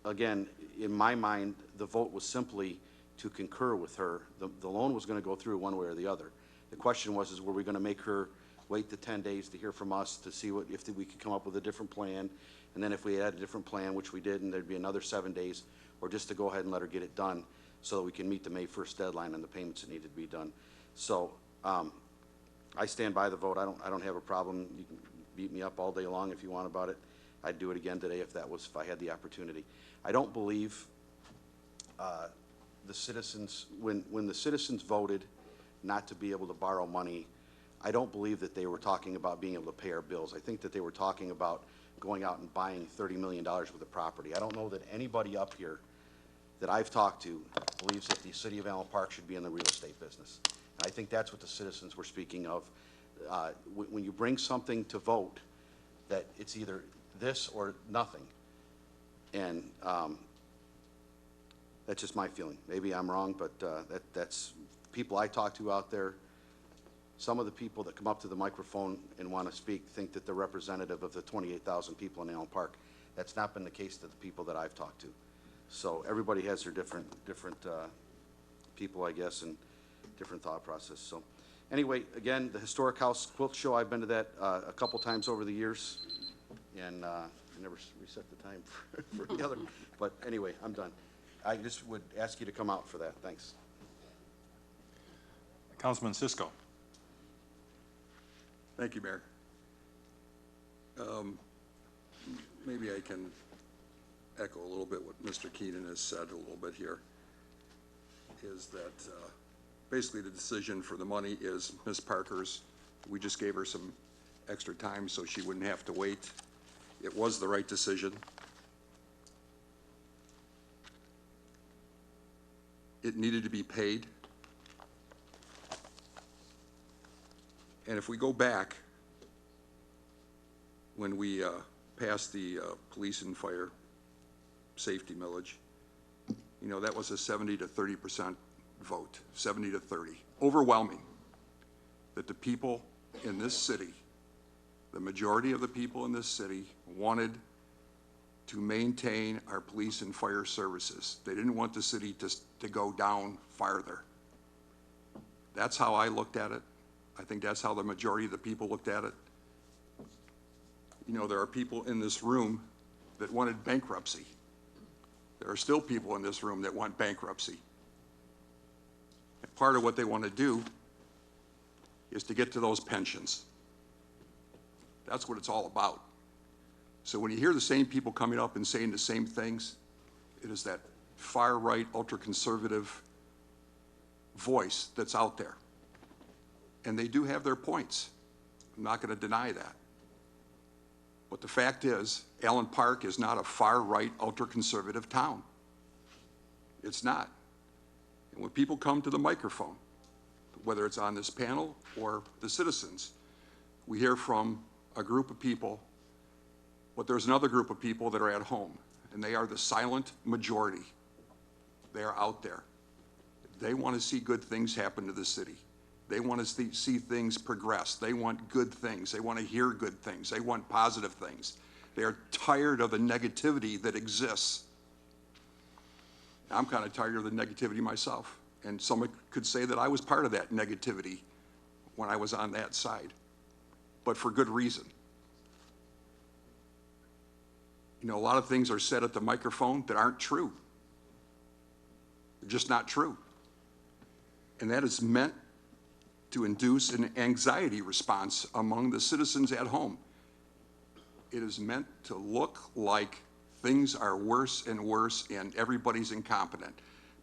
again, in my mind, the vote was simply to concur with her. The loan was going to go through one way or the other. The question was, were we going to make her wait the 10 days to hear from us to see if we could come up with a different plan, and then if we had a different plan, which we did, and there'd be another 7 days, or just to go ahead and let her get it done so that we can meet the May 1st deadline on the payments that needed to be done. So I stand by the vote. I don't have a problem. You can beat me up all day long if you want about it. I'd do it again today if I had the opportunity. I don't believe the citizens, when the citizens voted not to be able to borrow money, I don't believe that they were talking about being able to pay our bills. I think that they were talking about going out and buying $30 million worth of property. I don't know that anybody up here that I've talked to believes that the city of Allen Park should be in the real estate business. And I think that's what the citizens were speaking of. When you bring something to vote, that it's either this or nothing. And that's just my feeling. Maybe I'm wrong, but that's people I talk to out there. Some of the people that come up to the microphone and want to speak think that they're representative of the 28,000 people in Allen Park. That's not been the case to the people that I've talked to. So everybody has their different people, I guess, and different thought process. So anyway, again, the Historic House Quilt Show, I've been to that a couple times over the years, and I never reset the time for the other. But anyway, I'm done. I just would ask you to come out for that. Thanks. Councilman Cisco. Thank you, Mayor. Maybe I can echo a little bit what Mr. Keenan has said a little bit here, is that basically the decision for the money is Ms. Parker's. We just gave her some extra time so she wouldn't have to wait. It was the right decision. It needed to be paid. And if we go back, when we passed the police and fire safety millage, you know, that was a 70 to 30% vote, 70 to 30. Overwhelming. That the people in this city, the majority of the people in this city wanted to maintain our police and fire services. They didn't want the city to go down farther. That's how I looked at it. I think that's how the majority of the people looked at it. You know, there are people in this room that wanted bankruptcy. There are still people in this room that want bankruptcy. And part of what they want to do is to get to those pensions. That's what it's all about. So when you hear the same people coming up and saying the same things, it is that far-right, ultra-conservative voice that's out there. And they do have their points. I'm not going to deny that. But the fact is, Allen Park is not a far-right, ultra-conservative town. It's not. And when people come to the microphone, whether it's on this panel or the citizens, we hear from a group of people, but there's another group of people that are at home, and they are the silent majority. They are out there. They want to see good things happen to the city. They want to see things progress. They want good things. They want to hear good things. They want positive things. They are tired of the negativity that exists. I'm kind of tired of the negativity myself. And someone could say that I was part of that negativity when I was on that side, but for good reason. You know, a lot of things are said at the microphone that aren't true. They're just not true. And that is meant to induce an anxiety response among the citizens at home. It is meant to look like things are worse and worse and everybody's incompetent.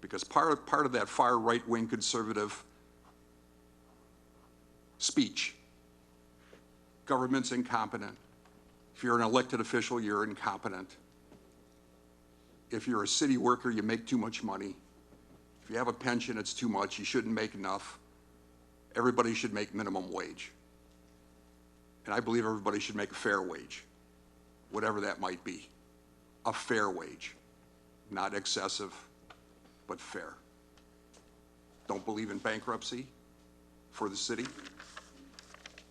Because part of that far right-wing conservative speech, government's incompetent. If you're an elected official, you're incompetent. If you're a city worker, you make too much money. If you have a pension, it's too much. You shouldn't make enough. Everybody should make minimum wage. And I believe everybody should make a fair wage, whatever that might be. A fair wage, not excessive, but fair. Don't believe in bankruptcy for the city.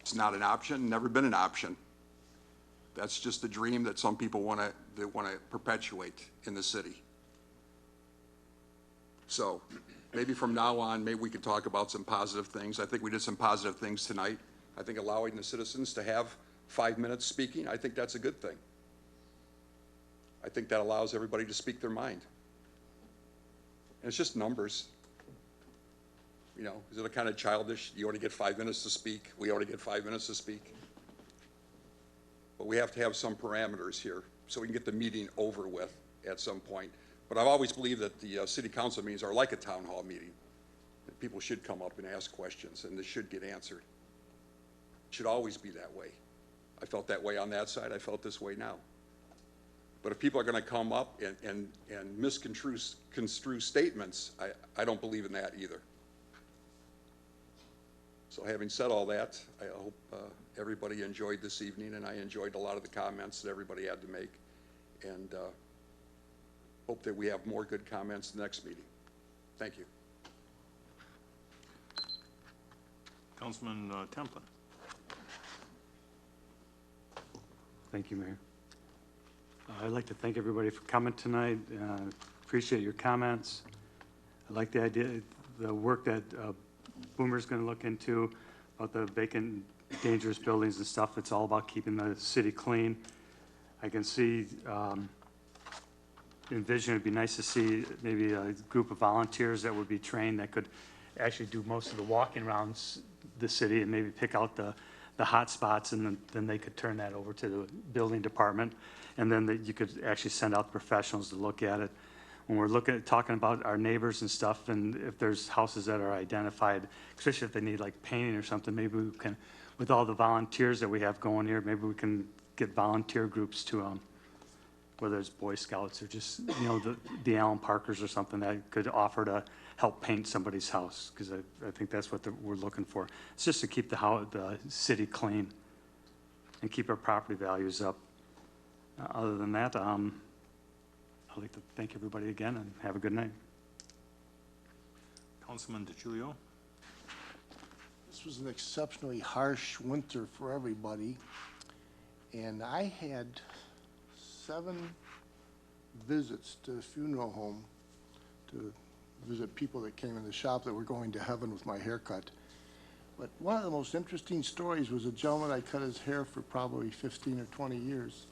It's not an option, never been an option. That's just a dream that some people want to perpetuate in the city. So maybe from now on, maybe we could talk about some positive things. I think we did some positive things tonight. I think allowing the citizens to have 5 minutes speaking, I think that's a good thing. I think that allows everybody to speak their mind. And it's just numbers. You know, is it kind of childish? You only get 5 minutes to speak. We only get 5 minutes to speak. But we have to have some parameters here so we can get the meeting over with at some point. But I've always believed that the city council meetings are like a town hall meeting. That people should come up and ask questions, and they should get answered. It should always be that way. I felt that way on that side. I felt this way now. But if people are going to come up and misconstrue statements, I don't believe in that either. So having said all that, I hope everybody enjoyed this evening, and I enjoyed a lot of the comments that everybody had to make, and hope that we have more good comments the next meeting. Thank you. Councilman Templin. Thank you, Mayor. I'd like to thank everybody for coming tonight. Appreciate your comments. I like the idea, the work that Boomer's going to look into about the vacant, dangerous buildings and stuff. It's all about keeping the city clean. I can see, envision it'd be nice to see maybe a group of volunteers that would be trained that could actually do most of the walking around the city and maybe pick out the hot spots, and then they could turn that over to the building department, and then you could actually send out professionals to look at it. When we're talking about our neighbors and stuff, and if there's houses that are identified, especially if they need like painting or something, maybe we can, with all the volunteers that we have going here, maybe we can get volunteer groups to, whether it's Boy Scouts or just, you know, the Allen Parkers or something that could offer to help paint somebody's house, because I think that's what we're looking for. It's just to keep the city clean and keep our property values up. Other than that, I'd like to thank everybody again and have a good night. Councilman DiGiulio. This was an exceptionally harsh winter for everybody, and I had 7 visits to the funeral home to visit people that came in the shop that were going to heaven with my haircut. But one of the most interesting stories was a gentleman I cut his hair for probably 15 or 20 years.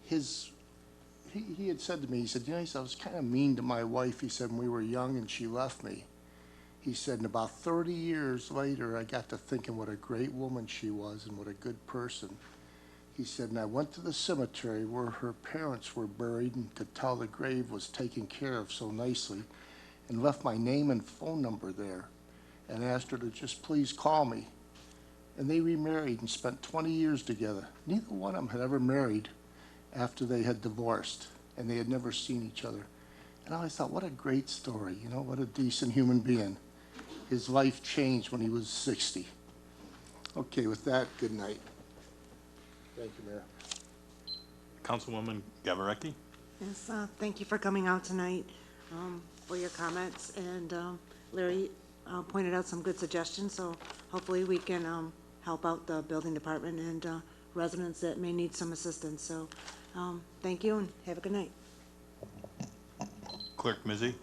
He had said to me, he said, you know, I was kind of mean to my wife, he said, when we were young and she left me. He said, and about 30 years later, I got to thinking what a great woman she was and what a good person. He said, and I went to the cemetery where her parents were buried and could tell the grave was taken care of so nicely, and left my name and phone number there and asked her to just please call me. And they remarried and spent 20 years together. Neither one of them had ever married after they had divorced, and they had never seen each other. And I always thought, what a great story, you know, what a decent human being. His life changed when he was 60. Okay, with that, good night. Thank you, Mayor. Councilwoman Gawarecki. Yes, thank you for coming out tonight, for your comments, and Larry pointed out some good suggestions, so hopefully we can help out the building department and residents that may need some assistance. So thank you and have a good night. Clerk Mizzy.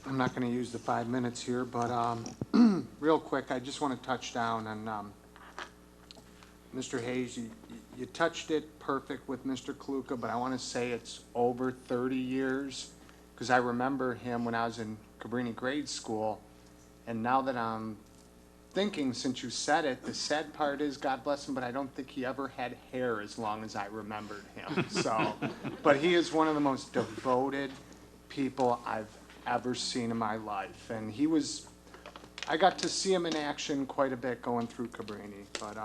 I'm not going to use the 5 minutes here, but real quick, I just want to touch down on Mr. Hayes. You touched it perfect with Mr. Kaluka, but I want to say it's over 30 years, because I remember him when I was in Cabrini grade school, and now that I'm thinking, since you said it, the sad part is, God bless him, but I don't think he ever had hair as long as I remembered him. So, but he is one of the most devoted people I've ever seen in my life, and I got to see him in action quite a bit going through Cabrini. But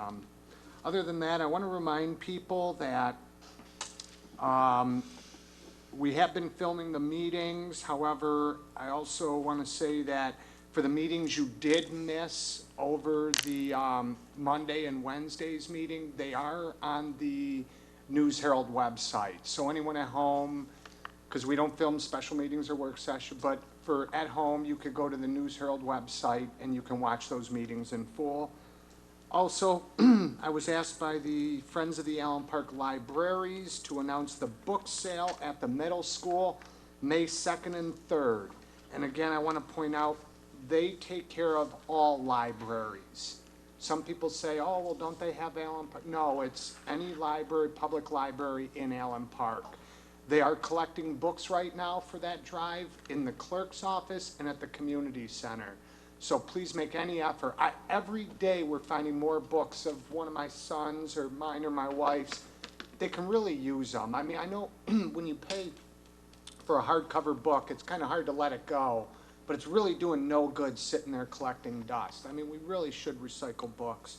other than that, I want to remind people that we have been filming the meetings. However, I also want to say that for the meetings you did miss over the Monday and Wednesday's meeting, they are on the News Herald website. So anyone at home, because we don't film special meetings or work session, but for at home, you could go to the News Herald website and you can watch those meetings in full. Also, I was asked by the Friends of the Allen Park Libraries to announce the book sale at the middle school, May 2nd and 3rd. And again, I want to point out, they take care of all libraries. Some people say, oh, well, don't they have Allen Park? No, it's any library, public library in Allen Park. They are collecting books right now for that drive in the clerk's office and at the community center. So please make any effort. Every day we're finding more books of one of my sons or mine or my wife's. They can really use them. I mean, I know when you pay for a hardcover book, it's kind of hard to let it go, but it's really doing no good sitting there collecting dust. I mean, we really should recycle books.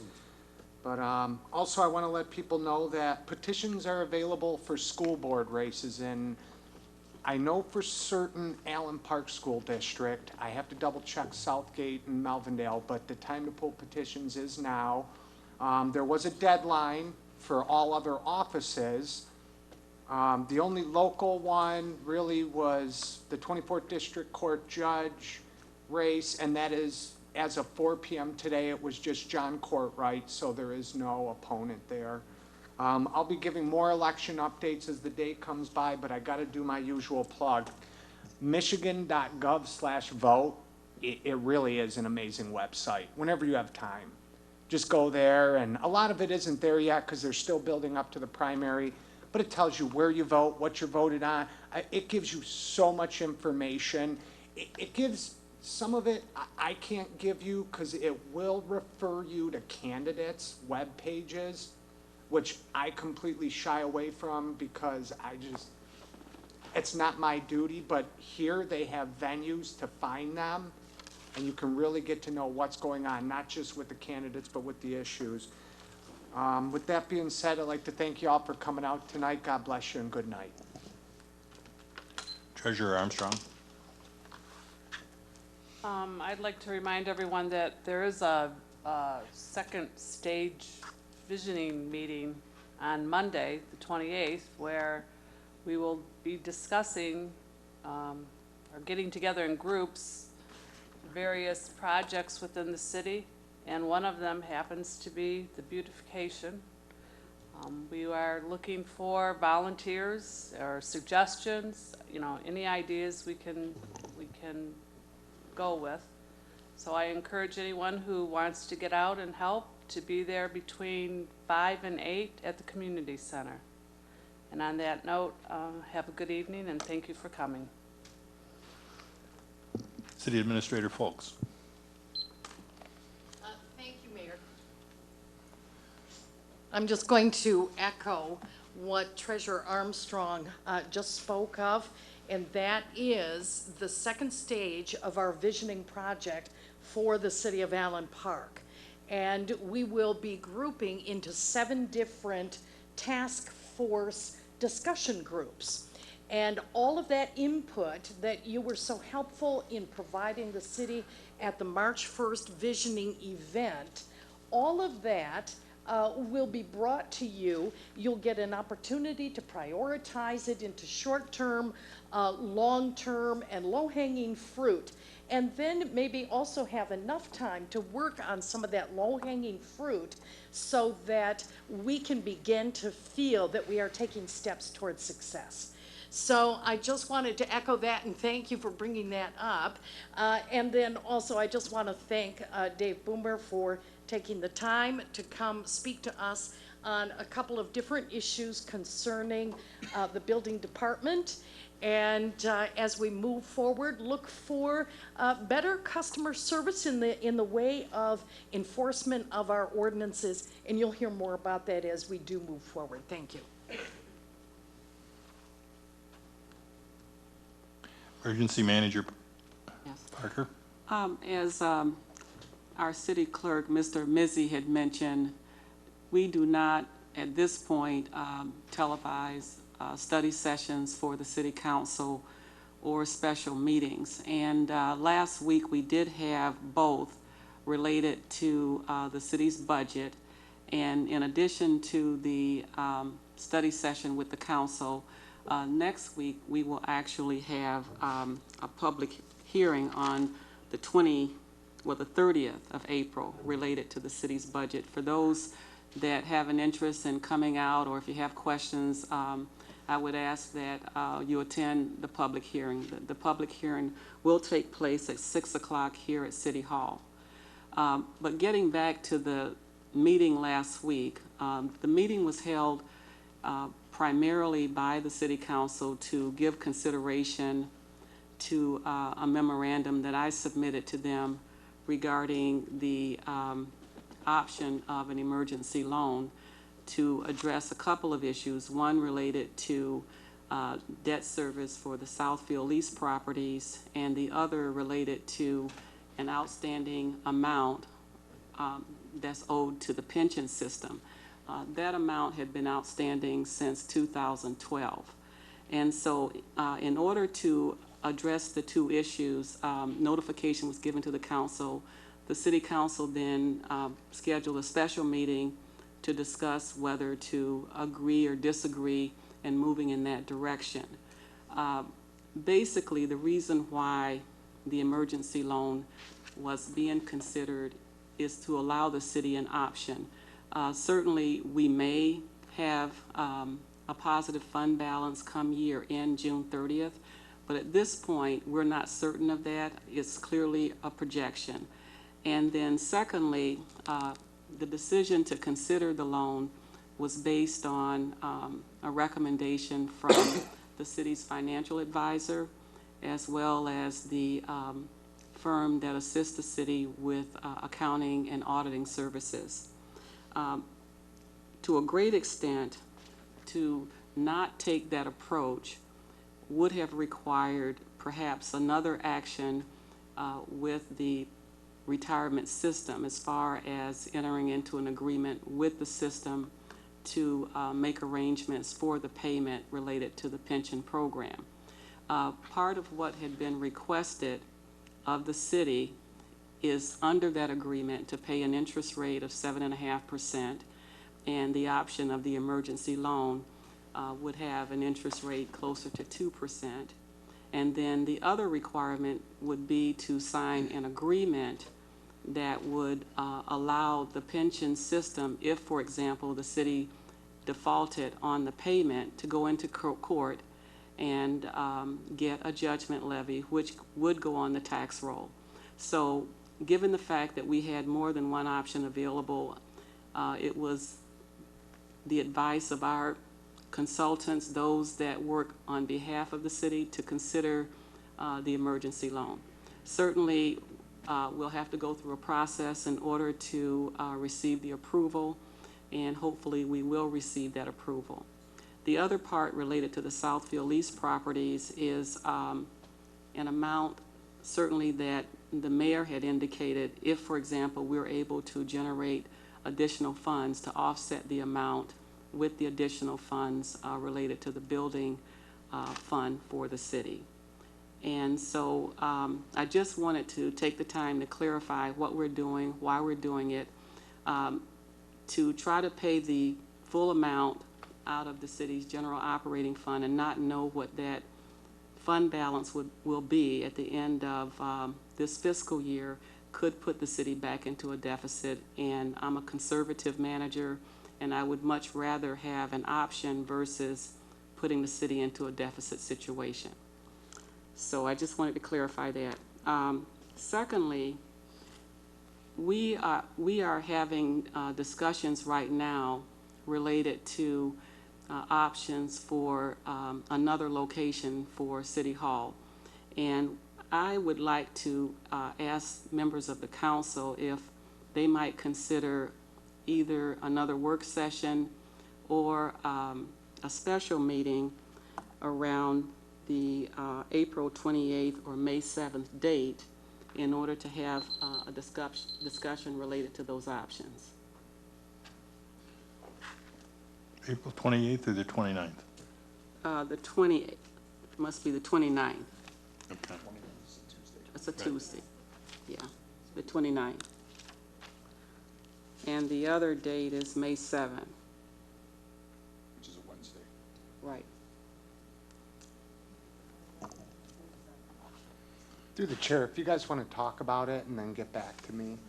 But also I want to let people know that petitions are available for school board races, and I know for certain Allen Park School District, I have to double check Southgate and Melvindale, but the time to pull petitions is now. There was a deadline for all other offices. The only local one really was the 24th District Court Judge race, and that is, as of 4 p.m. today, it was just John Courtwright, so there is no opponent there. I'll be giving more election updates as the day comes by, but I got to do my usual plug. Michigan.gov/vote, it really is an amazing website, whenever you have time. Just go there, and a lot of it isn't there yet because they're still building up to the primary, but it tells you where you vote, what you voted on. It gives you so much information. It gives some of it I can't give you because it will refer you to candidates' web pages, which I completely shy away from because it's not my duty, but here they have venues to find them, and you can really get to know what's going on, not just with the candidates, but with the issues. With that being said, I'd like to thank you all for coming out tonight. God bless you and good night. Treasurer Armstrong. I'd like to remind everyone that there is a second stage visioning meeting on Monday, the 28th, where we will be discussing or getting together in groups various projects within the city, and one of them happens to be the beautification. We are looking for volunteers or suggestions, any ideas we can go with. So I encourage anyone who wants to get out and help to be there between 5 and 8 at the community center. And on that note, have a good evening and thank you for coming. City Administrator Folks. Thank you, Mayor. I'm just going to echo what Treasurer Armstrong just spoke of, and that is the second stage of our visioning project for the city of Allen Park. And we will be grouping into 7 different task force discussion groups. And all of that input that you were so helpful in providing the city at the March 1st visioning event, all of that will be brought to you. You'll get an opportunity to prioritize it into short-term, long-term, and low-hanging fruit. And then maybe also have enough time to work on some of that low-hanging fruit so that we can begin to feel that we are taking steps towards success. So I just wanted to echo that and thank you for bringing that up. And then also I just want to thank Dave Boomer for taking the time to come speak to us on a couple of different issues concerning the building department. And as we move forward, look for better customer service in the way of enforcement of our ordinances. And you'll hear more about that as we do move forward. Thank you. Emergency Manager Parker. As our city clerk, Mr. Mizzi, had mentioned, we do not at this point televise study sessions for the city council or special meetings. And last week we did have both related to the city's budget. And in addition to the study session with the council, next week we will actually have a public hearing on the 30th of April related to the city's budget. For those that have an interest in coming out, or if you have questions, I would ask that you attend the public hearing. The public hearing will take place at 6 o'clock here at City Hall. But getting back to the meeting last week, the meeting was held primarily by the city council to give consideration to a memorandum that I submitted to them regarding the option of an emergency loan to address a couple of issues, one related to debt service for the Southfield lease properties, and the other related to an outstanding amount that's owed to the pension system. That amount had been outstanding since 2012. And so in order to address the two issues, notification was given to the council. The city council then scheduled a special meeting to discuss whether to agree or disagree in moving in that direction. Basically, the reason why the emergency loan was being considered is to allow the city an option. Certainly, we may have a positive fund balance come year end June 30th, but at this point, we're not certain of that. It's clearly a projection. And then secondly, the decision to consider the loan was based on a recommendation from the city's financial advisor, as well as the firm that assists the city with accounting and auditing services. To a great extent, to not take that approach would have required perhaps another action with the retirement system as far as entering into an agreement with the system to make arrangements for the payment related to the pension program. Part of what had been requested of the city is under that agreement to pay an interest rate of 7.5%, and the option of the emergency loan would have an interest rate closer to 2%. And then the other requirement would be to sign an agreement that would allow the pension system, if, for example, the city defaulted on the payment, to go into court and get a judgment levy, which would go on the tax roll. So given the fact that we had more than one option available, it was the advice of our consultants, those that work on behalf of the city, to consider the emergency loan. Certainly, we'll have to go through a process in order to receive the approval, and hopefully we will receive that approval. The other part related to the Southfield lease properties is an amount certainly that the mayor had indicated if, for example, we're able to generate additional funds to offset the amount with the additional funds related to the building fund for the city. And so I just wanted to take the time to clarify what we're doing, why we're doing it, to try to pay the full amount out of the city's general operating fund and not know what that fund balance will be at the end of this fiscal year could put the city back into a deficit. And I'm a conservative manager, and I would much rather have an option versus putting the city into a deficit situation. So I just wanted to clarify that. Secondly, we are having discussions right now related to options for another location for City Hall. And I would like to ask members of the council if they might consider either another work session or a special meeting around the April 28th or May 7th date in order to have a discussion related to those options. April 28th or the 29th? The 28th, must be the 29th. Okay. It's a Tuesday. Yeah, the 29th. And the other date is May 7th. Which is a Wednesday. Right. Through the chair, if you guys want to talk about it and then get back to me.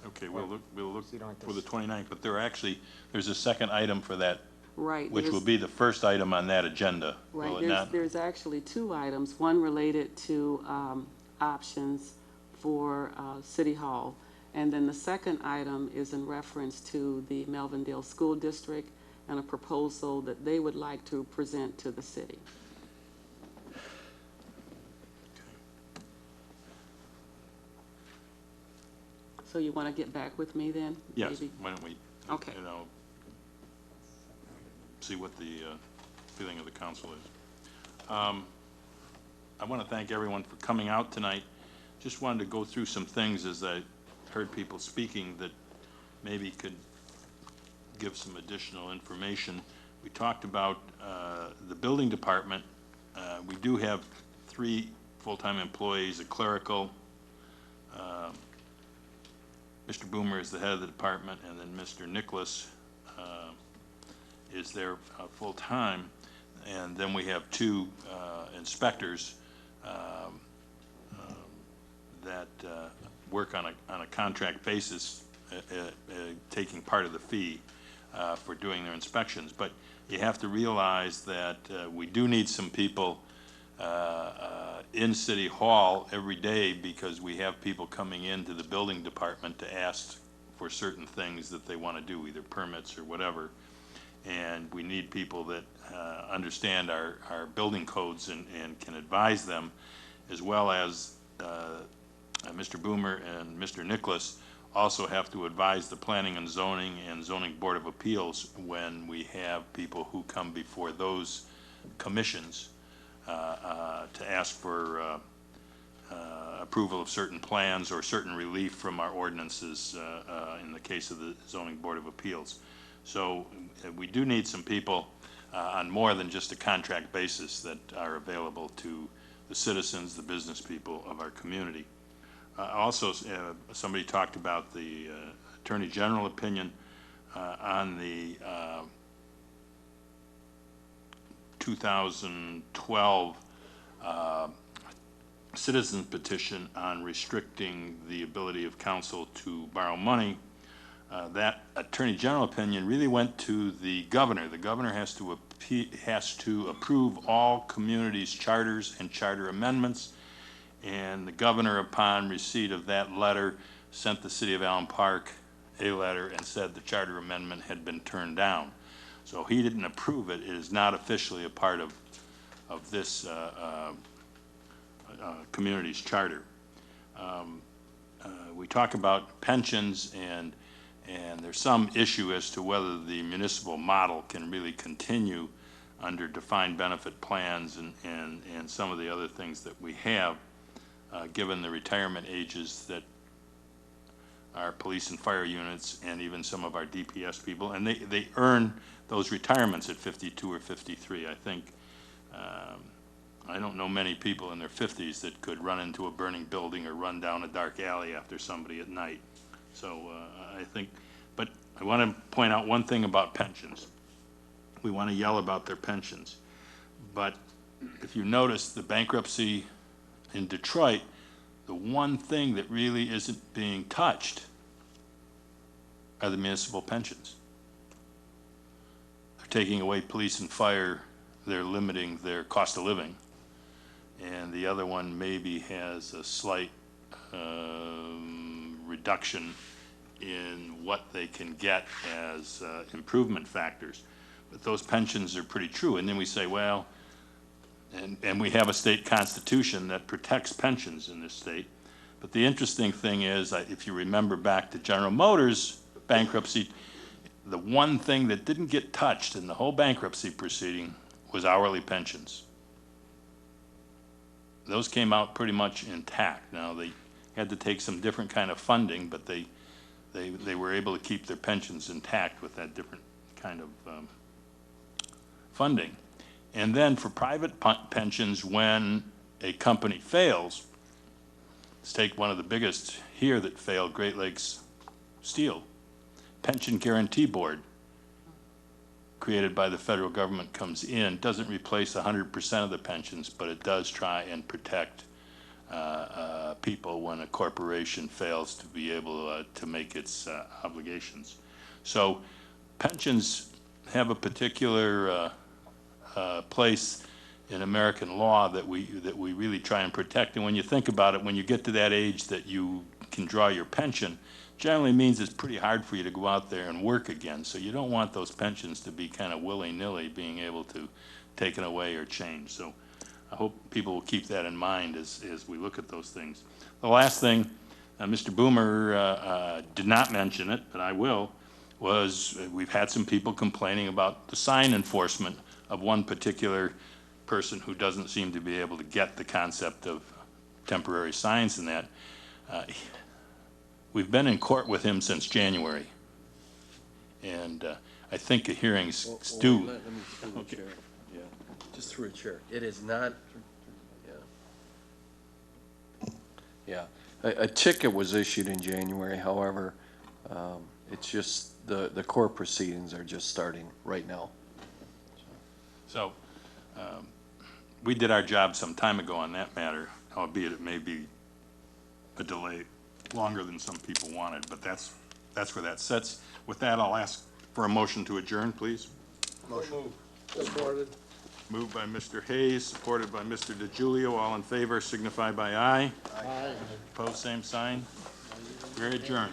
Okay, we'll look So you don't have to for the 29th, but there's a second item for that, Right. which will be the first item on that agenda, will it Right, not? there's actually two items, one related to options for City Hall, and then the second item is in reference to the Melvindale School District, and a proposal that they would like to present to the city. So you want to get back with me then? Yes, maybe? why don't we, Okay. you know, see what the feeling of the council is. I want to thank everyone for coming out tonight. Just wanted to go through some things as I heard people speaking that maybe could give some additional information. We talked about the building department. We do have 3 full-time employees, a clerical. Mr. Boomer is the head of the department, and then Mr. Nicholas is there full-time. And then we have 2 inspectors that work on a contract basis, taking part of the fee for doing their inspections. But you have to realize that we do need some people in City Hall every day, because we have people coming into the building department to ask for certain things that they want to do, either permits or whatever. And we need people that understand our building codes and can advise them, as well as Mr. Boomer and Mr. Nicholas also have to advise the Planning and Zoning and Zoning Board of Appeals when we have people who come before those commissions to ask for approval of certain plans or certain relief from our ordinances in the case of the Zoning Board of Appeals. So we do need some people on more than just a contract basis that are available to the citizens, the business people of our community. Also, somebody talked about the Attorney General opinion on the 2012 citizen petition on restricting the ability of council to borrow money. That Attorney General opinion really went to the governor. The governor has to approve all communities' charters and charter amendments. And the governor, upon receipt of that letter, sent the city of Allen Park a letter and said the charter amendment had been turned down. So he didn't approve it. It is not officially a part of this community's charter. We talk about pensions, and there's some issue as to whether the municipal model can really continue under defined benefit plans and some of the other things that we have. Given the retirement ages that our police and fire units and even some of our DPS people, and they earn those retirements at 52 or 53. I think, I don't know many people in their 50s that could run into a burning building or run down a dark alley after somebody at night. So I think, but I want to point out one thing about pensions. We want to yell about their pensions. But if you notice the bankruptcy in Detroit, the one thing that really isn't being touched are the municipal pensions. They're taking away police and fire, they're limiting their cost of living, and the other one maybe has a slight reduction in what they can get as improvement factors. But those pensions are pretty true. And then we say, well, and we have a state constitution that protects pensions in this state. But the interesting thing is, if you remember back to General Motors bankruptcy, the one thing that didn't get touched in the whole bankruptcy proceeding was hourly pensions. Those came out pretty much intact. Now, they had to take some different kind of funding, but they were able to keep their pensions intact with that different kind of funding. And then for private pensions, when a company fails, let's take one of the biggest here that failed, Great Lakes Steel. Pension Guarantee Board, created by the federal government, comes in, doesn't replace 100% of the pensions, but it does try and protect people when a corporation fails to be able to make its obligations. So pensions have a particular place in American law that we really try and protect. And when you think about it, when you get to that age that you can draw your pension, generally means it's pretty hard for you to go out there and work again. So you don't want those pensions to be kind of willy-nilly being able to taken away or changed. So I hope people will keep that in mind as we look at those things. The last thing, Mr. Boomer did not mention it, but I will, was we've had some people complaining about the sign enforcement of one particular person who doesn't seem to be able to get the concept of temporary signs and that. We've been in court with him since January. And I think a hearing's due. Let me through the chair, yeah, just through a chair. It is not, yeah. A ticket was issued in January, however, it's just, the court proceedings are just starting right now. So, we did our job some time ago on that matter, albeit it may be a delay longer than some people wanted, but that's where that sits. With that, I'll ask for a motion to adjourn, please. Motion. Supported. Moved by Mr. Hayes, supported by Mr. DiGiulio. All in favor signify by aye. Aye. Opposed, same sign. We're adjourned.